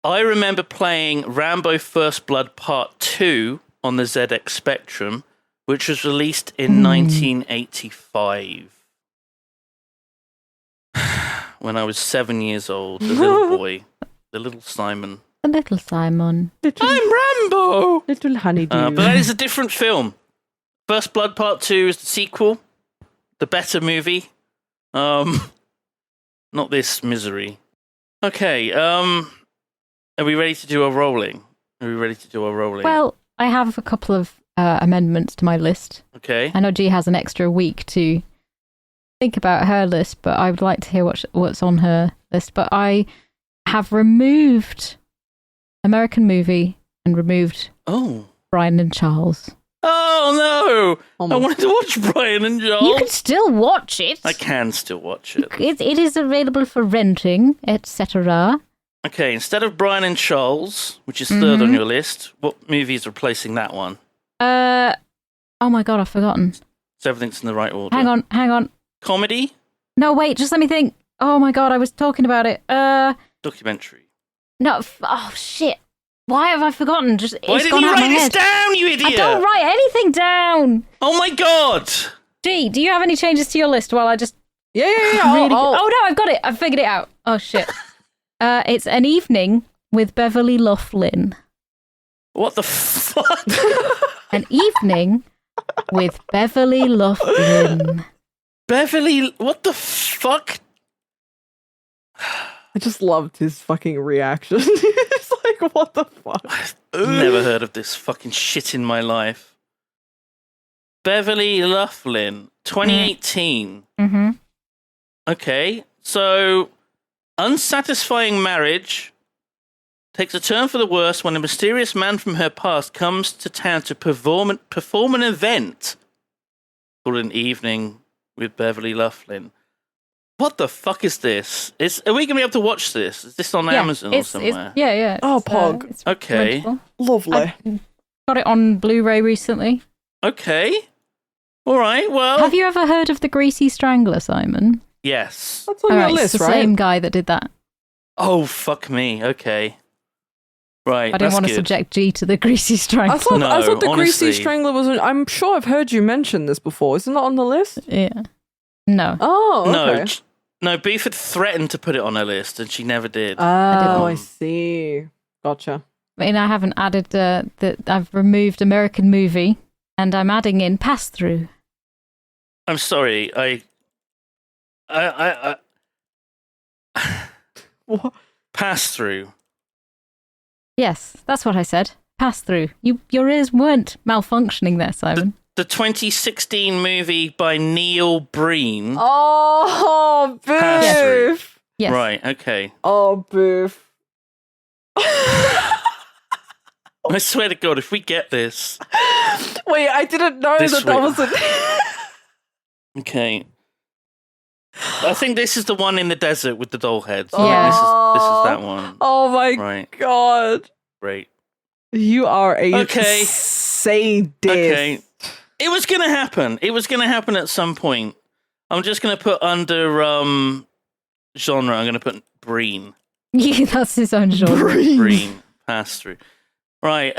I remember playing Rambo First Blood Part 2 on the ZX Spectrum, which was released in 1985. When I was 7 years old, the little boy, the little Simon. The little Simon. I'm Rambo! Little honeydew. But that is a different film. First Blood Part 2 is the sequel, the better movie. Not this misery. Okay, are we ready to do our rolling? Well, I have a couple of amendments to my list. Okay. I know G has an extra week to think about her list, but I would like to hear what's on her list. But I have removed American Movie and removed Brian and Charles. Oh no! I wanted to watch Brian and Charles. You can still watch it. I can still watch it. It is available for renting, etc. Okay, instead of Brian and Charles, which is third on your list, what movie is replacing that one? Oh my god, I've forgotten. So everything's in the right order. Hang on. Comedy? No, wait, just let me think. Oh my god, I was talking about it. Documentary. No, oh shit. Why have I forgotten? Why didn't you write this down, you idiot? I don't write anything down. Oh my god. Gee, do you have any changes to your list while I just... Yeah. Oh no, I've got it. I've figured it out. Oh shit. It's An Evening with Beverly Loughlin. What the fuck? An Evening with Beverly Loughlin. Beverly, what the fuck? I just loved his fucking reaction. It's like, what the fuck? I've never heard of this fucking shit in my life. Beverly Loughlin, 2018. Mm-hmm. Okay, so unsatisfying marriage takes a turn for the worse when a mysterious man from her past comes to town to perform an event called An Evening with Beverly Loughlin. What the fuck is this? Are we going to be able to watch this? Is this on Amazon or somewhere? Yeah. Oh, Pog. It's okay. rentable. Lovely. I got it on Blu-ray recently. Okay. All right, well... Have you ever heard of The Greasy Strangler, Simon? Yes. That's on your list, it's the right? same guy that did that. Oh, fuck me. Okay. Right, I didn't want to subject G to The Greasy Strangler. I thought the honestly. Greasy Strangler was... I'm sure I've heard you mention this before. Isn't it on the list? Yeah. No. Oh, okay. No, Beef had threatened to put it on her list, and she never did. Oh, I see. Gotcha. I mean, I haven't added I've removed American Movie, and I'm adding in Pass Through. I'm sorry. I What? Pass Through. Yes, that's what I said. Pass Through. Your ears weren't malfunctioning there, Simon. The 2016 movie by Neil Breen. Oh, Boof. Yes. Right, okay. Oh, Boof. I swear to God, if we get this... Wait, I didn't know that was a... Okay. I think this is the one in the desert with the doll heads. Yeah. This is that one. Oh my God. Great. You are a Okay. sadist. Okay. It was going to happen. It was going to happen at some point. I'm just going to put under genre, I'm going to put Breen. Yeah, that's his own genre. Breen. Pass Through. Right.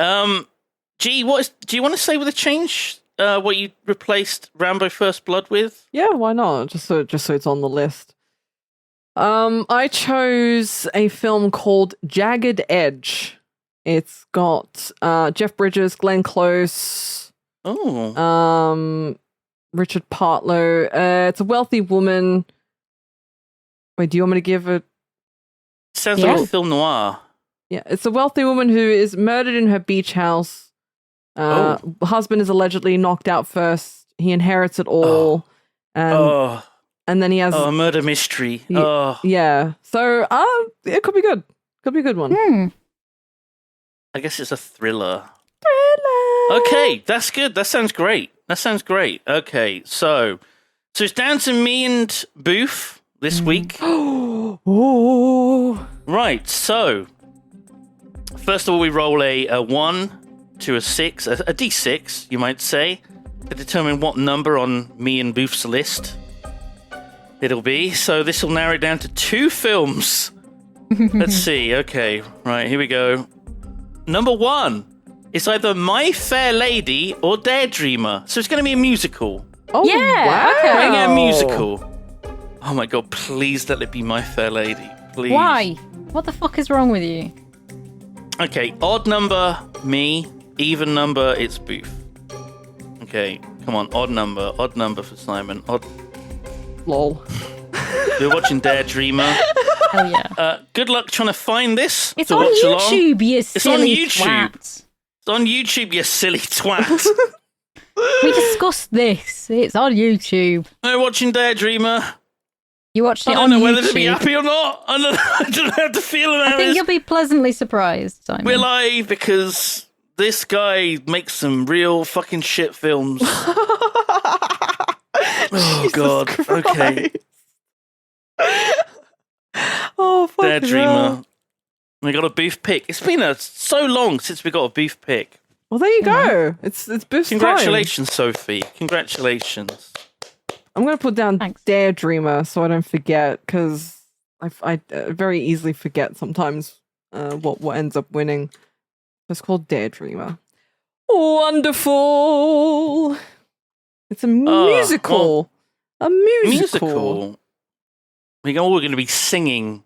G, do you want to say with a change what you replaced Rambo First Blood with? Yeah, why not? Just so it's on the list. I chose a film called Jagged Edge. It's got Jeff Bridges, Glenn Close, Richard Partlow. It's a wealthy woman. Wait, do you want me to give it? Sounds like a film noir. Yeah, it's a wealthy woman who is murdered in her beach house. Husband is allegedly knocked out first. He inherits it all. And then he has a murder mystery. Yeah. So it could be good. Could be a good one. I guess it's a thriller. Okay, that's good. That sounds great. Okay, so it's down to me and Boof this week. Oh. Right, so first of all, we roll a 1 to a 6, a D6, you might say, to determine what number on me and Boof's list it'll be. So this will narrow it down to 2 films. Let's see. Okay, right, here we go. Number 1 is either My Fair Lady or Daredreamer. So it's going to be a musical. Oh, yeah, wow. okay. Bring a musical. Oh my God, please let it be My Fair Lady. Please. Why? What the fuck is wrong with you? Okay, odd number, me. Even number, it's Boof. Okay, come on, odd number for Simon. Lol. We're watching Daredreamer. Oh yeah. Good luck trying to find this. It's to on watch YouTube, along. you silly twat. It's on YouTube, you silly twat. We discussed this. It's on YouTube. We're watching Daredreamer. You watched it on YouTube. I don't know whether to be happy or not. I don't know how to feel about I think this. you'll be pleasantly surprised, Simon. Will I? Because this guy makes some real fucking shit films. Oh, God. Christ. Okay. Oh, fucking Daredreamer. hell. We got a beef pick. It's been so long since we got a beef pick. Well, there you go. It's Boof's Congratulations, Sophie. Congratulations. I'm going to put down Thanks. Daredreamer so I don't forget, because I very easily forget sometimes what ends up winning. It's called Daredreamer. Wonderful. It's a musical. A musical. We're going to be singing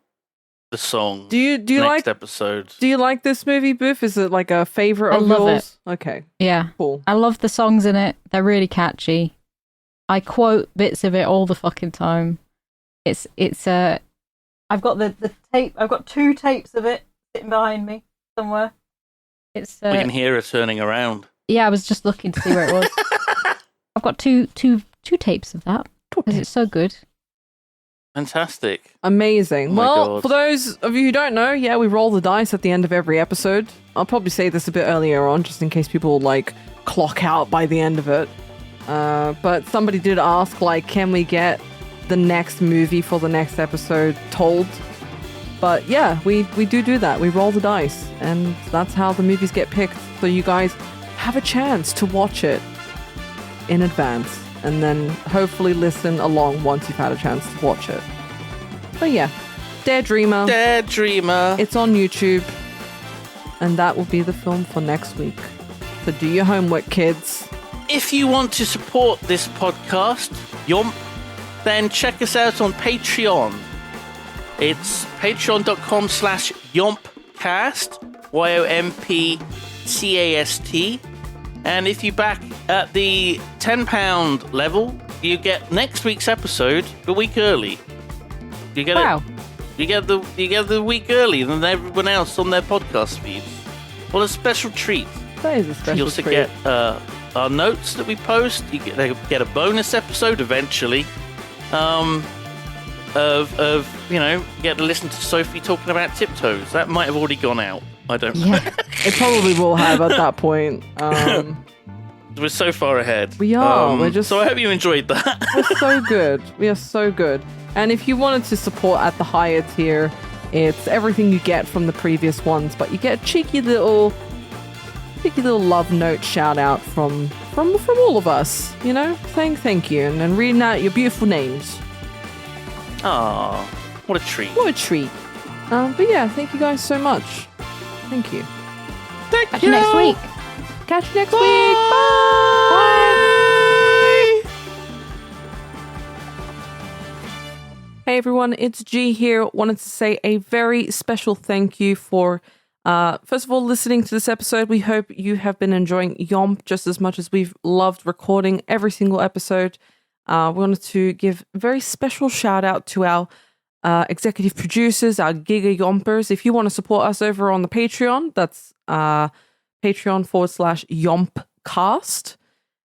the song. Do you next like episode? Do you like this movie, Boof? Is it like a favorite of love yours? Okay, Yeah. cool. I love the songs in it. They're really catchy. I quote bits of it all the fucking time. I've got the tape. I've got 2 tapes of it sitting behind me somewhere. We can hear her turning around. Yeah, I was just looking to see where it was. I've got two tapes of that because it's so good. Fantastic. Amazing. Oh my Well, God. for those of you who don't know, yeah, we roll the dice at the end of every episode. I'll probably say this a bit earlier on, just in case people clock out by the end of it. But somebody did ask, can we get the next movie for the next episode told? But yeah, we do that. We roll the dice, and that's how the movies get picked. So you guys have a chance to watch it in advance, and then hopefully listen along once you've had a chance to watch it. But yeah, Daredreamer. Daredreamer. It's on YouTube, and that will be the film for next week. So do your homework, kids. If you want to support this podcast, YOMP, then check us out on Patreon. It's patreon.com/YOMPcast, YOMPCAST. And if you back at the £10 level, you get next week's episode a week early. You get Wow. it. You get the week early than everyone else on their podcast feeds. What a special treat! That is a special You also treat. get our notes that we post. You get a bonus episode eventually. Get to listen to Sophie talking about tiptoes. That might have already gone out. I don't know. Yeah. It probably will have at that point. We're so far ahead. We are. So I hope you enjoyed that. We're so good. We are so good. And if you wanted to support at the higher tier, it's everything you get from the previous ones, but you get a cheeky little love note shout out from all of us, saying thank you and reading out your beautiful names. Aw, what a treat. What a treat. But yeah, thank you guys so much. Thank you. Catch you next week. Catch you next week. Bye. Hey everyone, it's G here. Wanted to say a very special thank you for, first of all, listening to this episode. We hope you have been enjoying YOMP just as much as we've loved recording every single episode. We wanted to give a very special shout out to our executive producers, our Giga Yompers. If you want to support us over on the Patreon, that's Patreon.com/YompCast.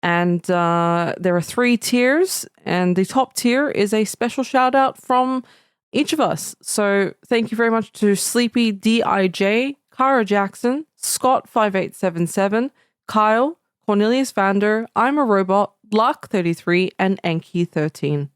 And there are 3 tiers, and the top tier is a special shout out from each of us. So thank you very much to Sleepy DIJ, Kara Jackson, Scott5877, Kyle, Cornelius Vander, I'm a Robot, Black33, and Enki13.